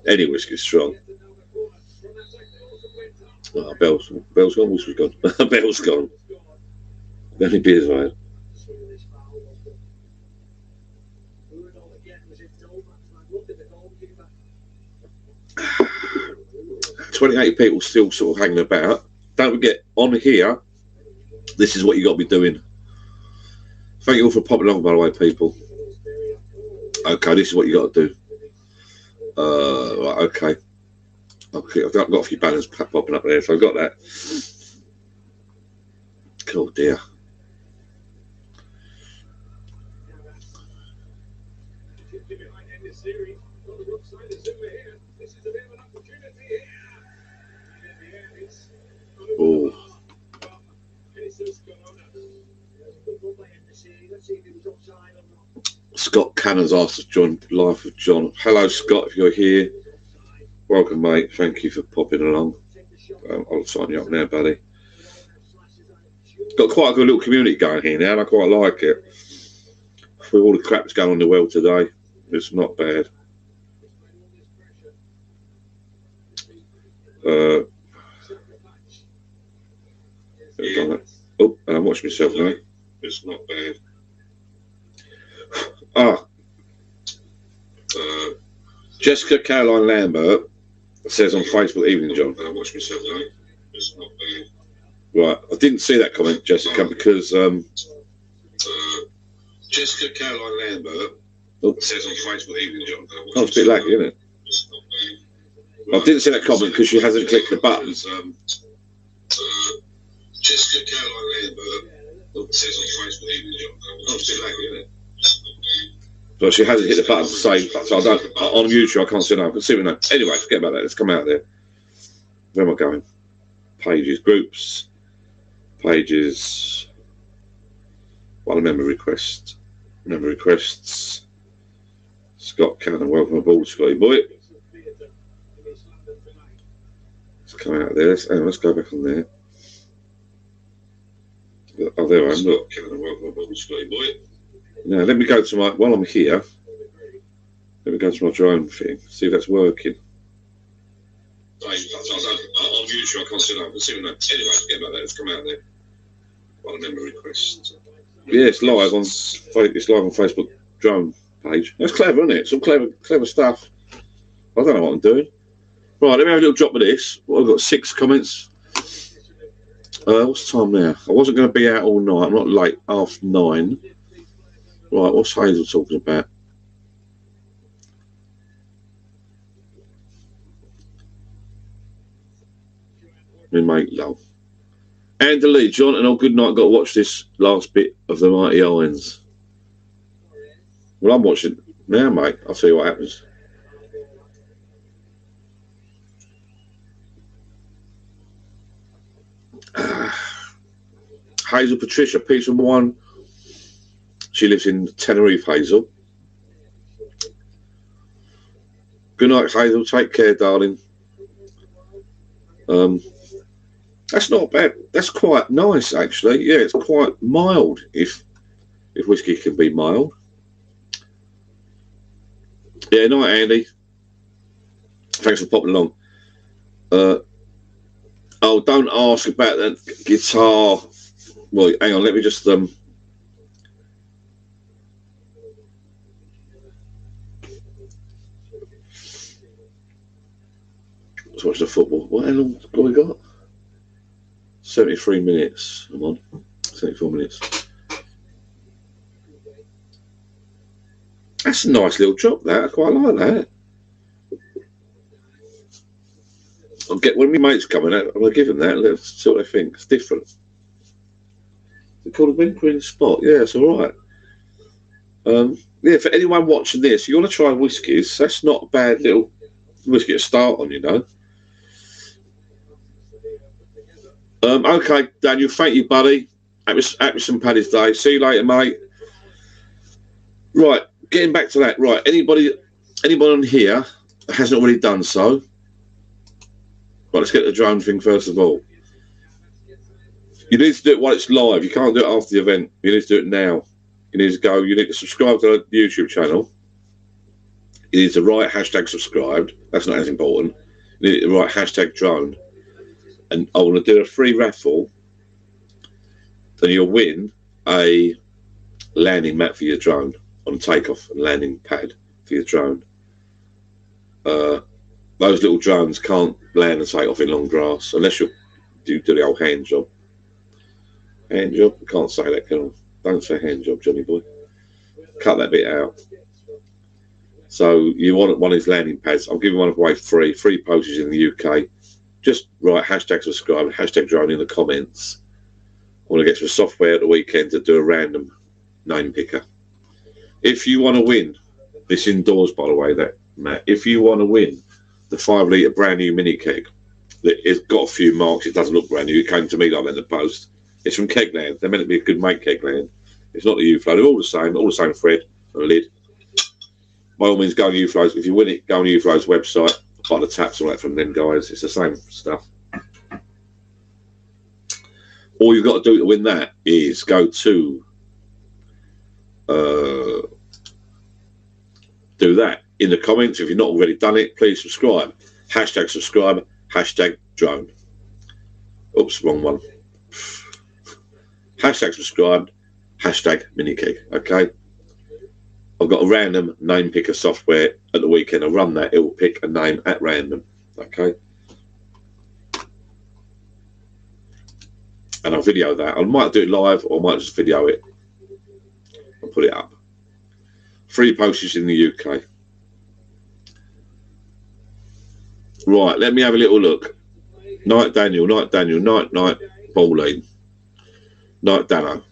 Any whiskey's strong. Oh, Bell's gone, whiskey's gone. Bell's gone. How many beers have I had? 28 people still sort of hanging about. Don't forget, on here, this is what you got to be doing. Thank you all for popping along, by the way, people. Okay, this is what you got to do. Right, okay. I've got a few banners popping up there, so I've got that. Oh dear. Oh. Scott Cannon's asked us to join live with John. Hello, Scott, if you're here. Welcome, mate. Thank you for popping along. I'll sign you up now, buddy. Got quite a good little community going here now, and I quite like it. With all the crap that's going on in the world today, it's not bad. Oh, and I'm watching myself now. It's not bad. Jessica Caroline Lambert says on Facebook, evening, John. I watch myself now. It's not bad. Right, I didn't see that comment, Jessica, because Jessica Caroline Lambert says on Facebook, evening, John. Oh, it's a bit laggy, isn't it? I didn't see that comment because she hasn't clicked the button. Jessica Caroline Lambert says on Facebook, evening, John. Oh, it's a bit laggy, isn't it? But she hasn't hit the button to say, so I don't, on YouTube I can't see no, I can see it now. Anyway, forget about that, let's come out there. Where am I going? Pages, groups, pages, one member request, member requests. Scott Cannon, welcome aboard, Scotty boy. Let's come out there, let's go back on there. Oh, there I am, look. Scott Cannon, welcome aboard, Scotty boy. Now, let me go to my, while I'm here, let me go to my drone thing, see if that's working. On YouTube, I can't see that. We'll see that. Anyway, forget about that. It's come out there. What a member request. Yeah, it's live on Facebook drone page. That's clever, isn't it? Some clever stuff. I don't know what I'm doing. Right, let me have a little drop of this. Well, I've got 6 comments. What's the time now? I wasn't going to be out all night. I'm not late. 9:30. Right, what's Hazel talking about? Me mate, love. Andy John, and good night. Got to watch this last bit of the Mighty Irons. Well, I'm watching now, mate. I'll see what happens. Hazel Patricia, peace and wine. She lives in Tenerife, Hazel. Good night, Hazel. Take care, darling. That's not bad. That's quite nice, actually. Yeah, it's quite mild, if whiskey can be mild. Yeah, night, Andy. Thanks for popping along. Oh, don't ask about that guitar. Well, hang on, let me just let's watch the football. What, how long have we got? 73 minutes. I'm on. 74 minutes. That's a nice little drop, that. I quite like that. I'll get when my mates coming out, I'm going to give them that. Let's see what they think. It's different. It's called a whimpering spot. Yeah, it's all right. Yeah, for anyone watching this, you want to try whiskies, that's not a bad little whiskey to start on, you know. Okay, Daniel, thank you, buddy. Happy St. Paddy's Day. See you later, mate. Right, getting back to that. Right, anybody on here that hasn't already done so? Right, let's get the drone thing first of all. You need to do it while it's live. You can't do it after the event. You need to do it now. You need to go. You need to subscribe to the YouTube channel. You need to write hashtag subscribed. That's not as important. You need to write hashtag drone. And I want to do a free raffle. Then you'll win a landing mat for your drone on takeoff and landing pad for your drone. Those little drones can't land and take off in long grass unless you do the old hand job. Hand job? I can't say that, can I? Don't say hand job, Johnny boy. Cut that bit out. So you want one of these landing pads. I'm giving one away free postage in the UK. Just write hashtag subscribe, hashtag drone in the comments. I want to get some software at the weekend to do a random name picker. If you want to win, this indoors, by the way, that Matt, if you want to win the 5 litre brand new mini keg, it's got a few marks, it doesn't look brand new, it came to me like that in the post. It's from Kegland. They're meant to be a good mate, Kegland. It's not the U-Flow. They're all the same thread and lid. By all means, go on U-Flow's. If you win it, go on U-Flow's website. Buy the taps all that from them guys. It's the same stuff. All you've got to do to win that is go to do that in the comments. If you've not already done it, please subscribe. Hashtag subscribe, hashtag drone. Oops, wrong one. Hashtag subscribe, hashtag mini keg. Okay. I've got a random name picker software at the weekend. I'll run that. It will pick a name at random. Okay. And I'll video that. I might do it live or I might just video it and put it up. Free postage in the UK. Right, let me have a little look. Night Daniel, night Daniel, night Pauline. Night Dano.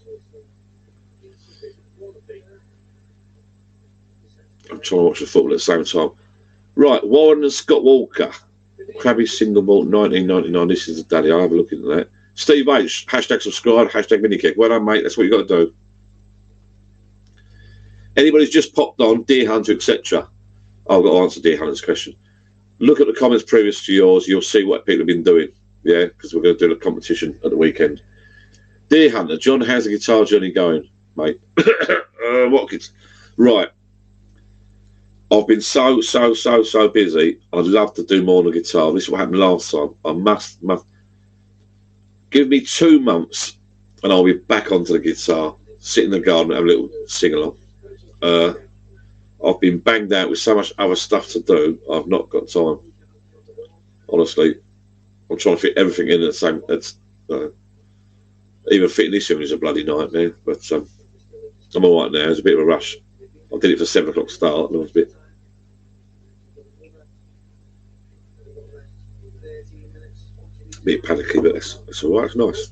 I'm trying to watch the football at the same time. Right, Warren and Scott Walker. Crabby single malt 1999. This is the daddy. I'll have a look into that. Steve H. Hashtag subscribe, hashtag mini kick. Well done, mate. That's what you got to do. Anybody's just popped on, Deer Hunter, etc. I've got to answer Deer Hunter's question. Look at the comments previous to yours. You'll see what people have been doing. Yeah, because we're going to do a competition at the weekend. Deer Hunter, John, how's the guitar journey going, mate? What kids? Right. I've been so busy. I'd love to do more on the guitar. This is what happened last time. I must give me 2 months and I'll be back onto the guitar, sit in the garden and have a little sing-along. I've been banged out with so much other stuff to do, I've not got time. Honestly, I'm trying to fit everything in at the same. Even fitting this in is a bloody nightmare, but I'm all right now. It's a bit of a rush. I did it for 7 o'clock start, and I was a bit panicky, but it's all right. It's nice.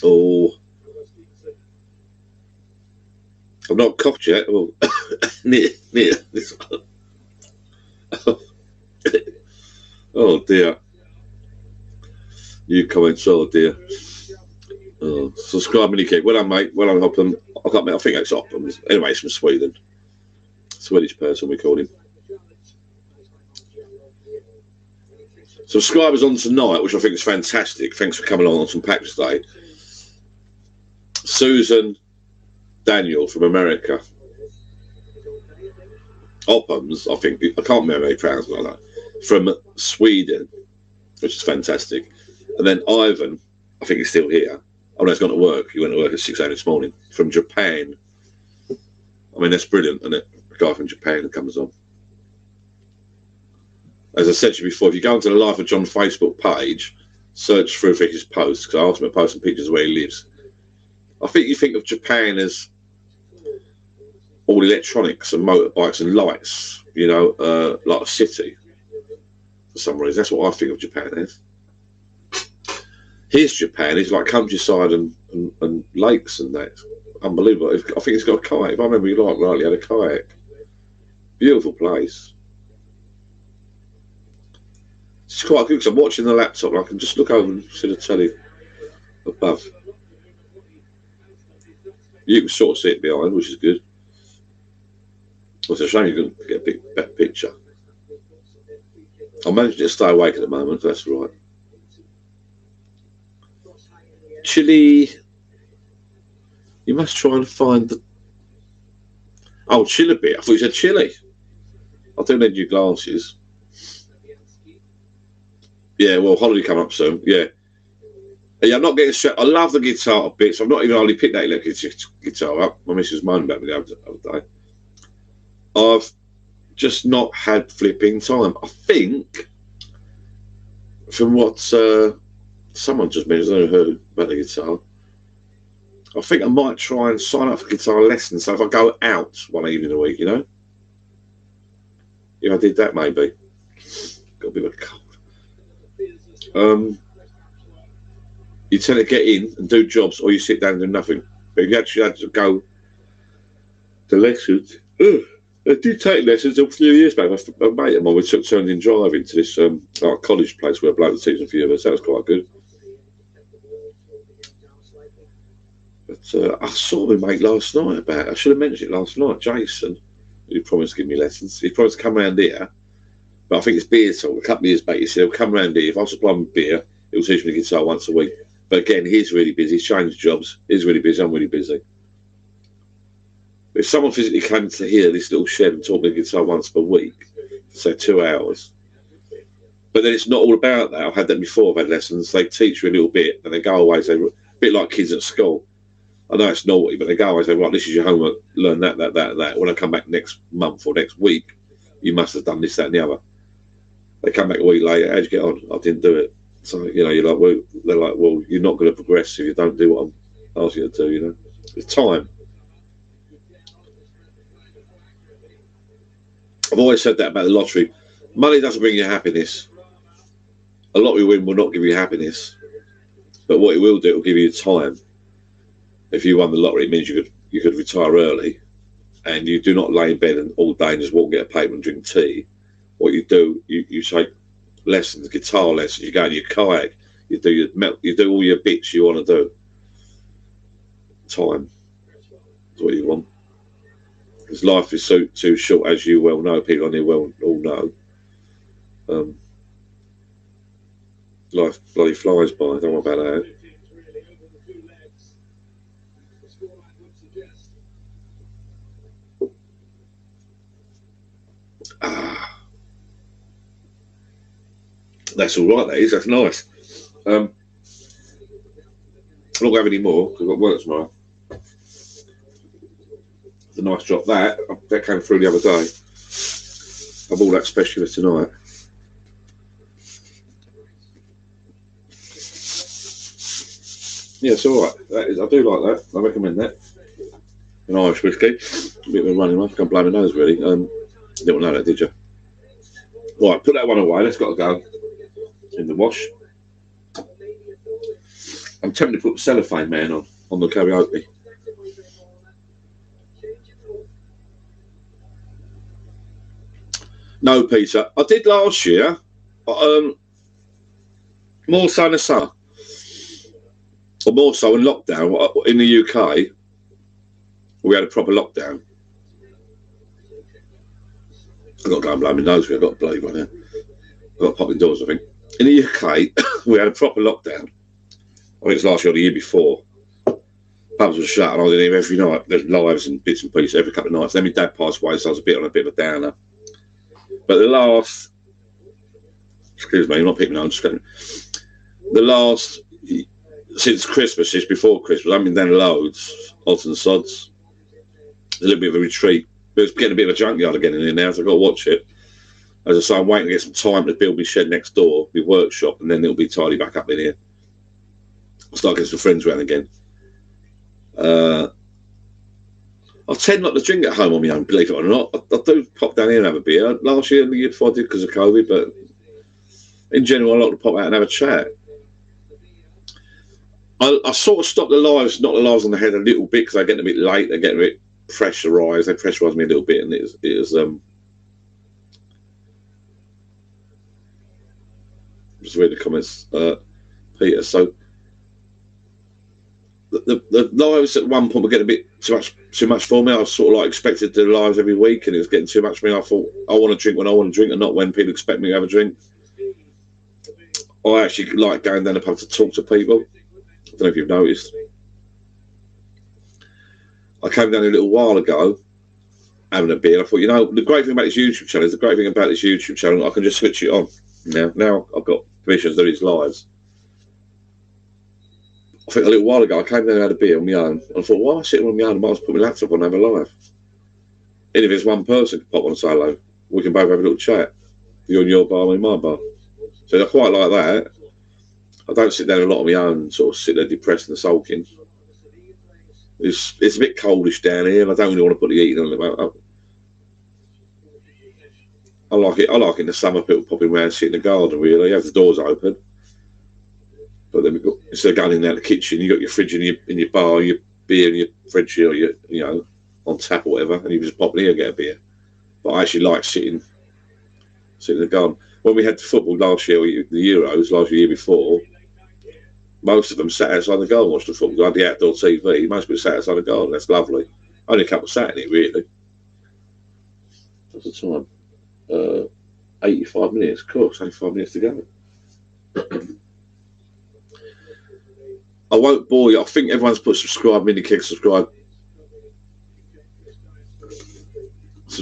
Oh, I've not coughed yet. Oh, near this one. Oh dear. New comments, oh dear. Oh, subscribe minicake. Well done, mate. Well done, Hopham. I think it's Hopham. Anyway, it's from Sweden. Swedish person, we call him. Subscribers on tonight, which I think is fantastic. Thanks for coming on St. Patrick's Day. Susan Daniel from America. Hopham's, I think, I can't remember how many pounds like that. From Sweden, which is fantastic. And then Ivan, I think he's still here. Oh no, he's gone to work. He went to work at 6 a.m. this morning. From Japan. I mean, that's brilliant, isn't it? A guy from Japan that comes on. As I said to you before, if you go onto the Life of John Facebook page, search for his posts, because I asked him to post some pictures of where he lives. I think you think of Japan as all electronics and motorbikes and lights, you know, like a city. For some reason, that's what I think of Japan as. Here's Japan. It's like countryside and lakes and that. Unbelievable. I think it's got a kayak. If I remember rightly, it had a kayak. Beautiful place. It's quite good because I'm watching the laptop and I can just look over and see the telly above. You can sort of see it behind, which is good. It's a shame you couldn't get a better picture. I'm managing to stay awake at the moment, that's right. Chile. You must try and find the. Oh, Chile bit. I thought you said Chile. I do need new glasses. Yeah, well, holiday coming up soon. Yeah. Yeah, I'm not getting straight. I love the guitar bits. I've not even hardly picked that electric guitar up. My missus moaned about me the other day. I've just not had flipping time. I think, from what someone just mentioned, I don't know who, about the guitar, I think I might try and sign up for guitar lessons. So if I go out one evening a week, you know? Yeah, I did that maybe. Got a bit of a cold. You tend to get in and do jobs, or you sit down and do nothing. But if you actually had to go to lessons, I did take lessons a few years back. A mate of mine, we turned in driving to this like college place where a bloke was teaching a few of us. That was quite good. But I saw my mate last night about it. I should have mentioned it last night. Jason, who promised to give me lessons. He promised to come round here. But I think it's beer talk. A couple of years back, he said, he'll come round here. If I supply him beer, he'll teach me the guitar once a week. But again, he's really busy. He's changed jobs. He's really busy. I'm really busy. If someone physically came to here, this little shed, and taught me the guitar once per week, say 2 hours. But then it's not all about that. I've had that before. I've had lessons. They teach you a little bit, and they go away. So a bit like kids at school. I know it's naughty, but they go away and say, right, this is your homework. Learn that, that, that, that. When I come back next month or next week, you must have done this, that, and the other. They come back a week later. How'd you get on? I didn't do it. So, you know, you're like, well, they're like, well, you're not going to progress if you don't do what I'm asking you to do, you know. It's time. I've always said that about the lottery. Money doesn't bring you happiness. A lottery win will not give you happiness. But what it will do, it will give you time. If you won the lottery, it means you could retire early, and you do not lay in bed and all day and just walk and get a paper and drink tea. What you do, you take lessons, guitar lessons. You go in your kayak. You do all your bits you want to do. Time is what you want. Because life is so too short, as you well know. People on here all know. Life bloody flies by. Don't worry about that. That's all right, that is. That's nice. I'm not going to have any more because I've got work tomorrow. It's a nice drop. That came through the other day. I bought that specially for tonight. Yeah, it's all right. That is, I do like that. I recommend that. An Irish whiskey. A bit of a running one. Can't blow my nose, really. Didn't know that, did you? Right, put that one away. That's got to go in the wash. I'm tempted to put the Cellophane Man on the karaoke. No, Peter. I did last year. More so in the summer. Or more so in lockdown. In the UK, we had a proper lockdown. I've got to go and blow my nose. I've got to blow one now. I've got to pop indoors, I think. In the UK, we had a proper lockdown. I think it's last year or the year before. Pubs were shut and I was in here every night. There's lives and bits and pieces every couple of nights. Then my dad passed away, so I was on a bit of a downer. But the last, excuse me, I'm not picking on, the last, since Christmas, since before Christmas, I've been down loads, odds and sods. A little bit of a retreat. But it's getting a bit of a junkyard again in here now, so I've got to watch it. As I say, I'm waiting to get some time to build my shed next door, my workshop, and then it'll be tidy back up in here. I'll start getting some friends around again. I tend not to drink at home on my own, believe it or not. I do pop down here and have a beer. Last year and the year before I did because of COVID, but in general, I like to pop out and have a chat. I sort of stop the lives, not the lives on the head a little bit because I get a bit late. They get a bit pressurised. They pressurise me a little bit, and it is just read the comments, Peter. So the lives at one point were getting a bit too much for me. I was sort of like expected to do lives every week, and it was getting too much for me. I thought I want to drink when I want to drink, and not when people expect me to have a drink. I actually like going down the pub to talk to people. I don't know if you've noticed. I came down a little while ago having a beer. I thought, the great thing about this YouTube channel is I can just switch it on. Now I've got permission to do these lives. I think a little while ago I came down and had a beer on my own. And I thought, why am I sitting on my own? I might as well put my laptop on and have a live. And if there's one person can pop on solo, we can both have a little chat. You're in your bar, I'm in my bar. So I quite like that. I don't sit down a lot on my own and sort of sit there depressed and sulking. It's a bit coldish down here and I don't really want to put the heating on. I like it. I like in the summer people popping around, sitting in the garden really. You have the doors open. But then instead of going in there to the kitchen, you got your fridge in your bar, your beer in your fridge, or your on tap or whatever, and you just pop in here and get a beer. But I actually like sitting in the garden. When we had the football last year, the Euros last year before, most of them sat outside the garden and watched the football. I had the outdoor TV. Most people sat outside the garden. That's lovely. Only a couple sat in it, really. What's the time? 85 minutes. Of course, only 5 minutes to go. I won't bore you. I think everyone's put subscribe, mini kick, subscribe,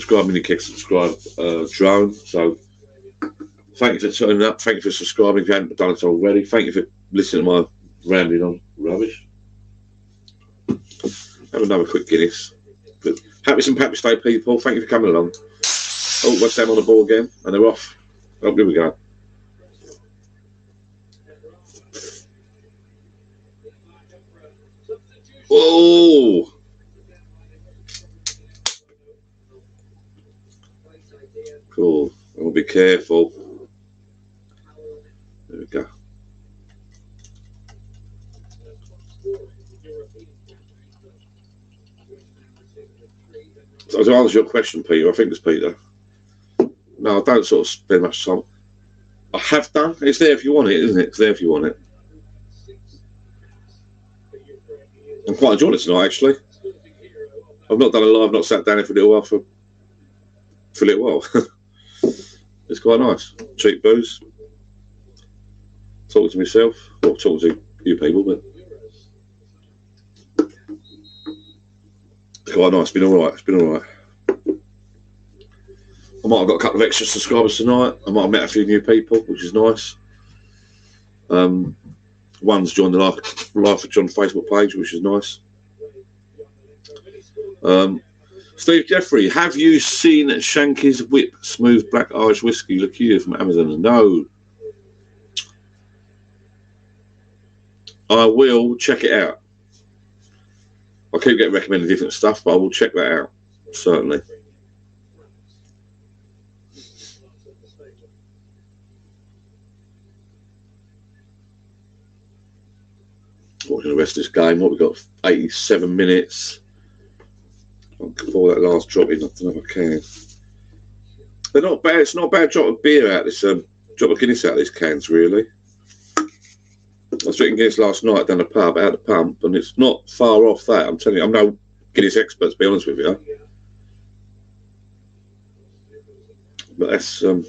mini kick, subscribe, drone. So thank you for turning up. Thank you for subscribing if you haven't done it already. Thank you for listening to my rambling on rubbish. Have another quick Guinness. But happy St. Patrick's Day, people. Thank you for coming along. Oh, West Ham on the ball again, and they're off. Oh, here we go. Oh! Cool. I'll be careful. There we go. So to answer your question, Peter, I think it's Peter. No, I don't sort of spend much time. I have done. It's there if you want it, isn't it? It's there if you want it. I'm quite enjoying it tonight, actually. I've not done a live, not sat down for a little while for a little while. It's quite nice. Cheap booze. Talking to myself, or talking to you people, but it's quite nice. It's been all right. I might have got a couple of extra subscribers tonight. I might have met a few new people, which is nice. One's joined the Life of John Facebook page, which is nice. Steve Jeffrey, have you seen Shanky's Whip Smooth Black Irish Whiskey liqueur from Amazon? No. I will check it out. I keep getting recommended different stuff, but I will check that out, certainly. Watching the rest of this game. What we've got? 87 minutes. Before that last drop in, I don't know if I can. They're not bad. It's not a bad drop of beer out this. Drop of Guinness out of these cans, really. I was drinking Guinness last night down the pub, out the pump, and it's not far off that. I'm telling you, I'm no Guinness expert, to be honest with you. But that's I'm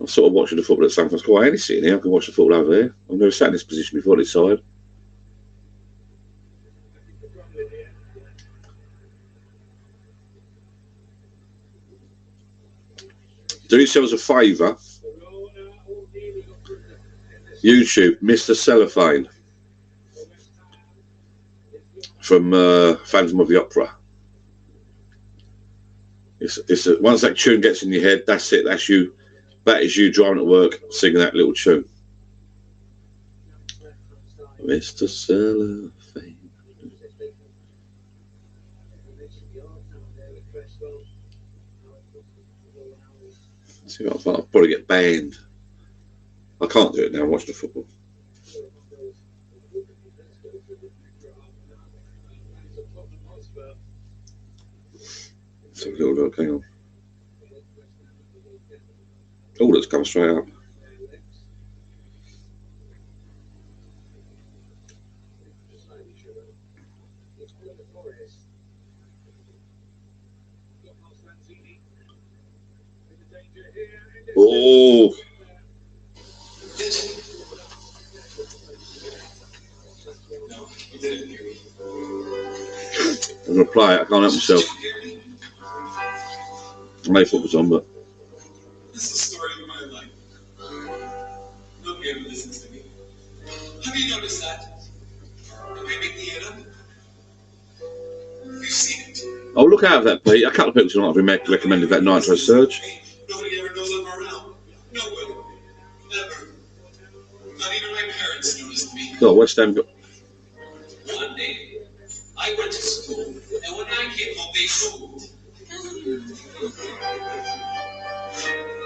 sort of watching the football at San Francisco. I only sitting here. I can watch the football over there. I've never sat in this position before this side. Do yourselves a favour. YouTube, Mr. Cellophane from Phantom of the Opera. Once that tune gets in your head, that's it. That's you. That is you driving at work, singing that little tune. Mr. Cellophane. See, I'll probably get banned. I can't do it now. I'm watching the football. So a little look. Hang on. Oh, let's come straight up. Oh. I'm going to play it. I can't help myself. I know football's on, but. This is the story of my life. Nobody ever listens to me. Have you noticed that? The baby theater? You've seen it. Oh, look out for that, Pete. A couple of people tonight have recommended that Nitro Surge. Nobody ever knows I'm around. No one. Never. Not even my parents noticed me. God, West Ham got. One day, I went to school, and when I came home, they moved.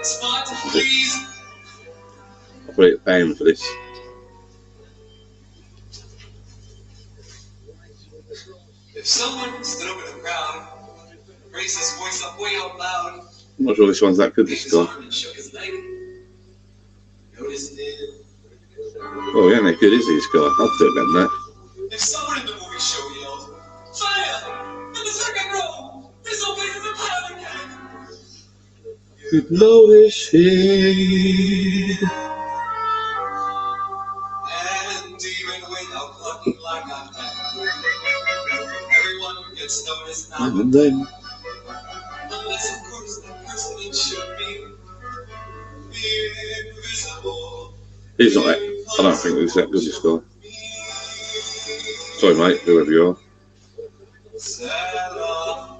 Spot, please. I'll put it paying for this. If someone stood over the crowd, raised his voice up way out loud, I'm not sure this one's that good, this guy. and shook his leg, noticed it. Oh, yeah, ain't good, is he, this guy? I'll do it better than that. If someone in the movie show yelled, "Fire! In the second row! This whole place is a powder keg!" You'd notice it. And even without looking like I'm everyone gets noticed now And then. Unless, of course, that person it should be invisible. He's not that. I don't think he's that good, this guy. Sorry, mate, whoever you are. Cellophane,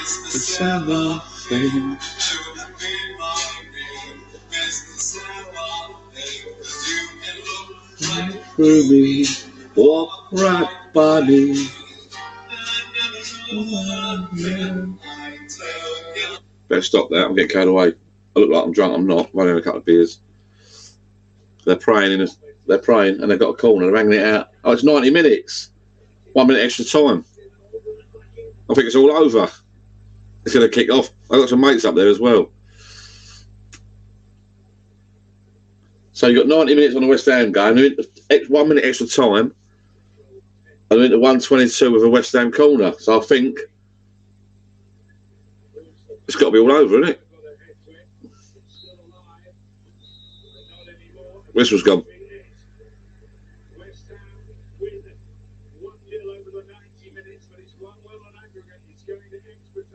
it's the cellophane. Should have been my name. It's the cellophane. You can look right Through me, walk right by me. Better stop that. I'm getting carried away. I look like I'm drunk. I'm not. I'm only had a couple of beers. They're praying and they've got a corner. They're hanging it out. Oh, it's 90 minutes. 1 minute extra time. I think it's all over. It's going to kick off. I've got some mates up there as well. So you've got 90 minutes on the West Ham game. 1 minute extra time. And into 122 with a West Ham corner. So I think it's got to be all over, isn't it? Whistle's gone.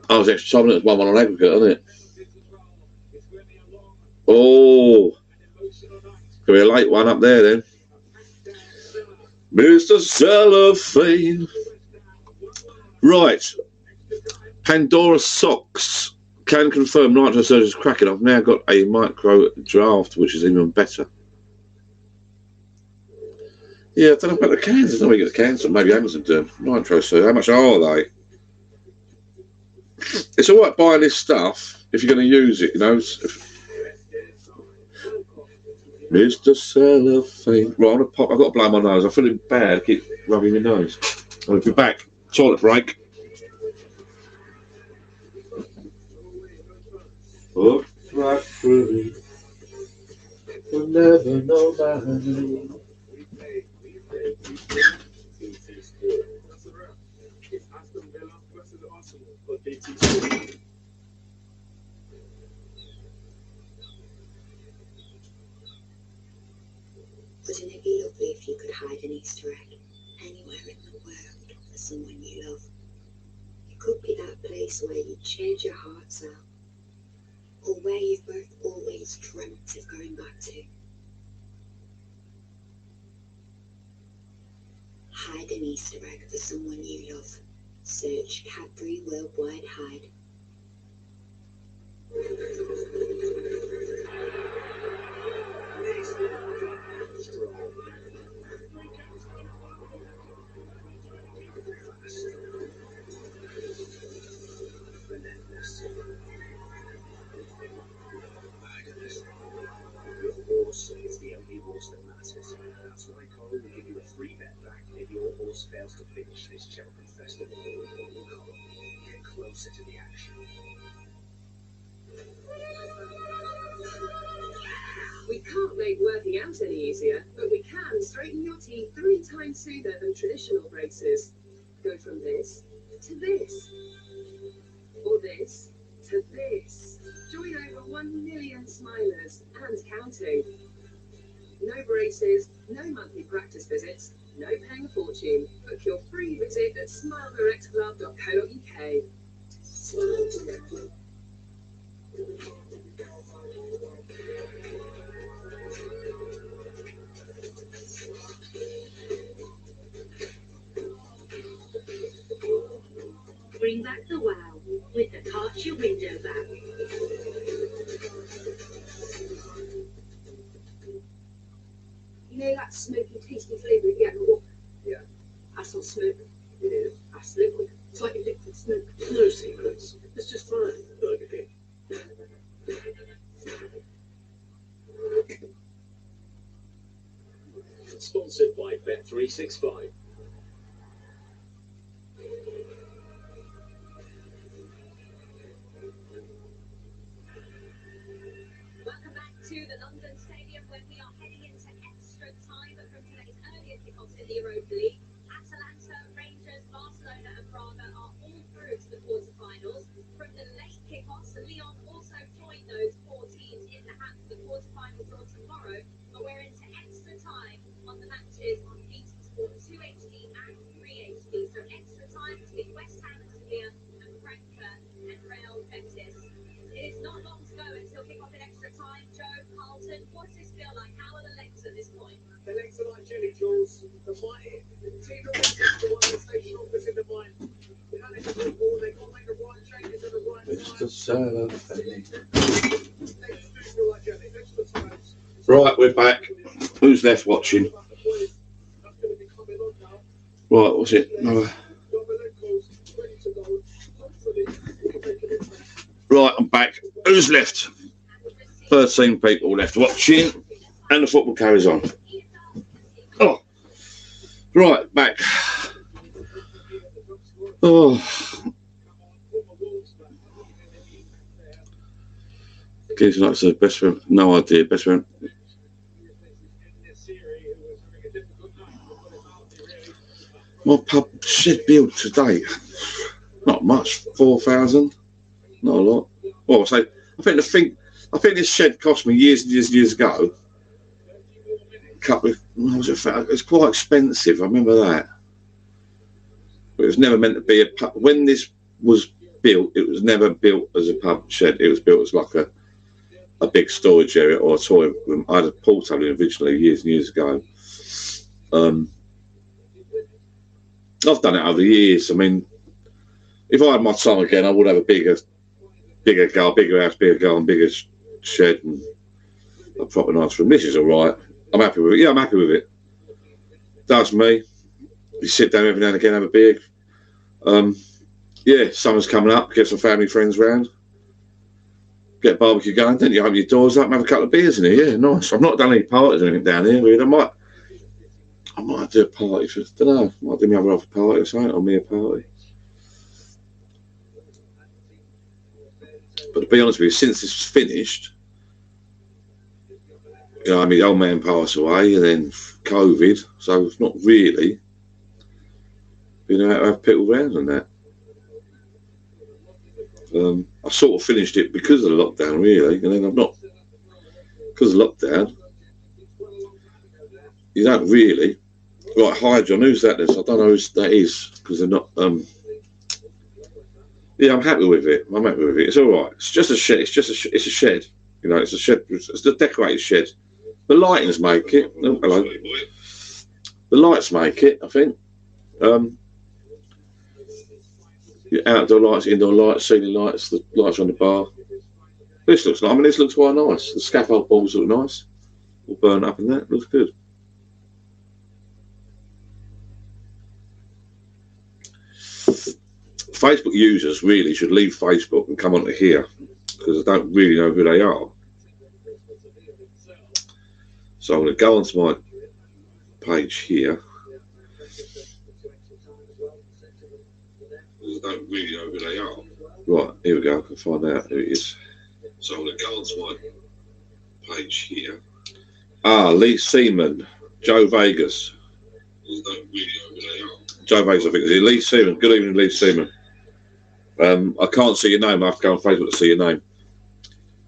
Oh, it's extra time. It's 1-1 on aggregate, isn't it? Oh. Could be a late one up there then. Mr. Cellophane. Right. Pandora Socks. Can confirm Nitro Surge is cracking. I've now got a micro draft, which is even better. Yeah, I don't know about the cans. I don't know where you get the cans. Maybe Amazon do. Nitro Surge. How much are they? It's all right buying this stuff if you're going to use it, you know. Mr. Cellophane. Right, I've got to blow my nose. I'm feeling bad. I keep rubbing my nose. I'll be back. Toilet break. Oh, free. We'll never know my name. Wouldn't it be lovely if you could hide an Easter egg anywhere in the world for someone you love? It could be that place where you change your hearts out, or where you've both always dreamt of going back to. Hide an Easter egg for someone you love. Search Cadbury Worldwide Hide. Your horse is the only horse that matters. That's why Coral will give you a free bet back if your horse fails to finish this Cheltenham Festival. Coral, get closer to the action. We can't make working out any easier, but we can straighten your teeth 3 times smoother than traditional braces. Go from this to this, or this to this. Join over 1 million smilers and counting. No braces, no monthly practice visits, no paying a fortune. Book your free visit at smiledirectclub.co.uk. Smile Direct Club. Bring back the wow with the Karcher window back. You know that smoky, tasty flavour you get in a walk? Yeah. That's not smoke. It is. That's liquid. It's like a liquid smoke. No secrets. It's just fine. Burger King. Sponsored by Bet365. Welcome back to the London Stadium, where we are heading into extra time from today's earlier kickoffs in the Europa League. Atalanta, Rangers, Barcelona and Braga are all through to the quarterfinals. From the late kickoffs, Lyon also joined those 4 teams in the hunt for the quarterfinal draw tomorrow. But we're into extra time on the matches on BT Sport 2 HD and 3 HD. So extra time between West Ham and Sevilla and Frankfurt and Real Betis. It is not long to go until kick-off in extra time. Joe, Carlton, what does this feel like? How are the legs at this point? The legs are like jelly, Jules. The fight, the team are the one that stays strongest in the mind. They got to make the right changes at the right Mr. time. Cellophane. They just do feel like jelly. Extra times. Right, we're back. Who's left watching? That's going to be coming on now. Right, what's it? No. Dominico's ready to go. Hopefully, we can make an impact. Right, I'm back. Who's left? 13 people left watching, and the football carries on. Oh, right, back. Oh, Keith Knight says best friend. No idea. Best friend. My pub shed built today. Not much. 4,000. Not a lot. Well, I think this shed cost me years and years ago. It's quite expensive. I remember that. But it was never meant to be a pub. When this was built, it was never built as a pub shed. It was built as like a big storage area or a toilet room. I had a pool table originally years and years ago. I've done it over the years. I mean, if I had my time again, I would have a bigger house, bigger garden, bigger shed, and a proper nice room. This is all right. I'm happy with it. Yeah, I'm happy with it. That's me. You sit down every now and again, have a beer. Yeah, summer's coming up. Get some family friends round. Get barbecue going. Then you open your doors up and have a couple of beers in here. Yeah, nice. I've not done any parties or anything down here. Really. I might do a party for, I don't know. I might do my other party or something, or me a party. But to be honest with you, since this was finished, you know, I mean, the old man passed away, and then COVID, so it's not really been able to have people around and that. I sort of finished it because of the lockdown, really, and then I've not, because of lockdown, you don't really. Right, hi John, who's that? I don't know who that is, because they're not, yeah, I'm happy with it. It's all right. It's just a shed. It's a shed. You know, it's a shed. It's a decorated shed. The lightings make it. Oh, hello. The lights make it, I think. Your outdoor lights, indoor lights, ceiling lights, the lights on the bar. This looks nice. I mean, this looks quite nice. The scaffold balls look nice. All burnt up and that. Looks good. Facebook users really should leave Facebook and come onto here, because I don't really know who they are. So I'm going to go onto my page here. I don't really know who they are. Right, here we go. I can find out who it is. So I'm going to go onto my page here. Lee Seaman, Joe Vegas. I don't really know who they are. Joe Vegas, I think. Is it Lee Seaman? Good evening, Lee Seaman. I can't see your name. I have to go on Facebook to see your name.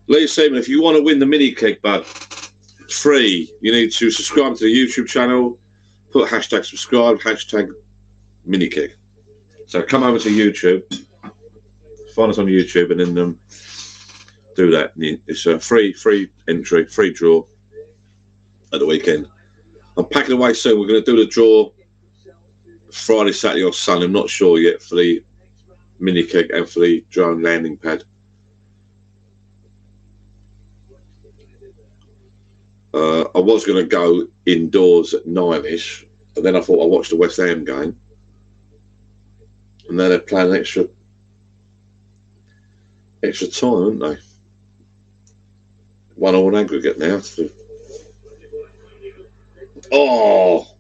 Lee Seaman, if you want to win the mini keg, bud, free. You need to subscribe to the YouTube channel, put hashtag subscribe, hashtag mini keg. So come over to YouTube, find us on YouTube, and then do that. It's a free entry, free draw at the weekend. I'm packing away soon. We're going to do the draw Friday, Saturday, or Sunday. I'm not sure yet for the mini keg and for the drone landing pad. I was going to go indoors at 9ish, and then I thought I watched the West Ham game, and then they're playing extra time, aren't they? 1-1 on aggregate now. Oh.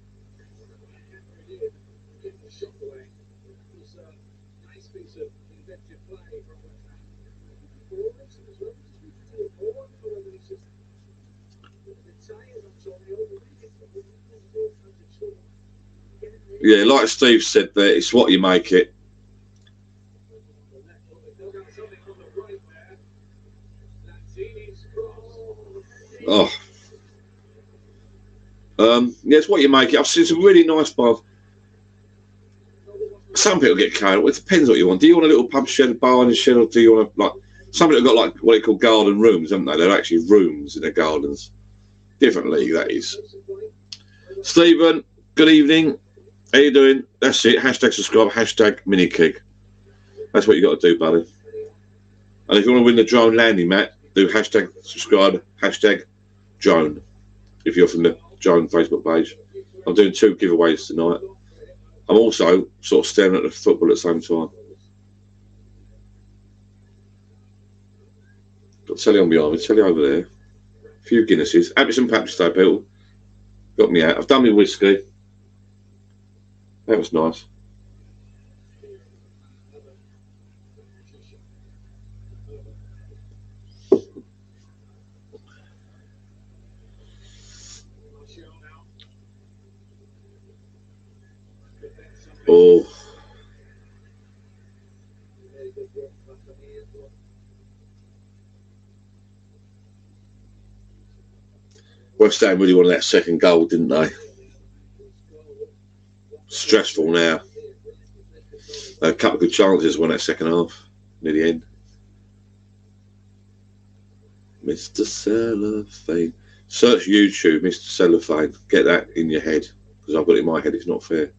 Yeah, like Steve said there, it's what you make it. Oh. Yeah, it's what you make it. I've seen some really nice bar. Some people get carried away. It depends what you want. Do you want a little pub shed, a bar in a shed, or do you want to, like, some people have got like what they call garden rooms, haven't they? They're actually rooms in their gardens. Different league, that is. Stephen, good evening. How you doing? That's it. Hashtag subscribe, hashtag mini keg. That's what you got to do, buddy. And if you want to win the drone landing mat, do hashtag subscribe, hashtag drone. If you're from the drone Facebook page. I'm doing 2 giveaways tonight. I'm also sort of staring at the football at the same time. Got telly on behind me, telly over there. A few Guinnesses. Happy St. Patrick's Day, people. Got me out. I've done my whiskey. That was nice. Oh. West Ham really wanted that second goal, didn't they? Stressful now. A couple of good chances won that second half near the end. Mr. Cellophane. Search YouTube, Mr. Cellophane. Get that in your head, because I've got it in my head. It's not fair.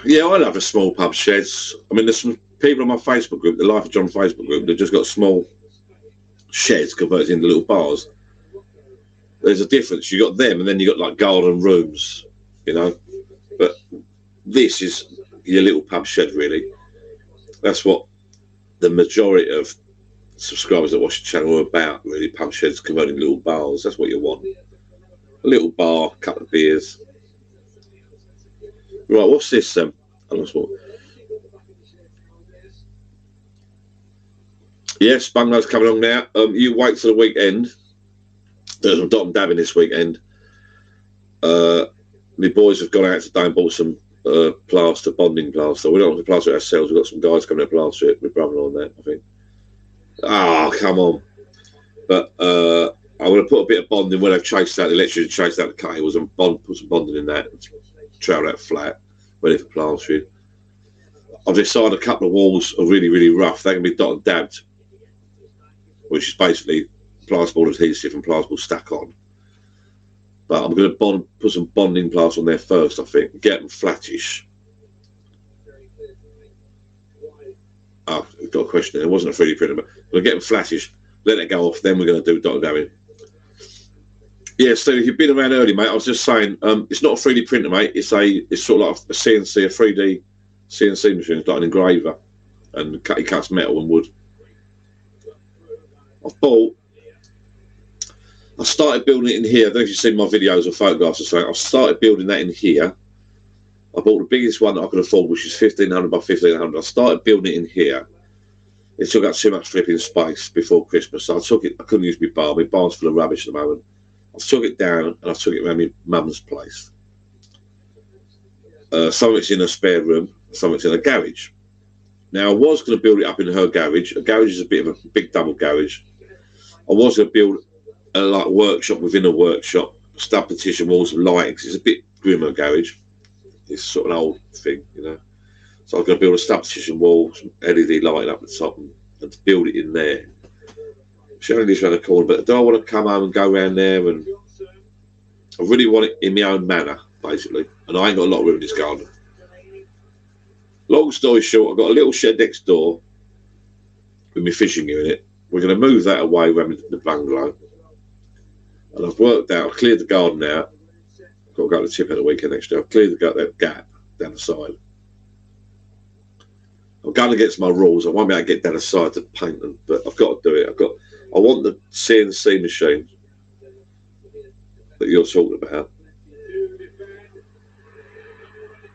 Yeah, I love the small pub sheds. I mean, there's some people on my Facebook group, the Life of John Facebook group, they've just got small sheds converted into little bars. There's a difference. You got them, and then you got like garden rooms, you know. But this is your little pub shed, really. That's what the majority of subscribers that watch the channel are about, really. Pub sheds converting little bars. That's what you want. A little bar, a couple of beers. Right, what's this then? Yes, bungalow's coming on now. You wait till the weekend. There's some dot and dabbing this weekend. My boys have gone out today and bought some plaster, bonding plaster. We don't have to plaster it ourselves. We've got some guys coming to plaster it. My brother on that, I think. Oh, come on. But I'm going to put a bit of bonding when I've chased out the electricity, chased out the cables, and put some bonding in that. Trail that flat, ready for plastering. I've decided a couple of walls are really, really rough. They can be dot and dabbed, which is basically plasterboard adhesive and plasterboard stack on. But I'm going to put some bonding plaster on there first, I think. Get them flattish. Oh, I've got a question there. It wasn't a 3D printer, but we'll get them flattish, let it go off, then we're going to do dot and dabbing. Yeah, Steve, if you've been around early, mate, I was just saying, it's not a 3D printer, mate. It's sort of like a CNC, a 3D CNC machine. It's like an engraver, and it cuts metal and wood. I started building it in here. I don't know if you've seen my videos or photographs or something. I started building that in here. I bought the biggest one that I could afford, which is 1,500 by 1,500. I started building it in here. It took up too much flipping space before Christmas, so I took it. I couldn't use my bar. My bar's full of rubbish at the moment. I took it down and I took it around my mum's place. Some of it's in a spare room, some of it's in a garage. Now, I was going to build it up in her garage. A garage is a bit of a big double garage. I was going to build a like workshop within a workshop, stud partition walls and lighting. It's a bit grimmer garage. It's sort of an old thing, you know. So I was going to build a stud partition wall, some LED lighting up the top, and build it in there. She only lives around the corner, but do I want to come home and go around there? And I really want it in my own manner, basically. And I ain't got a lot of room in this garden. Long story short, I've got a little shed next door with my fishing gear in it. We're going to move that away around the bungalow. And I've worked out, I've cleared the garden out. I've got to go to the tip at the weekend next year. I've cleared that gap down the side. I'm going against my rules. I won't be able to get down the side to paint them, but I've got to do it. I want the CNC machine that you're talking about.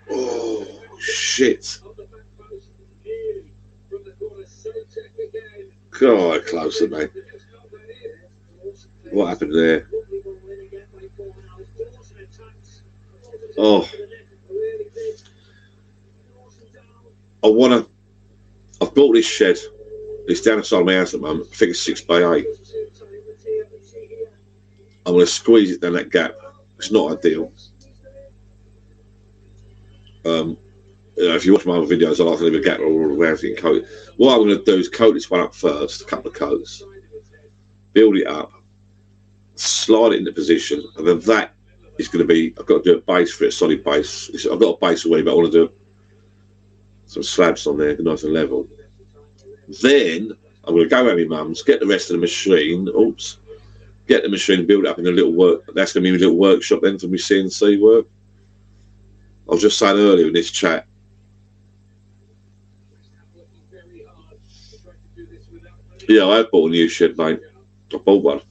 Oh, shit. God, closer, mate. What happened there? Oh. I've bought this shed. It's down the side of my house at the moment. I think it's 6 by 8. I'm going to squeeze it down that gap. It's not ideal. You know, if you watch my other videos, I like to leave a gap all around so you can coat it. What I'm going to do is coat this one up first, a couple of coats, build it up, slide it into position, and then that is going to be, I've got to do a base for it, a solid base. I've got a base already, but I want to do some slabs on there, nice and level. Then I'm going to go around my mum's, get the rest of the machine, get the machine and build it up in a little work. That's going to be a little workshop then for my CNC work. I was just saying earlier in this chat, yeah, I have bought a new shed, mate. I bought one.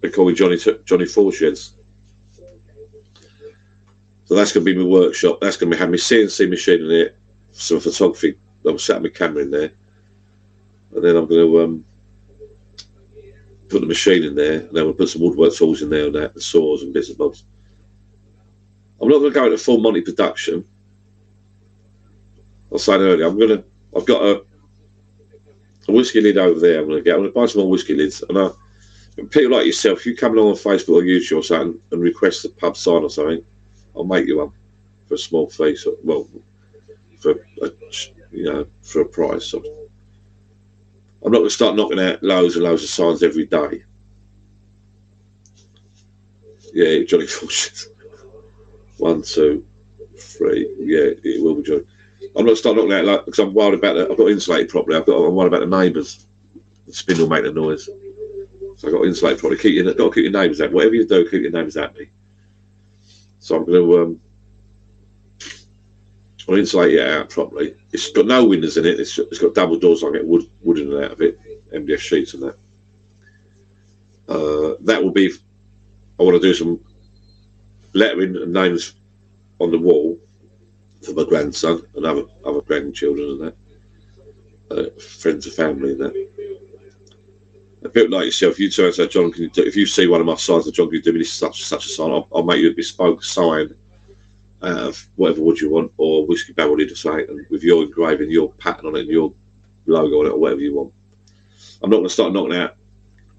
They call me Johnny Four Sheds. So that's going to be my workshop. That's going to have my CNC machine in it, some photography. I'm setting my camera in there, and then I'm going to put the machine in there, and then we'll put some woodwork tools in there and that, the saws and bits and bobs. I'm not going to go into full Monty production. I was saying earlier, I've got a whiskey lid over there. I'm going to buy some more whiskey lids. And people like yourself, if you come along on Facebook or YouTube or something and request a pub sign or something, I'll make you one. for a small fee. So, well, for a price. So I'm not going to start knocking out loads and loads of signs every day. Yeah, Johnny Forshit. 1, 2, 3. Yeah, it will be Johnny. I'm not start knocking out because I'm worried about that. I've got to insulate it properly. I'm worried about the neighbours. The spindle make the noise, so I've got to insulate it properly. Got to keep your neighbours happy. Whatever you do, keep your neighbours happy. So I'm going to I'll insulate it out properly. It's got no windows in it. It's got double doors. I get wood in and out of it, MDF sheets and that. That will be. I want to do some lettering and names on the wall for my grandson and other grandchildren and that, friends and family and that. A bit like yourself, you turn and say, John, can you do, if you see one of my signs that John, can you do me this such a sign? I'll make you a bespoke sign out of whatever wood you want, or whiskey barrel to say, and with your engraving, your pattern on it, and your logo on it, or whatever you want. I'm not going to start knocking out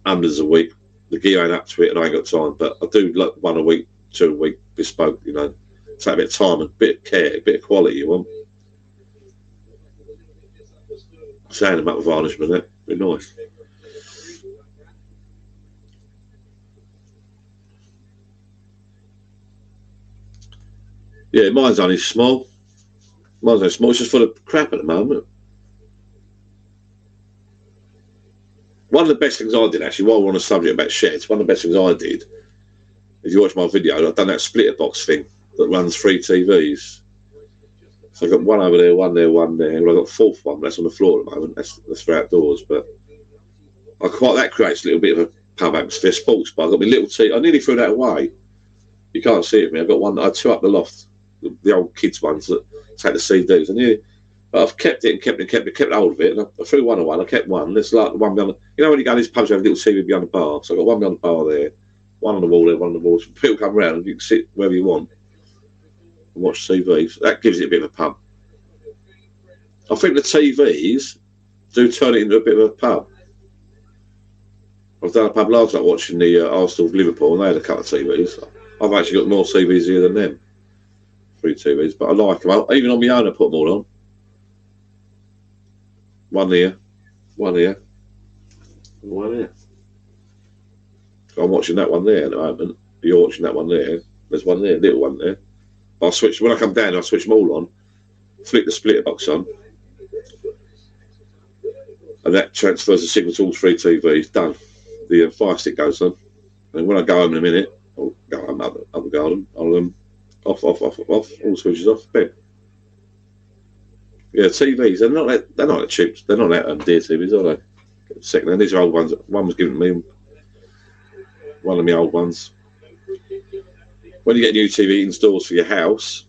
hundreds a week. The gear ain't up to it, and I ain't got time. But I do like 1 a week, 2 a week, bespoke. Take a bit of time and a bit of care, a bit of quality. You want sand them up with varnishment. That be nice. Yeah, mine's only small. It's just full of crap at the moment. One of the best things I did, actually, while we're on the subject about sheds, one of the best things I did, if you watch my video, I've done that splitter box thing that runs 3 TVs. So I've got one over there, one there, one there. Well, I've got a fourth one, that's on the floor at the moment. That's for outdoors. But that creates a little bit of a pub atmosphere, sports bar. I've got my little TV. I nearly threw that away. You can't see it with me. I've got one, I had 2 up the loft, the old kids ones that take the CDs. But I've kept hold of it, and I threw one away, and I kept one. There's like the one behind when you go to these pubs, you have a little TV behind the bar. So I've got one behind the bar there, one on the wall there, one on the wall. So people come around and you can sit wherever you want and watch TV. So that gives it a bit of a pub. I think the TVs do turn it into a bit of a pub. I've done a pub last night watching the Arsenal Liverpool, and they had a couple of TVs. I've actually got more TVs here than them. 3 TVs, but I like them. Even on my own, I put them all on. One here, one here, one here. So I'm watching that one there at the moment. You're watching that one there. There's one there, little one there. I'll switch, when I come down, I'll switch them all on, flick the splitter box on, and that transfers the signal to all 3 TVs. Done. The fire stick goes on. And when I go home in a minute, I'll go home up the garden, I'll off, all switches off, bed. Yeah, TVs, they're not that cheap. They're not that dear TVs, are they? Second hand. These are old ones. One was given to me. One of my old ones. When you get a new TV installed for your house,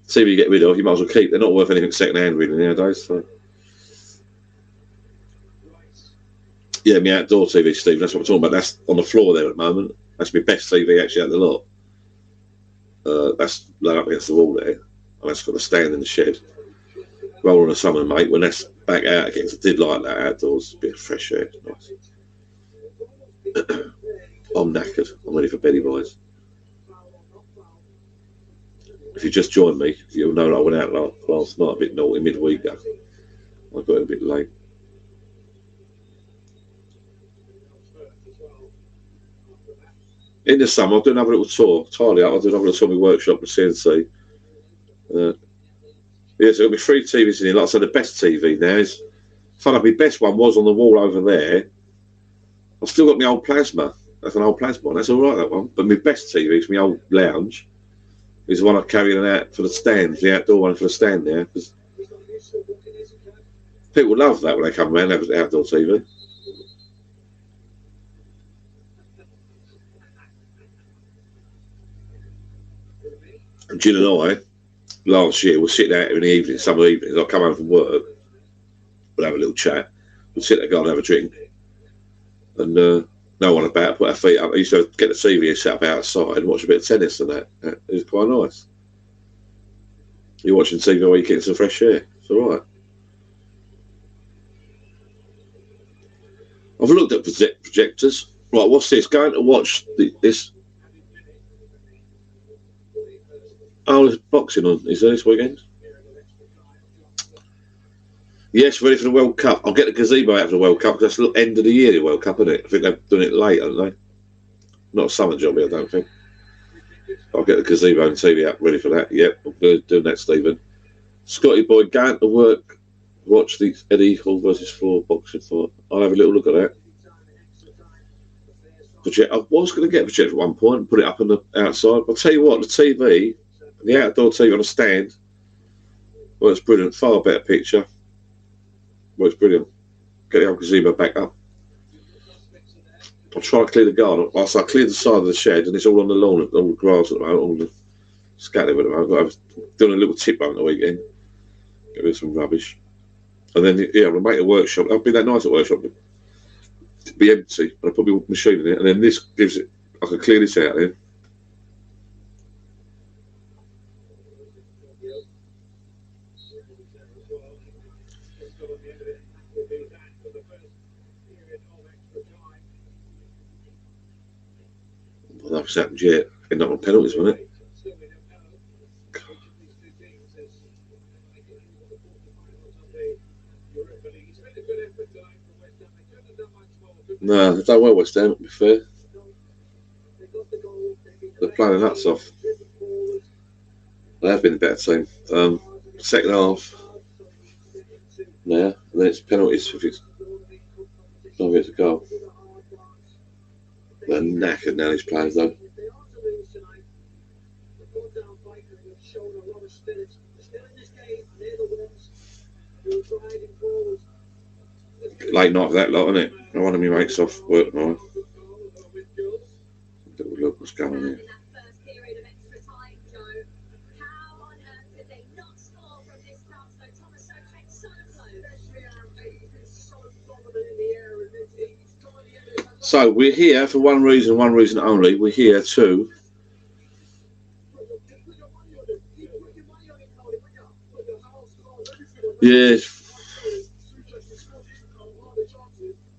TV you get rid of, you might as well keep. They're not worth anything second hand really nowadays. So. Yeah, my outdoor TV, Steve. That's what I'm talking about. That's on the floor there at the moment. That's my best TV actually out the lot. That's laid up against the wall there, and that's got a stand in the shed. Roll on a summer, mate, when that's back out again. I did like that outdoors, a bit of fresh air, nice. I'm knackered. I'm ready for beddy boys. If you just joined me, you'll know that I went out last night a bit naughty, midweek. I got in a bit late. In the summer, I'll do another little tour. Tidy up. I'll do another little tour of my workshop with CNC. Yeah, so it'll be 3 TVs in here. Like I said, the best TV now is, fun enough, my best one was on the wall over there. I've still got my old plasma. That's an old plasma one. That's all right, that one. But my best TV is my old lounge. Is the one I carry in out for the stand, the outdoor one for the stand there. Because people love that when they come around and have the outdoor TV. And Jill and I, last year, we'll sit out in the evening, summer evenings. I'll come home from work, we'll have a little chat, we'll sit there, go and have a drink, and no one about, put our feet up. I used to get the TV set up outside and watch a bit of tennis and that. It was quite nice. You're watching TV while you're getting some fresh air. It's all right. I've looked at projectors. Right, what's this? Going to watch this. Oh, there's boxing on. Is there this weekend? Yes, ready for the World Cup. I'll get the gazebo out for the World Cup because that's the end of the year, the World Cup, isn't it? I think they've done it late, haven't they? Not a summer job, I don't think. I'll get the gazebo and TV out ready for that. Yep, I'm going to do that, Stephen. Scotty boy, going to work. Watch the Eddie Hall versus Floor boxing fight. I'll have a little look at that. Project, I was going to get a projector at one point and put it up on the outside. I'll tell you what, the TV, the outdoor TV on a stand, well, it's brilliant. Far better picture. Well, it's brilliant. Get the old gazebo back up. I'll try to clear the garden. I cleared the side of the shed and it's all on the lawn, all the grass at the moment, all the scatter at the moment. I was doing a little tip on the weekend. Get rid of some rubbish. And then, yeah, I'm going to make a workshop. I'll be that nice at workshop. It'll be empty. I'll put my machine in it. And then this gives it, I can clear this out then. Well, nothing's happened yet. End up on penalties, won't it? No, they don't well West Ham, to be fair. They're playing the nuts off. They have been the better team. Second half. Now, and then it's penalties if it's not get a goal. They're knackered now, these players, though. Late night for that lot, isn't it? No one of me mates off work now. Look what's going on here. So we're here for one reason only. We're here to yes.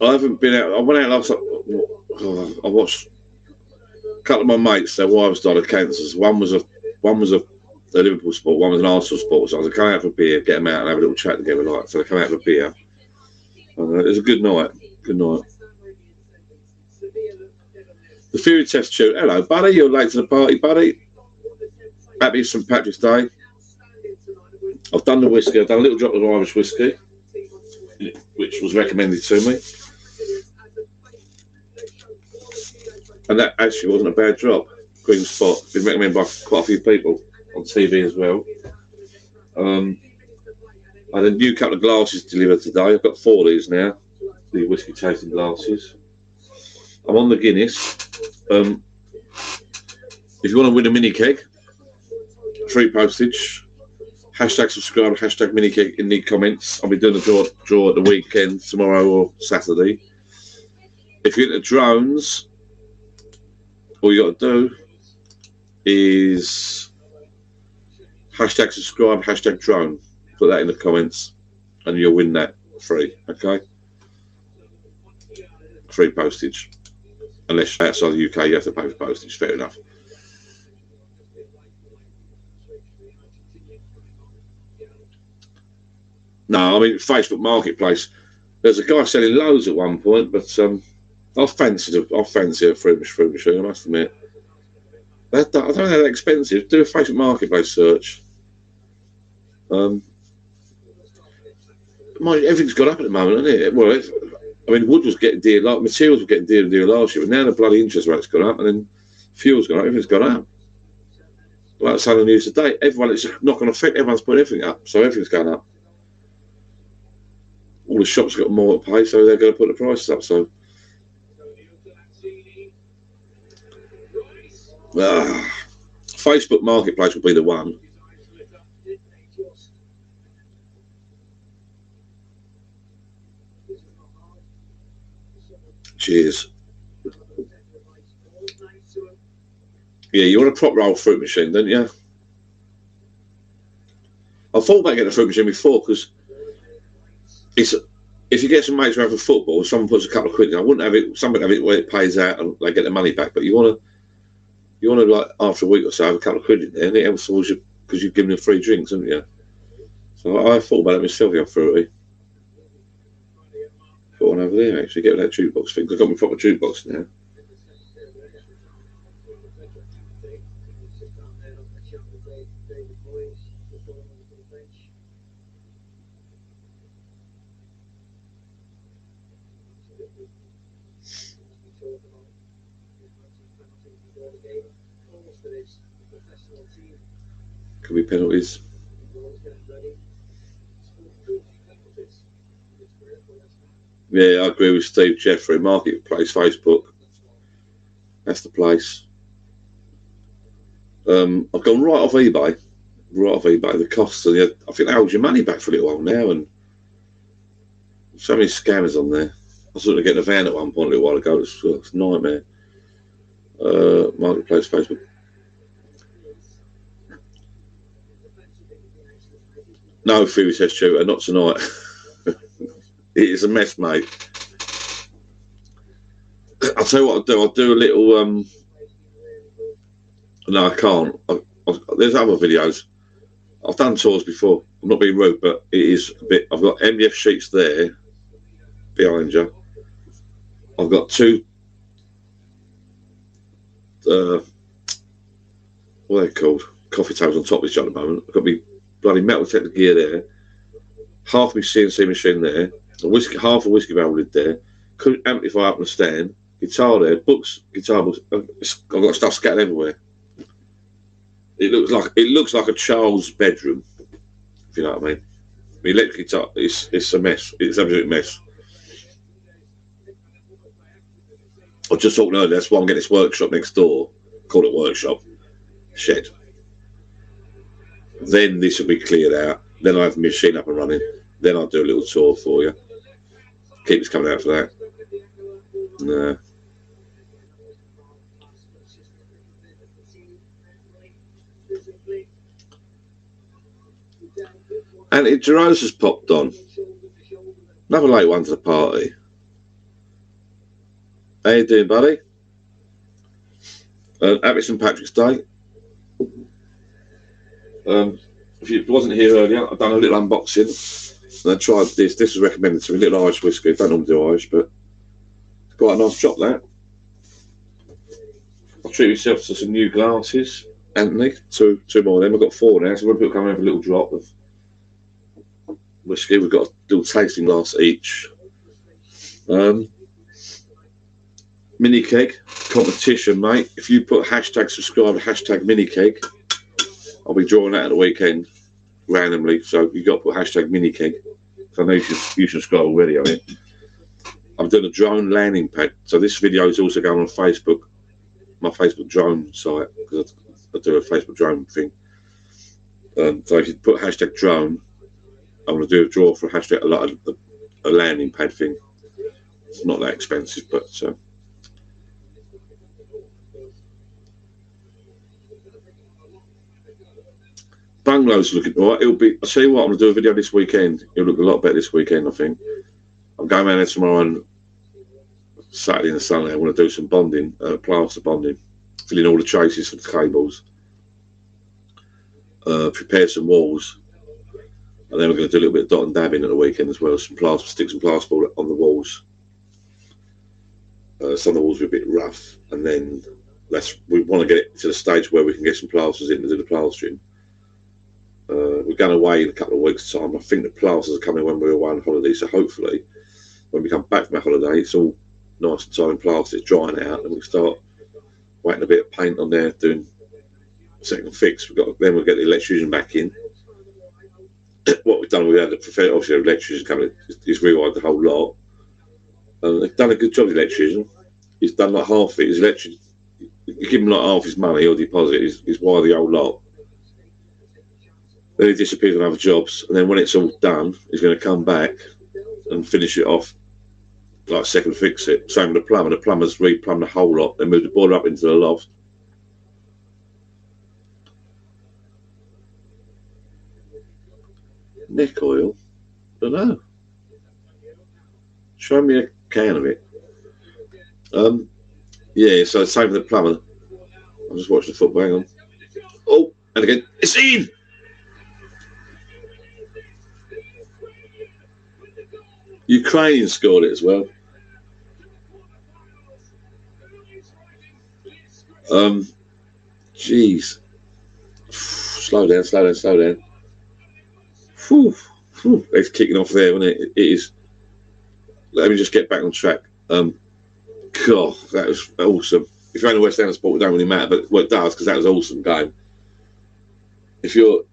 I haven't been out. I went out last. I watched a couple of my mates. Their wives died of cancers. One was a Liverpool sport. One was an Arsenal sport. So I was coming out for a beer, get them out, and have a little chat together. Like so, they come out for a beer. It was a good night. Good night. The Fury Test Tube. Hello, buddy. You're late to the party, buddy. Happy St Patrick's Day. I've done the whiskey. I've done a little drop of Irish whiskey, which was recommended to me. And that actually wasn't a bad drop. Green Spot. Been recommended by quite a few people on TV as well. I had a new couple of glasses delivered today. I've got 4 of these now. The whiskey tasting glasses. I'm on the Guinness. If you want to win a mini keg, free postage. Hashtag subscribe, hashtag mini keg in the comments. I'll be doing a draw at the weekend, tomorrow or Saturday. If you're into drones, all you got to do is hashtag subscribe, hashtag drone. Put that in the comments and you'll win that free, okay? Free postage. Unless you're outside the UK, you have to pay for postage, fair enough. No, I mean, Facebook Marketplace. There's a guy selling loads at one point, but I fancy a fruit machine, I must admit. I don't know how they're expensive. Do a Facebook Marketplace search. Everything's gone up at the moment, hasn't it? Well, I mean, wood was getting dear, like materials were getting dear and dear last year, but now the bloody interest rate's gone up, and then fuel's gone up. Everything's gone up. Like I said on the news today, it's not going to affect. Everyone's putting everything up, so everything's going up. All the shops got more to pay, so they're going to put the prices up. So, Facebook Marketplace will be the one. Cheers. Yeah, you want a proper old fruit machine, don't you? I thought about getting a fruit machine before because it's if you get some mates around for football, someone puts a couple of quid in. I wouldn't have it. Somebody have it where it pays out and they get the money back. But you want to You want to, like, after a week or so, have a couple of quid in there, and it helps towards you because you've given them free drinks, haven't you? So I thought about it myself the other day. Got one over there, actually, get that jukebox thing. I've got my proper jukebox now. Could be penalties. Yeah, I agree with Steve Jeffrey. Marketplace, Facebook. That's the place. I've gone right off eBay. Right off eBay. The costs, I think they hold your money back for a little while now, and so many scammers on there. I was sort of getting a van at one point a little while ago. It's a nightmare. Marketplace, Facebook. No, Fury says shooter, not tonight. It is a mess, mate. I'll tell you what I'll do. I'll do a little. No, I can't. There's other videos. I've done tours before. I'm not being rude, but it is a bit. I've got MDF sheets there behind you. I've got two. What are they called? Coffee tables on top of each other at the moment. I've got my bloody metal detector gear there. Half my CNC machine there. Half a whiskey barrel lid there. Could amplify up on the stand. Guitar there. Books. Guitar books. I've got stuff scattered everywhere. It looks like a child's bedroom, if you know what I mean. The electric guitar, it's a mess. It's an absolute mess. I was just talking earlier, that's why I'm getting this workshop next door. Call it workshop. Shed. Then this will be cleared out. Then I have the machine up and running. Then I'll do a little tour for you. Keep us coming out for that. No. And Jerome's has popped on. Another late one to the party. How you doing, buddy? Happy St. Patrick's Day. If you wasn't here earlier, I've done a little unboxing. And I tried this. This was recommended to me, a little Irish whiskey. I don't normally do Irish, but it's quite a nice drop, that. I'll treat myself to some new glasses. Anthony, two more of them. I've got 4 now, so we're going to come in for a little drop of whiskey. We've got a little tasting glass each. Mini keg competition, mate. If you put hashtag subscribe, hashtag mini keg, I'll be drawing that at the weekend randomly. So you got to put hashtag mini keg. I know you subscribe already. I mean, I'm doing a drone landing pad. So this video is also going on Facebook, my Facebook drone site, because I do a Facebook drone thing. So if you put hashtag drone, I'm going to do a draw for a hashtag a landing pad thing. It's not that expensive, but bungalow's looking all right. I'll tell you what, I'm going to do a video this weekend. It'll look a lot better this weekend, I think. I'm going around there tomorrow and Saturday and Sunday. I want to do some bonding, plaster bonding, fill in all the traces for the cables, prepare some walls, and then we're going to do a little bit of dot and dabbing at the weekend as well. Some plaster, stick some plasterboard on the walls. Some of the walls are a bit rough, and then we want to get it to the stage where we can get some plasters in to do the plastering. We're going away in a couple of weeks' time. I think the plasters are coming when we're away on holiday, so hopefully when we come back from our holiday, it's all nice and tight and plaster, it's drying out, and we start waiting a bit of paint on there, doing second fix. Then we'll get the electrician back in. What we've done, we had the electrician come in, he's rewired the whole lot. They've done a good job, the electrician. He's done like half of it. His electrician, you give him like half his money or deposit, he's wired the whole lot. Then he disappears on other jobs, and then when it's all done, he's going to come back and finish it off, like second fix it. Same with the plumber. The plumber's replumbed the whole lot. They moved the boiler up into the loft. Neck oil? I don't know. Show me a can of it. Yeah, so same with the plumber. I'm just watching the football. Hang on. Oh, and again, it's in. Ukraine scored it as well. Jeez. Slow down. Whew. It's kicking off there, isn't it? It is. Let me just get back on track. God, that was awesome. If you're in the West Ham sport, it don't really matter, but well, it does because that was an awesome game. If you're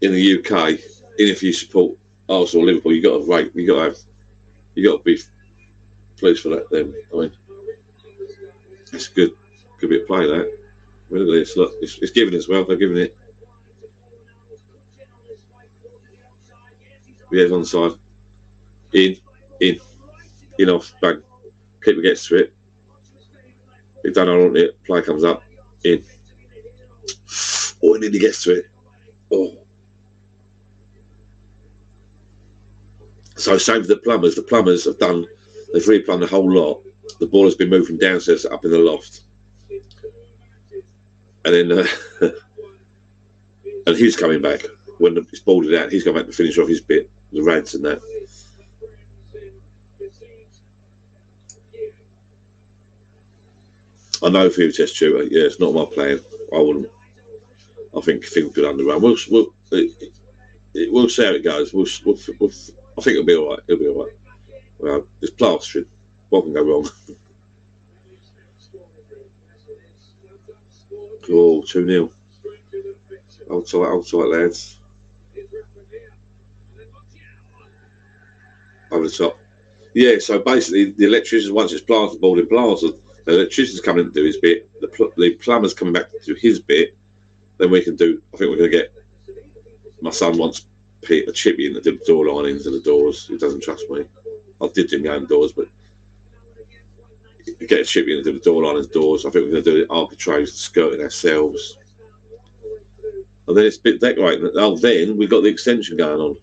in the UK, and if you support Arsenal or Liverpool, you got to be pleased for that. Then I mean, it's a good bit of play that. Look at this. Look, it's given as well. They're giving it. Yeah, it's onside. In off, bang. Keeper gets to it. It done on it. Play comes up. In. Oh, and then he gets to it. Oh. So same for the plumbers. The plumbers have done. They've replumbed the whole lot. The ball has been moved from downstairs up in the loft. And then and he's coming back when it's boarded out. He's going back to finish off his bit, the rads and that. I know Field Test Tutor. Yeah, it's not my plan. I wouldn't. I think things could underrun. We'll see how it goes. I think it'll be all right. It'll be all right. Well, it's plastering. What can go wrong? Oh, 2-0. Hold tight, lads. Over the top. Yeah, so basically, the electrician, once it's plastered, ball in plastered, the electrician's coming in to do his bit, the plumber's coming back to do his bit, then we can do, I think we're going to get, my son wants a chippy in to do the door linings and the doors. He doesn't trust me. I did do my own doors, but get a chippy in to do the door linings, doors. I think we're going to do the architraves, the skirting ourselves. And then it's a bit decorating. Oh, then we've got the extension going on.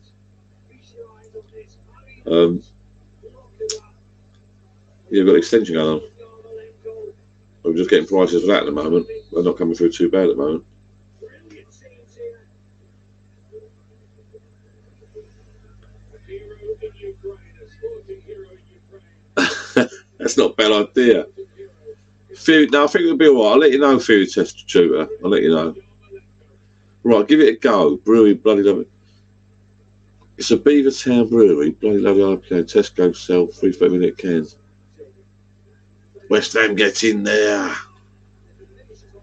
Yeah, we've got the extension going on. We're just getting prices for that at the moment. They're not coming through too bad at the moment. That's not a bad idea. No, I think it'll be all right. I'll let you know, Field Test Tutor. I'll let you know. Right, give it a go. Brewery, bloody love it. It's a Beavertown brewery. Bloody lovely IPA. Tesco sell 3-minute cans. West Ham, get in there.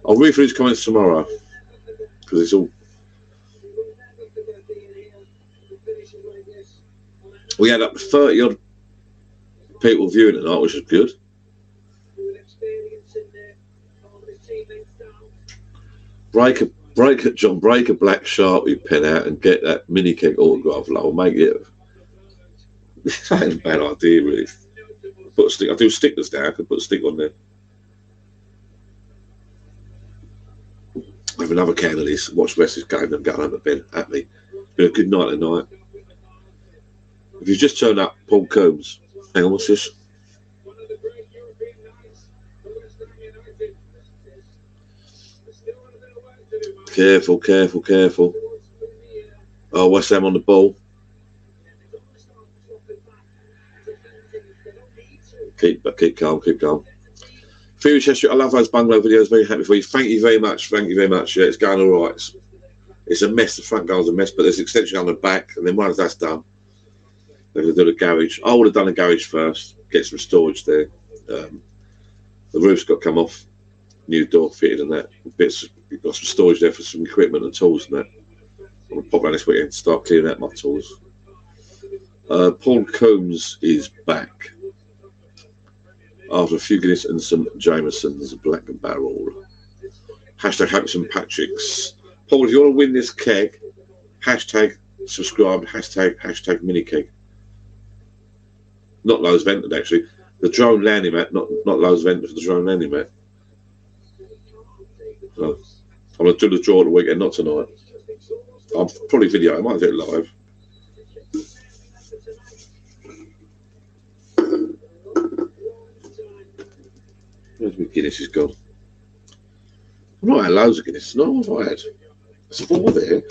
I'll read through his comments tomorrow because it's all. We had up to 30 odd people viewing tonight, which is good. Break a black Sharpie pen out and get that mini keg autograph. I'll make it. That ain't a bad idea, really. Put a stick. I do stickers now. I could put a stick on there. Have another can of this. Watch the rest of this game. I'm going home to bed. Happy. It's been a good night tonight. If you've just turned up, Paul Combs. Hang on, what's this? Careful. Oh, West Ham on the ball. Keep calm. Fury Chester, I love those bungalow videos. Very happy for you. Thank you very much. Yeah, it's going all right. It's a mess. The front garden's a mess, but there's an extension on the back, and then once that's done, they're going to do the garage. I would have done the garage first. Get some storage there. The roof's got to come off. New door fitted and that. We've got some storage there for some equipment and tools and that. I'm going to pop around this weekend and start clearing out my tools. Paul Combs is back. After a few Guinness and some Jameson's Black Barrel. Hashtag Happy St. Patrick's. Paul, if you want to win this keg, hashtag subscribe, hashtag mini keg. Not Lowe's Vented, actually. The drone landing mat, not Lowe's Vented for the drone landing mat. So, I'm going to do the draw at the weekend, not tonight. I'll probably video it. I might do it live. Where's my Guinness? Is gone. I've not had loads of Guinness. No, what have I had? There's 4 there.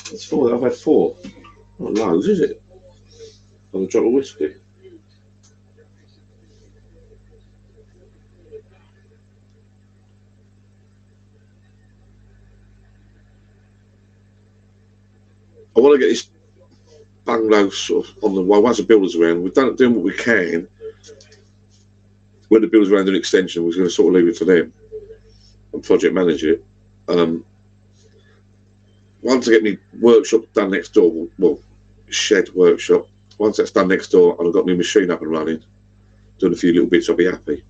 There's 4. I've had 4. Not loads, is it? On a drop of whiskey. I want to get this bungalow sort of on the way. Once the builders around, we've done doing what we can. When the builders around doing an extension, we're going to sort of leave it to them and project manage it. Once I get my workshop done next door, well, shed workshop. Once that's done next door, and I've got my machine up and running, doing a few little bits, I'll be happy.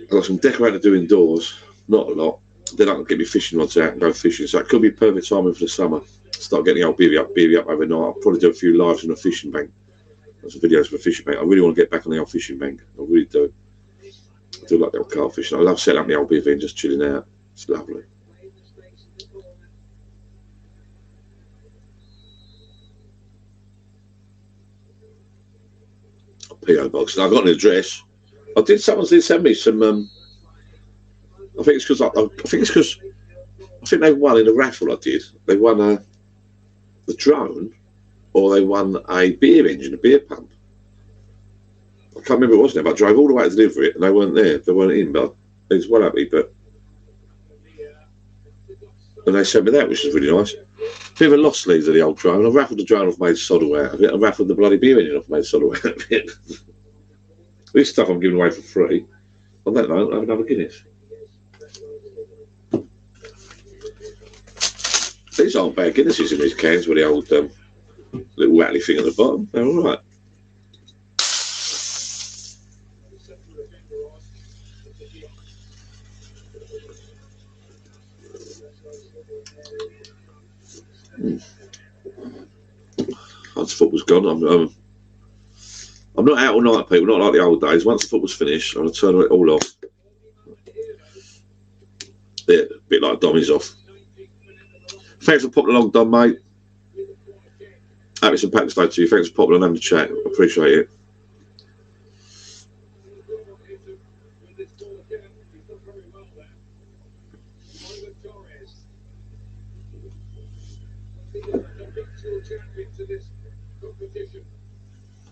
I've got some decorating to do indoors, not a lot. Then I can get my fishing rods out and go fishing. So it could be perfect timing for the summer. Start getting the old beavy up overnight. I'll probably do a few lives on a fishing bank. Some videos for a fishing bank. I really want to get back on the old fishing bank. I really do. I do like the old carp fishing. I love setting up the old beavy and just chilling out. It's lovely. PO box. I got an address. Someone did send me some. I think it's because they won in a raffle I did. They won the drone, or they won a beer engine, a beer pump. I can't remember what it was now, but I drove all the way to deliver it and they weren't there. They weren't in, but they was well happy. And they sent me that, which is really nice. Bit of a lost leads of the old drone. I raffled the drone off, made sod away out of it. I raffled the bloody beer engine off, made sod away out of it. This stuff I'm giving away for free. On that note, I have another Guinness. These aren't bad Guinnesses in these cans with the old little rattly thing at the bottom. They're all right. Once the football's gone, I'm not out all night, people. Not like the old days. Once the football's finished, I'm gonna turn it all off. Yeah, a bit like Dommy's off. Thanks for popping along, Dom, mate. Happy St. Patrick's Day to you. Thanks for popping along and having the chat. I appreciate it.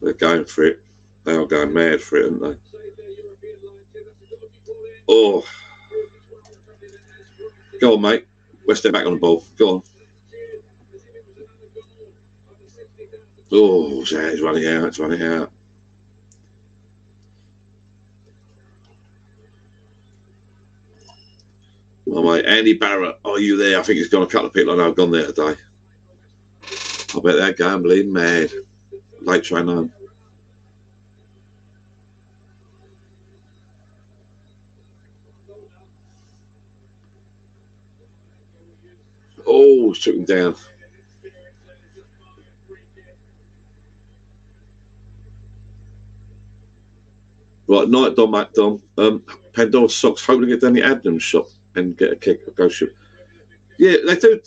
They're going for it. They are going mad for it, aren't they? Oh. Go on, mate. We'll step back on the ball. Go on. Oh, it's running out. It's running out. Oh, mate. Andy Barrett, are you there? I think he's got a couple of people I know have gone there today. I bet they're gambling mad. Late train home. Oh, took him down. Right, night, Dom, mate, Dom. Pandora Socks, hoping to get down the Adnams shop and get a kick, a ghost ship. Yeah, they do.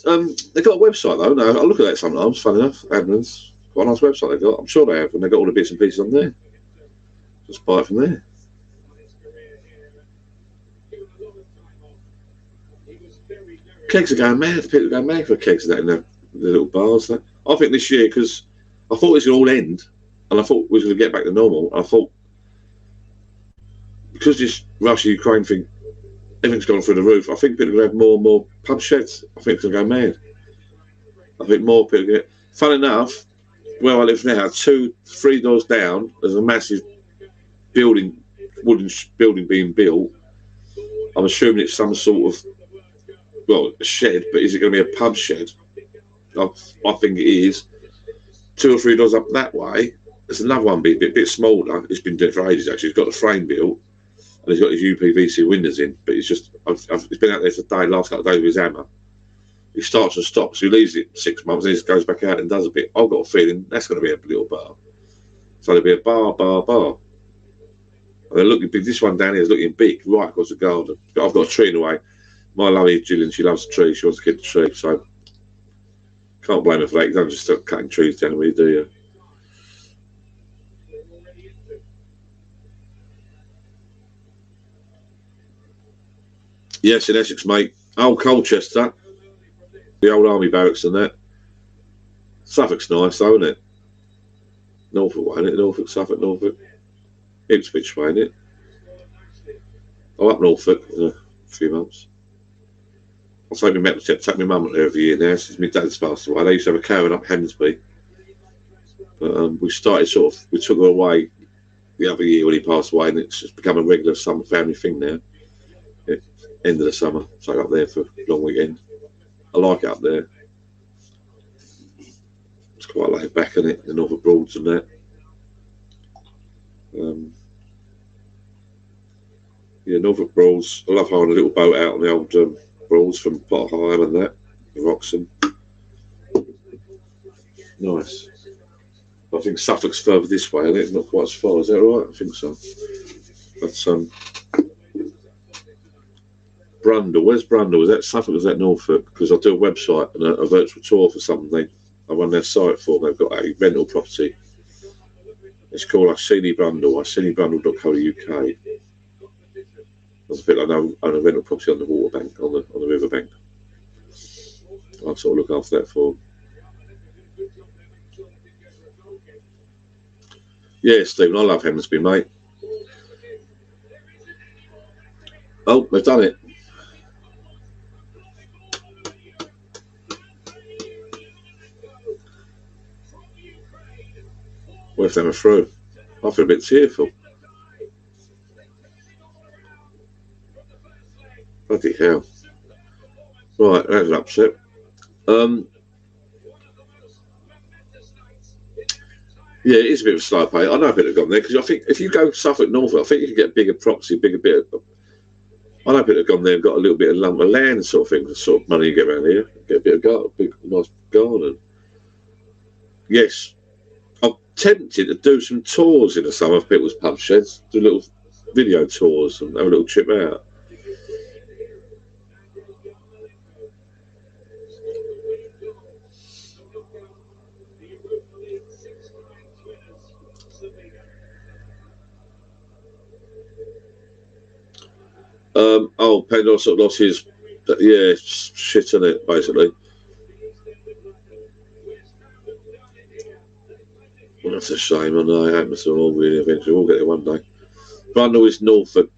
They got a website though. No, I look at that sometimes. Funny enough, Adnams. Quite a nice website they got. I'm sure they have, and they got all the bits and pieces on there. Just buy it from there. Kegs are going mad. People are going mad for kegs in the little bars. I think this year, because I thought it was going to all end, and I thought we was going to get back to normal. I thought because this Russia-Ukraine thing, everything's gone through the roof. I think people are going to have more and more pub sheds. I think it's going to go mad. I think more people get. Fun enough, where I live now, 2-3 doors down, there's a massive building, wooden building being built. I'm assuming it's some sort of, well, a shed, but is it going to be a pub shed? I think it is. 2 or 3 doors up that way, there's another one bit smaller. It's been doing it for ages actually. It's got the frame built and it's got his UPVC windows in, but it's just, it's been out there for the day, last couple of days with his hammer. He starts and stops. He leaves it 6 months and he just goes back out and does a bit. I've got a feeling that's going to be a little bar. So there'll be a bar. And they're looking big. This one down here is looking big, right across the garden. I've got a tree in the way. My lovely Gillian, she loves the tree. She wants to keep the tree, so can't blame her for that. You don't just start cutting trees down, really, do you? Yes, in Essex, mate. Old Colchester, the old army barracks and that. Suffolk's nice, though, isn't it? Norfolk, ain't it? Norfolk, Suffolk, Norfolk. Ipswich, ain't it? I'm up Norfolk in a few months. I take my mum up there every year now since my dad's passed away. They used to have a caravan up Hemsby. But we took her away the other year when he passed away, and it's just become a regular summer family thing now. End of the summer, so up there for a long weekend. I like it up there. It's quite laid back, isn't it? The Norfolk Broads and that. Yeah, Norfolk Broads. I love hiring a little boat out on the old Broads from Potter High and that, Roxham. Nice. I think Suffolk's further this way, isn't it? Not quite as far, is that right? I think so. But Brundle, where's Brundle? Is that Suffolk or is that Norfolk? Because I do a website and a virtual tour for something. I run their site for them. They've got a rental property. It's called icenibrundle, icenibrundle.co.uk. That's a bit like I own a rental property on the water bank, on the river bank. I sort of look after that for them. Yeah, Stephen, I love Hemsby, mate. Oh, they've done it. West Ham are through. I feel a bit tearful. Bloody hell. Right, that's an upset. Yeah, it is a bit of a slow pay. I know a bit have gone there because I think if you go Suffolk Norfolk, I think you can get a bigger property, bigger bit of. I know a bit have gone there and got a little bit of lump of land sort of thing, the sort of money you get around here. Get a bit of garden, a big nice garden. Yes, I'm tempted to do some tours in the summer of people's pub sheds, do little video tours and have a little trip out. Pendle sort of lost his, yeah, shit on it, basically. Well, that's a shame. I know it happens to them all, really, eventually. We'll get there one day. Brundle is Norfolk,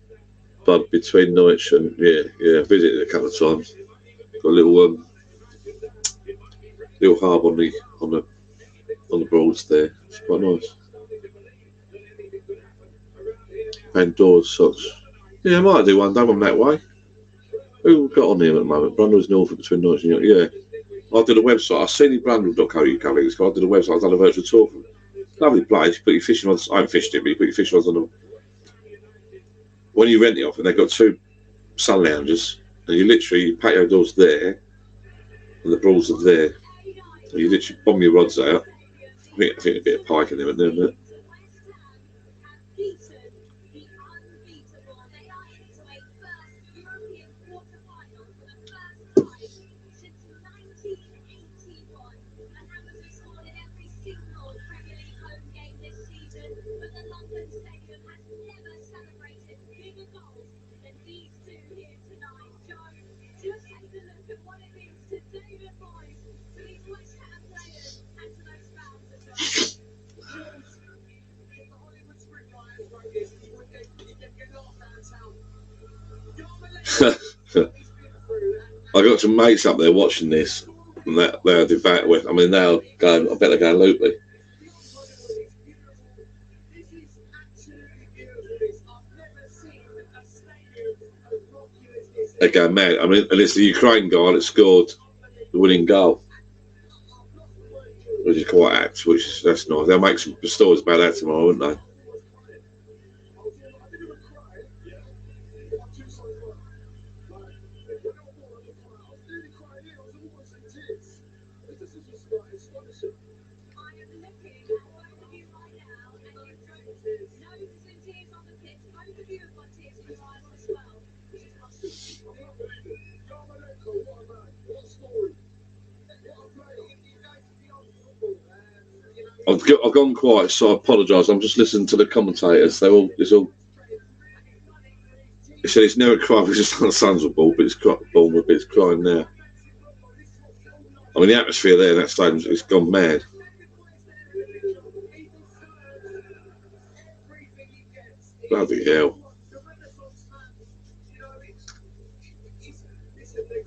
but between Norwich and, yeah, visited a couple of times. Got a little harbour on the Broads there. It's quite nice. Pandora's socks. Yeah, I might do one day. I'm that way. Who got on here at the moment? Brundle's Norfolk between Norwich and York. Yeah. I did a website. I've seen brundle.co.uk. I did a website. I've done a virtual tour. Lovely place. You put your fishing rods. I haven't fished it, but you put your fishing rods on them. When you rent it off, and they've got 2 sun lounges, and you literally patio doors there, and the Broads are there. And you literally bomb your rods out. I think a bit of pike in there, isn't it? I got some mates up there watching this, and they're devout with. I mean, now going. I bet they're going loopy. They're going mad. I mean, and it's the Ukraine guy that scored the winning goal, which is quite apt. That's nice. They'll make some stories about that tomorrow, won't they? I've gone quiet, so I apologise. I'm just listening to the commentators. It's He said it's never cried because his sons were born, but it's crying now. I mean, the atmosphere there in that stadium, it's gone mad. Bloody hell.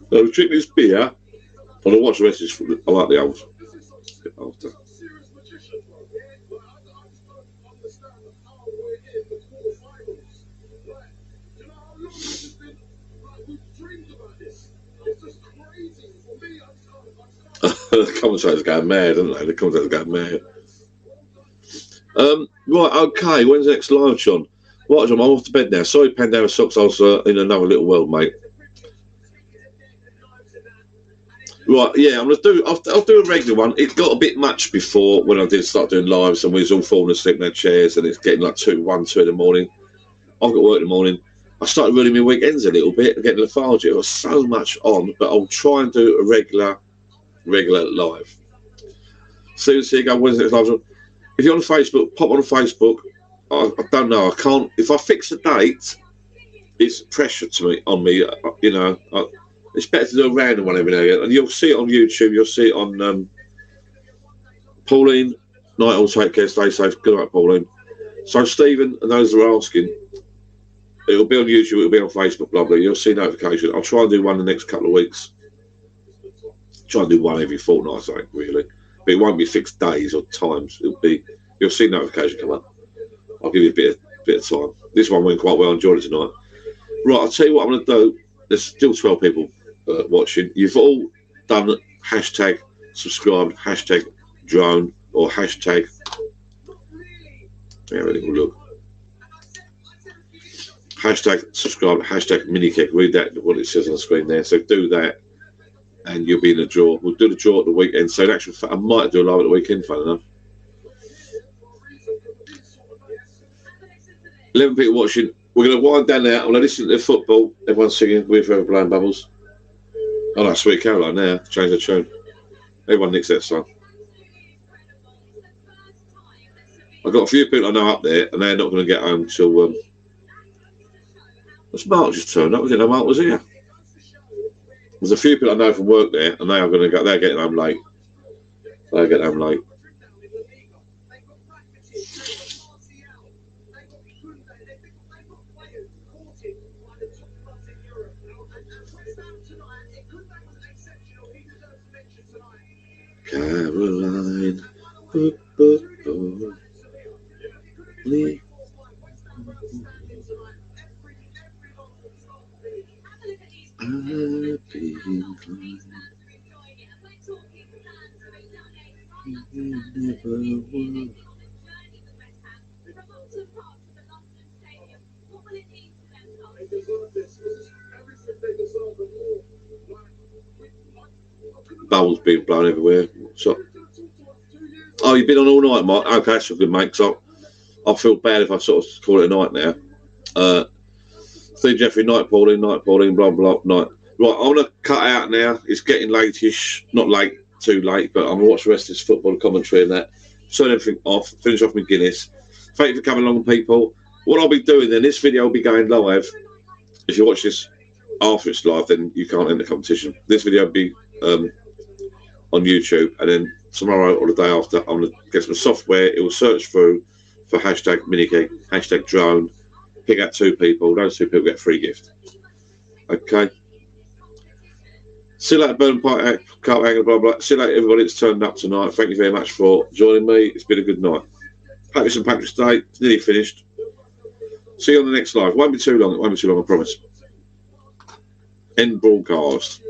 So we drink this beer, and I watch the rest of this. I like the old. After. The commentators going mad, aren't they? The commentators going mad. Right, okay. When's the next live, John? Right, John, I'm off to bed now. Sorry, Pandora Socks. I was in another little world, mate. Right, yeah, I'm gonna do. I'll do a regular one. It got a bit much before when I did start doing lives, and we was all falling asleep in our chairs, and it's getting like 2 in the morning. I've got work in the morning. I started ruining my weekends a little bit and getting lethargic. There was so much on, but I'll try and do a regular live. See you go Wednesday live. If you're on Facebook, pop on Facebook. I don't know. I can't. If I fix a date, it's pressure on me. You know, it's better to do a random one every now and again. And you'll see it on YouTube. You'll see it on Pauline. Night all, take care, stay safe. Good night, Pauline. So Stephen and those who are asking, it'll be on YouTube. It'll be on Facebook. Blah blah. You'll see notification. I'll try and do one in the next couple of weeks. Try and do one every fortnight, I think, really. But it won't be fixed days or times. It'll be, you'll see notification come up. I'll give you a bit of time. This one went quite well. I enjoyed it tonight. Right, I'll tell you what I'm going to do. There's still 12 people watching. You've all done hashtag subscribe, hashtag drone, or hashtag. Yeah, really good look. Hashtag subscribe, hashtag mini-kick. Read that, what it says on the screen there. So do that, and you'll be in the draw. We'll do the draw at the weekend. So in actual fact, I might do a live at the weekend, fun enough. 11 people watching. We're going to wind down now. I'm going to listen to the football. Everyone's singing We're Forever blowing bubbles. I like Sweet Caroline now. Change the tune. Everyone nicks that song. I've got a few people I know up there, and they're not going to get home till. It's Mark's turn. That was it. Mark was here. There's a few people I know from work there, and they are going to go. They're getting home late. They're getting home late. Caroline, bubbles being blown everywhere. So, oh, you've been on all night, Mark? Okay, that's a good, mate. So I feel bad if I sort of call it a night now. Steve Jeffrey, night Pauline, blah, blah, night. Right, I'm going to cut out now. It's getting late-ish. Not late, too late, but I'm going to watch the rest of this football commentary and that. Turn everything off, finish off my Guinness. Thank you for coming along, people. What I'll be doing then, this video will be going live. If you watch this after it's live, then you can't end the competition. This video will be on YouTube, and then tomorrow or the day after, I'm going to get some software. It will search through for hashtag mini-cake, hashtag drone, pick out 2 people. Those 2 people get a free gift. Okay. See you later, Burn Pike, blah, blah. See you later, everybody that's turned up tonight. Thank you very much for joining me. It's been a good night. Happy St. Patrick's Day. It's nearly finished. See you on the next live. Won't be too long. It won't be too long, I promise. End broadcast.